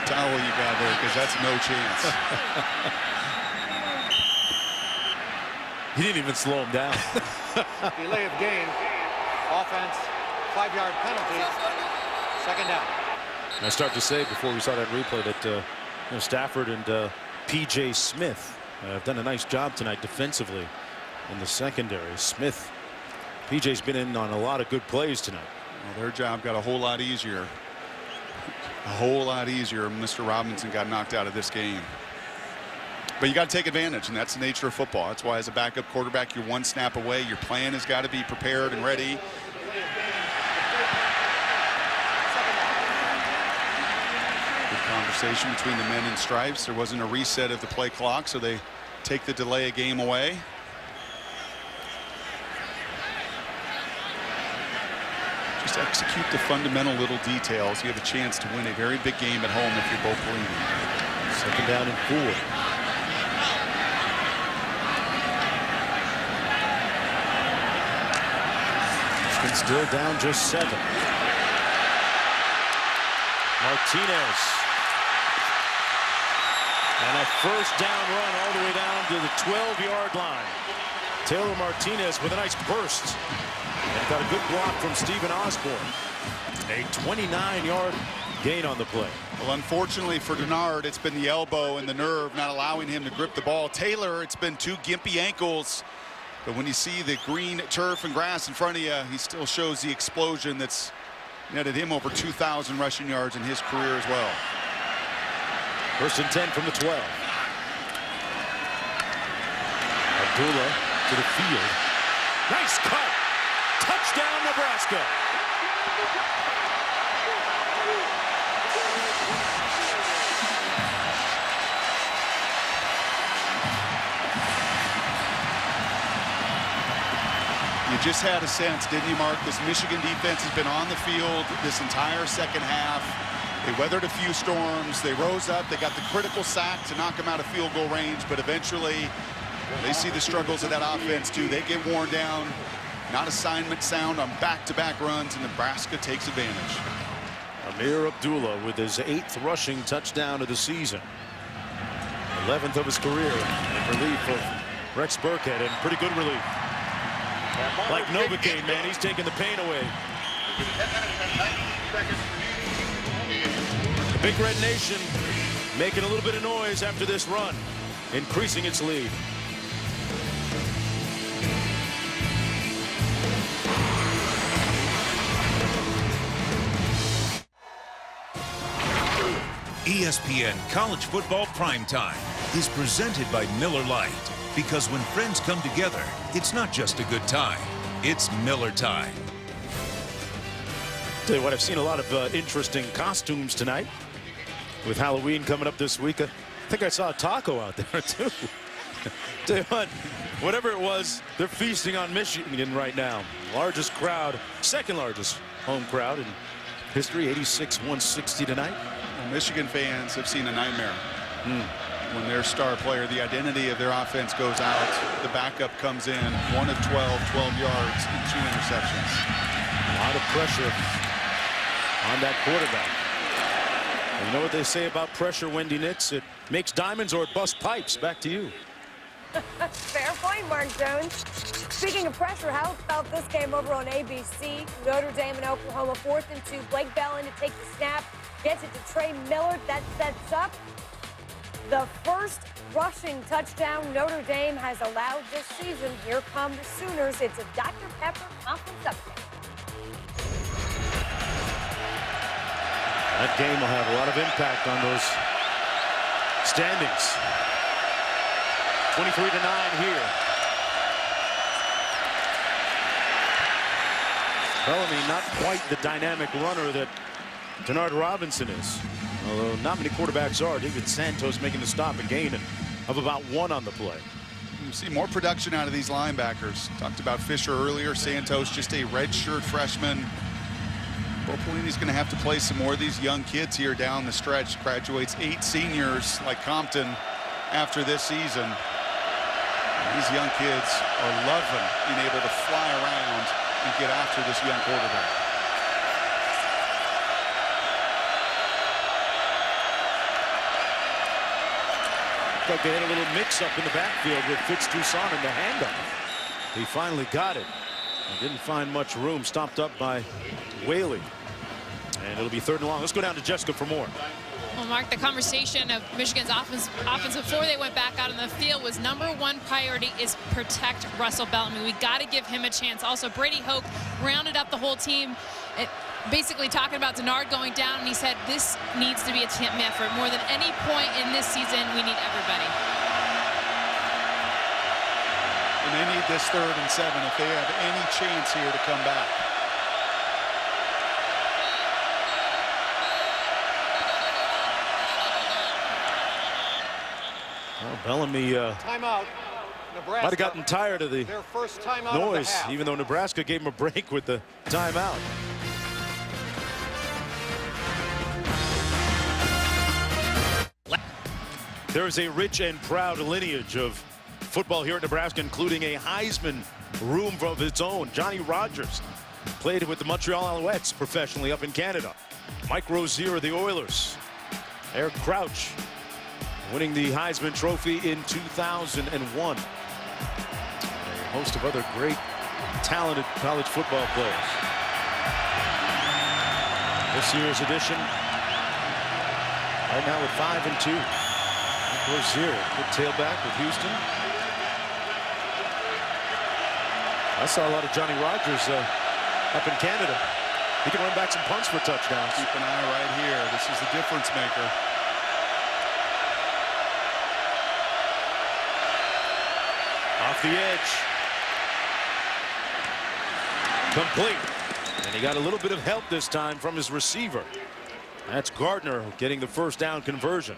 E: towel you got there, because that's no chance.
A: He didn't even slow him down.
H: Delay of game. Offense. 5-yard penalty. Second down.
A: I started to say before we saw that replay that Stafford and P.J. Smith have done a nice job tonight defensively in the secondary. Smith, P.J.'s been in on a lot of good plays tonight.
E: Well, their job got a whole lot easier. A whole lot easier. Mr. Robinson got knocked out of this game. But you got to take advantage, and that's the nature of football. That's why as a backup quarterback, you're 1 snap away. Your plan has got to be prepared and ready. Conversation between the men in stripes. There wasn't a reset of the play clock, so they take the delay of game away. Just execute the fundamental little details. You have a chance to win a very big game at home if you're both leading.
A: Second down and 4. Michigan still down just 7. Martinez. And a first down run all the way down to the 12-yard line. Taylor Martinez with a nice burst. And got a good block from Stephen Osborne. A 29-yard gain on the play.
E: Well, unfortunately for Denard, it's been the elbow and the nerve not allowing him to grip the ball. Taylor, it's been 2 gimpy ankles. But when you see the green turf and grass in front of you, he still shows the explosion that's netted him over 2,000 rushing yards in his career as well.
A: 1st and 10 from the 12. Abdullah to the field. Nice cut. Touchdown, Nebraska.
E: You just had a sense, didn't you, Mark? This Michigan defense has been on the field this entire second half. They weathered a few storms. They rose up. They got the critical sack to knock them out of field goal range. But eventually, they see the struggles of that offense, too. They get worn down. Not assignment sound on back-to-back runs, and Nebraska takes advantage.
A: Amir Abdullah with his 8th rushing touchdown of the season. 11th of his career in relief of Rex Burkhead, and pretty good relief. Like Novocaine, man, he's taking the pain away. The Big Red Nation making a little bit of noise after this run, increasing its lead.
B: ESPN College Football Primetime is presented by Miller Lite, because when friends come together, it's not just a good time, it's Miller time.
A: Tell you what, I've seen a lot of interesting costumes tonight with Halloween coming up this week. I think I saw a taco out there too. Tell you what, whatever it was, they're feasting on Michigan right now. Largest crowd, 2nd largest home crowd in history, 86-160 tonight.
E: Well, Michigan fans have seen a nightmare. When their star player, the identity of their offense goes out, the backup comes in, 1 of 12 yards and 2 interceptions.
A: A lot of pressure on that quarterback. And you know what they say about pressure, Wendy Nitz? It makes diamonds or it busts pipes. Back to you.
I: Fair point, Mark Jones. Speaking of pressure, how about this game over on ABC? Notre Dame and Oklahoma, 4th and 2. Blake Bell in to take the snap, gets it to Trey Miller. That sets up the first rushing touchdown Notre Dame has allowed this season. Here come the Sooners. It's a Dr. Pepper conference update.
A: That game will have a lot of impact on those standings. 23-9 here. Bellamy not quite the dynamic runner that Denard Robinson is. Although not many quarterbacks are. David Santos making the stop and gain of about 1 on the play.
E: You see more production out of these linebackers. Talked about Fisher earlier. Santos, just a redshirt freshman. Bo Pelini's going to have to play some more of these young kids here down the stretch. Graduates 8 seniors like Compton after this season. These young kids are loving being able to fly around and get after this young quarterback.
A: Like they had a little mix-up in the backfield with Fitz-Toussaint in the handoff. He finally got it and didn't find much room. Stopped up by Whaley. And it'll be 3rd and long. Let's go down to Jessica for more.
F: Well, Mark, the conversation of Michigan's offense before they went back out on the field was #1 priority is protect Russell Bellamy. We got to give him a chance. Also, Brady Hoke rounded up the whole team, basically talking about Denard going down, and he said this needs to be a team effort. More than any point in this season, we need everybody.
E: And they need this 3rd and 7 if they have any chance here to come back.
A: Well, Bellamy
H: Timeout. Nebraska.
A: might have gotten tired of the
H: Their first timeout
A: noise,
H: of the half.
A: even though Nebraska gave him a break with the timeout. There is a rich and proud lineage of football here at Nebraska, including a Heisman room of its own. Johnny Rodgers played with the Montreal Alouettes professionally up in Canada. Mike Rozier of the Oilers. Eric Crouch winning the Heisman Trophy in 2001. A host of other great, talented college football players. This year's edition, right now with 5-2. Rozier, good tailback with Houston. I saw a lot of Johnny Rodgers up in Canada. He can run back some punts for touchdowns.
E: Keep an eye right here. This is the difference maker.
A: Off the edge. Complete. And he got a little bit of help this time from his receiver. That's Gardner getting the 1st down conversion.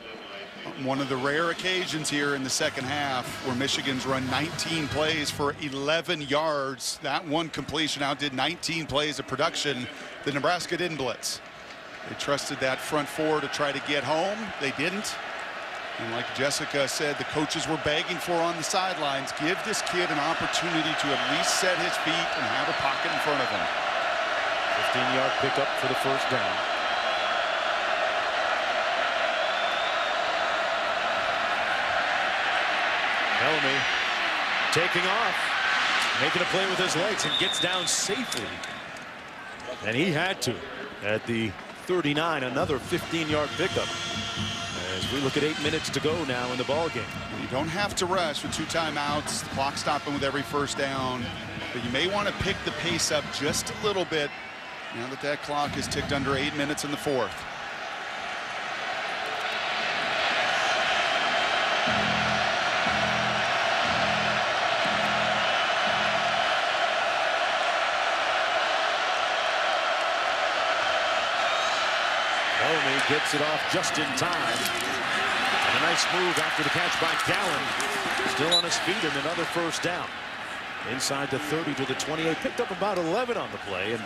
E: One of the rare occasions here in the second half where Michigan's run 19 plays for 11 yards. That one completion outdid 19 plays of production. The Nebraska didn't blitz. They trusted that front 4 to try to get home. They didn't. And like Jessica said, the coaches were begging for on the sidelines, give this kid an opportunity to at least set his feet and have a pocket in front of him.
A: 15-yard pickup for the 1st down. Bellamy taking off, making a play with his legs, and gets down safely. And he had to at the 39, another 15-yard pickup. As we look at 8 minutes to go now in the ball game.
E: You don't have to rush with 2 timeouts. The clock stopping with every 1st down. But you may want to pick the pace up just a little bit now that that clock has ticked under 8 minutes in the 4th.
A: Bellamy gets it off just in time. And a nice move after the catch by Gallen. Still on his feet, and another 1st down. Inside the 30 to the 28. Picked up about 11 on the play. And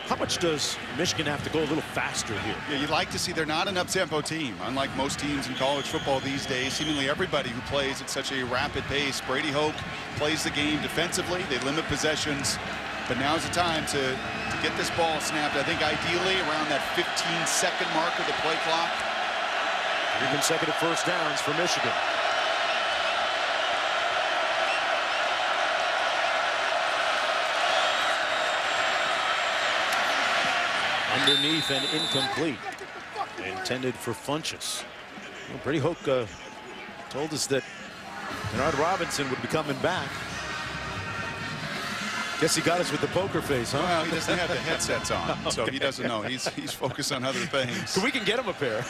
A: how much does Michigan have to go a little faster here?
E: Yeah, you'd like to see they're not an up-tempo team. Unlike most teams in college football these days, seemingly everybody who plays at such a rapid pace. Brady Hoke plays the game defensively. They limit possessions. But now's the time to get this ball snapped. I think ideally around that 15-second mark of the play clock.
A: 3 consecutive 1st downs for Michigan. Underneath and incomplete. Intended for Funchess. Well, Brady Hoke told us that Denard Robinson would be coming back. Guess he got us with the poker face, huh?
E: Well, he doesn't have the headsets on, so he doesn't know. He's focused on other things.
A: So we can get him a pair.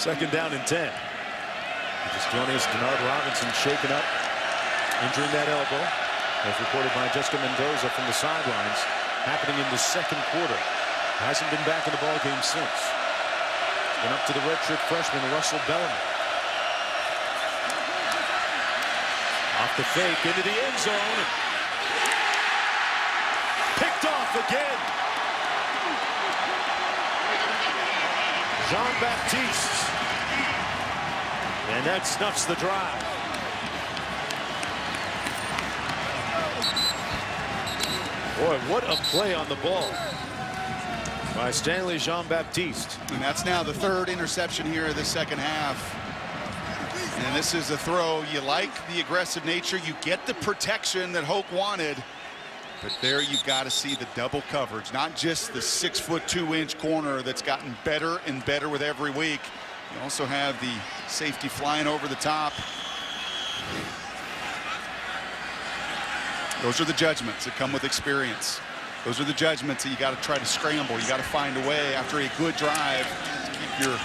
A: 2nd down and 10. Just joining us, Denard Robinson shaken up, injuring that elbow, as reported by Jessica Mendoza from the sidelines, happening in the 2nd quarter. Hasn't been back in the ball game since. Been up to the redshirt freshman Russell Bellamy. Off the fake into the end zone. Picked off again. Jean-Baptiste. And that snuffs the drive. Boy, what a play on the ball by Stanley Jean-Baptiste.
E: And that's now the third interception here of the second half. And this is a throw. You like the aggressive nature. You get the protection that Hoke wanted. But there you've got to see the double coverage, not just the 6'2" corner that's gotten better and better with every week. You also have the safety flying over the top. Those are the judgments that come with experience. Those are the judgments that you got to try to scramble. You got to find a way after a good drive to keep your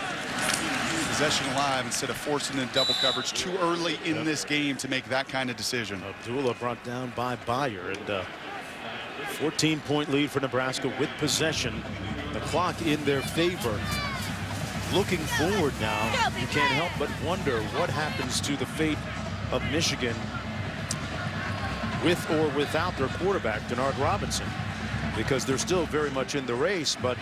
E: possession alive instead of forcing in double coverage too early in this game to make that kind of decision.
A: Abdullah brought down by Bayer, and 14-point lead for Nebraska with possession. The clock in their favor. Looking forward now, you can't help but wonder what happens to the fate of Michigan with or without their quarterback, Denard Robinson, because they're still very much in the race. But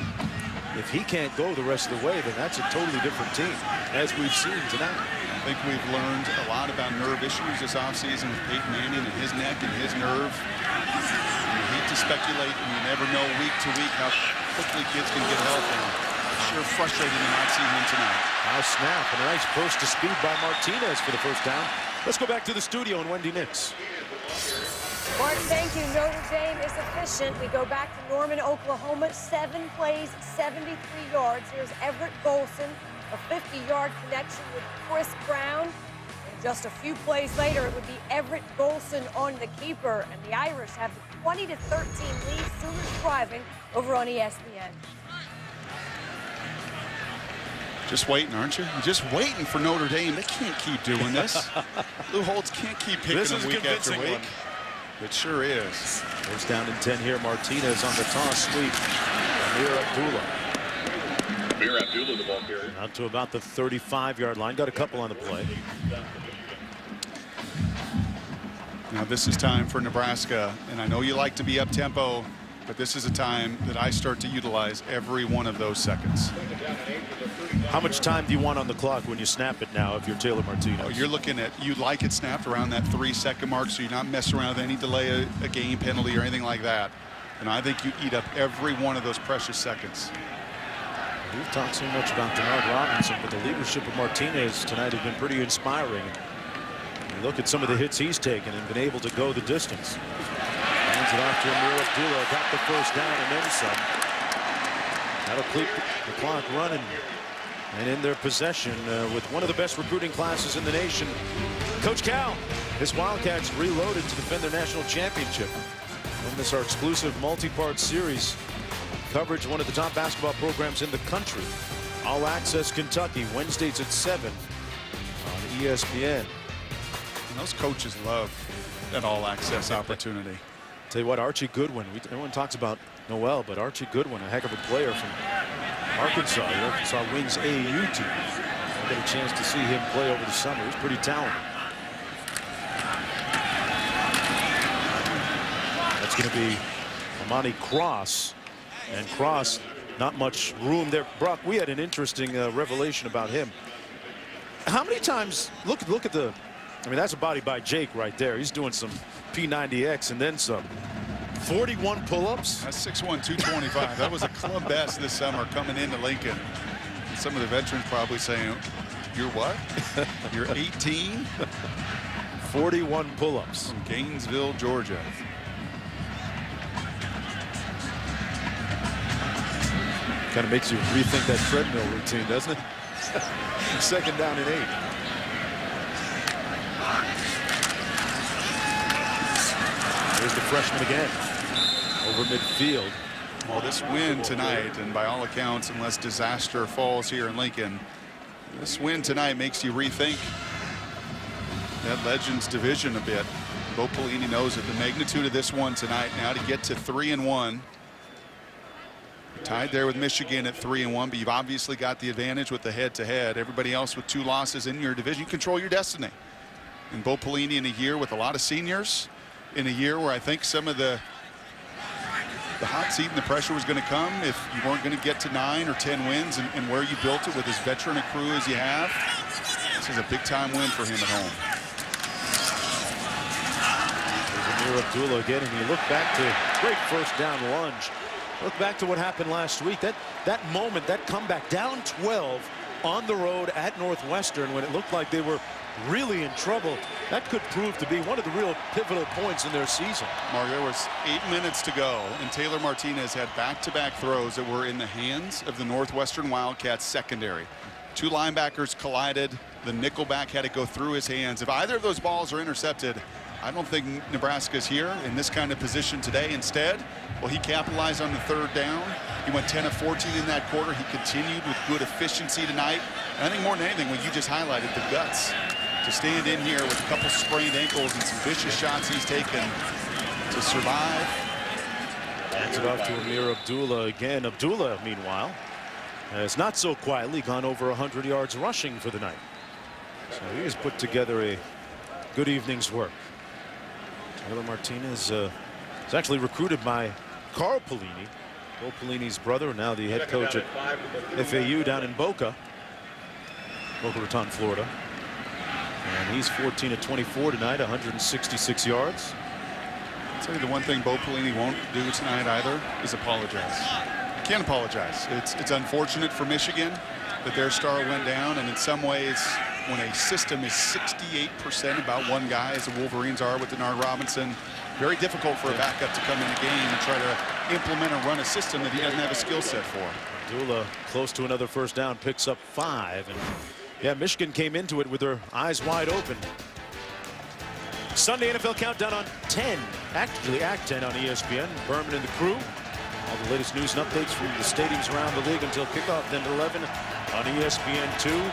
A: if he can't go the rest of the way, then that's a totally different team, as we've seen tonight.
E: I think we've learned a lot about nerve issues this offseason with Peyton Manning and his neck and his nerve. You hate to speculate, and you never know week to week how quickly kids can get healthy. Sure frustrating to not see him tonight.
A: Now snap, and a nice burst of speed by Martinez for the first down. Let's go back to the studio and Wendy Nix.
I: Mark, thank you. Notre Dame is efficient. We go back to Norman, Oklahoma. 7 plays, 73 yards. Here's Everett Golson, a 50-yard connection with Chris Brown. And just a few plays later, it would be Everett Golson on the keeper. And the Irish have the 20-13 lead. Sooners driving over on ESPN.
E: Just waiting, aren't you? You're just waiting for Notre Dame. They can't keep doing this. Lou Holtz can't keep picking them week after week.
A: One.
E: It sure is.
A: First down and 10 here. Martinez on the toss sweep. Amir Abdullah, the ball carrier. Out to about the 35-yard line. Got a couple on the play.
E: Now this is time for Nebraska, and I know you like to be up-tempo, but this is a time that I start to utilize every one of those seconds.
A: How much time do you want on the clock when you snap it now if you're Taylor Martinez?
E: Oh, you're looking at, you'd like it snapped around that 3-second mark so you're not messing around with any delay, a game penalty or anything like that. And I think you eat up every one of those precious seconds.
A: We've talked so much about Denard Robinson, but the leadership of Martinez tonight has been pretty inspiring. You look at some of the hits he's taken and been able to go the distance. Hands it off to Amir Abdullah, got the first down and then some. That'll keep the clock running. And in their possession with one of the best recruiting classes in the nation, Coach Cal. His Wildcats reloaded to defend their national championship. And this is our exclusive multi-part series. Coverage one of the top basketball programs in the country. All Access Kentucky, Wednesdays at 7 on ESPN.
E: And those coaches love that All Access opportunity.
A: Tell you what, Archie Goodwin, everyone talks about Noel, but Archie Goodwin, a heck of a player from Arkansas, the Arkansas Wings AAU team. I got a chance to see him play over the summer. He's pretty talented. That's going to be Amani Cross. And Cross, not much room there. Brock, we had an interesting revelation about him. How many times, look at the, I mean, that's a body by Jake right there. He's doing some P90X and then some. 41 pull-ups.
E: That's 6'1", 225. That was a club best this summer coming into Lincoln. And some of the veterans probably saying, you're what? You're 18?
A: 41 pull-ups.
E: From Gainesville, Georgia.
A: Kind of makes you rethink that treadmill routine, doesn't it? Second down and 8. Here's the freshman again. Over midfield.
E: Well, this win tonight, and by all accounts, unless disaster falls here in Lincoln, this win tonight makes you rethink that Legends division a bit. Bo Pelini knows it. The magnitude of this one tonight now to get to 3-1. Tied there with Michigan at 3-1, but you've obviously got the advantage with the head-to-head. Everybody else with 2 losses in your division. You control your destiny. And Bo Pelini in a year with a lot of seniors, in a year where I think some of the hot seat and the pressure was going to come if you weren't going to get to 9 or 10 wins, and where you built it with as veteran a crew as you have. This is a big-time win for him at home.
A: There's Amir Abdullah again, and you look back to great first down lunge. Look back to what happened last week. That moment, that comeback, down 12 on the road at Northwestern when it looked like they were really in trouble. That could prove to be one of the real pivotal points in their season.
E: Mark, there was 8 minutes to go, and Taylor Martinez had back-to-back throws that were in the hands of the Northwestern Wildcats secondary. 2 linebackers collided. The nickelback had to go through his hands. If either of those balls are intercepted, I don't think Nebraska's here in this kind of position today. Instead, well, he capitalized on the 3rd down. He went 10 of 14 in that quarter. He continued with good efficiency tonight. And I think more than anything, what you just highlighted, the guts to stand in here with a couple sprained ankles and some vicious shots he's taken to survive.
A: Hands it off to Amir Abdullah again. Abdullah, meanwhile, has not so quietly gone over 100 yards rushing for the night. So he has put together a good evening's work. Taylor Martinez is actually recruited by Carl Pelini, Bo Pelini's brother, now the head coach at FAU down in Boca Raton, Florida. And he's 14 of 24 tonight, 166 yards.
E: I'll tell you the one thing Bo Pelini won't do tonight either is apologize. He can't apologize. It's unfortunate for Michigan that their star went down, and in some ways, when a system is 68% about one guy, as the Wolverines are with Denard Robinson, very difficult for a backup to come in the game and try to implement and run a system that he doesn't have a skill set for.
A: Abdullah close to another first down, picks up 5. And yeah, Michigan came into it with their eyes wide open. Sunday NFL Countdown on 10, actually Act 10 on ESPN. Berman and the crew. All the latest news and updates from the stadiums around the league until kickoff, then 11 on ESPN2.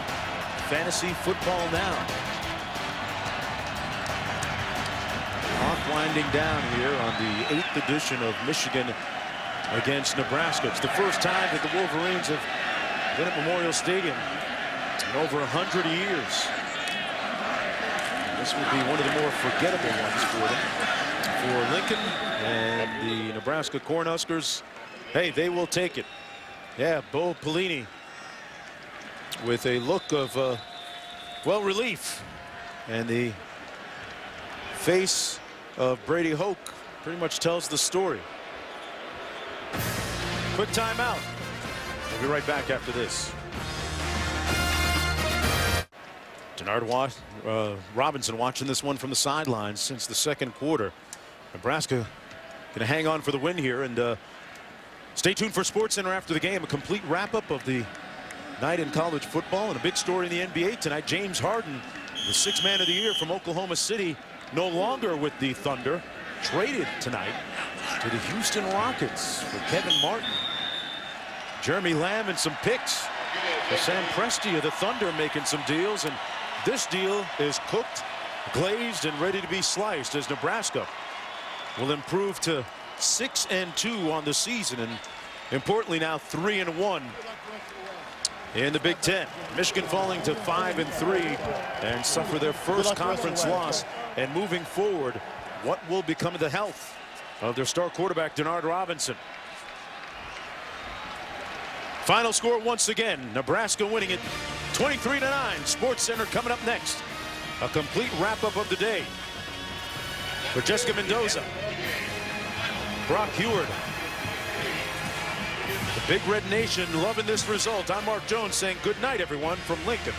A: Fantasy Football Now. Clock winding down here on the 8th edition of Michigan against Nebraska. It's the first time that the Wolverines have been at Memorial Stadium in over 100 years. This would be one of the more forgettable ones for them. For Lincoln and the Nebraska Cornhuskers, hey, they will take it. Yeah, Bo Pelini with a look of, well, relief. And the face of Brady Hoke pretty much tells the story. Quick timeout. We'll be right back after this. Denard Robinson watching this one from the sidelines since the 2nd quarter. Nebraska going to hang on for the win here, and stay tuned for SportsCenter after the game. A complete wrap-up of the night in college football, and a big story in the NBA tonight. James Harden, the 6th man of the year from Oklahoma City, no longer with the Thunder, traded tonight to the Houston Rockets for Kevin Martin. Jeremy Lamb and some picks for Sam Presti of the Thunder, making some deals, and this deal is cooked, glazed, and ready to be sliced as Nebraska will improve to 6-2 on the season, and importantly now 3-1 in the Big Ten. Michigan falling to 5-3 and suffer their first conference loss. And moving forward, what will become of the health of their star quarterback Denard Robinson? Final score once again, Nebraska winning it 23-9. SportsCenter coming up next. A complete wrap-up of the day for Jessica Mendoza, Brock Heward, the Big Red Nation loving this result. I'm Mark Jones saying good night, everyone, from Lincoln.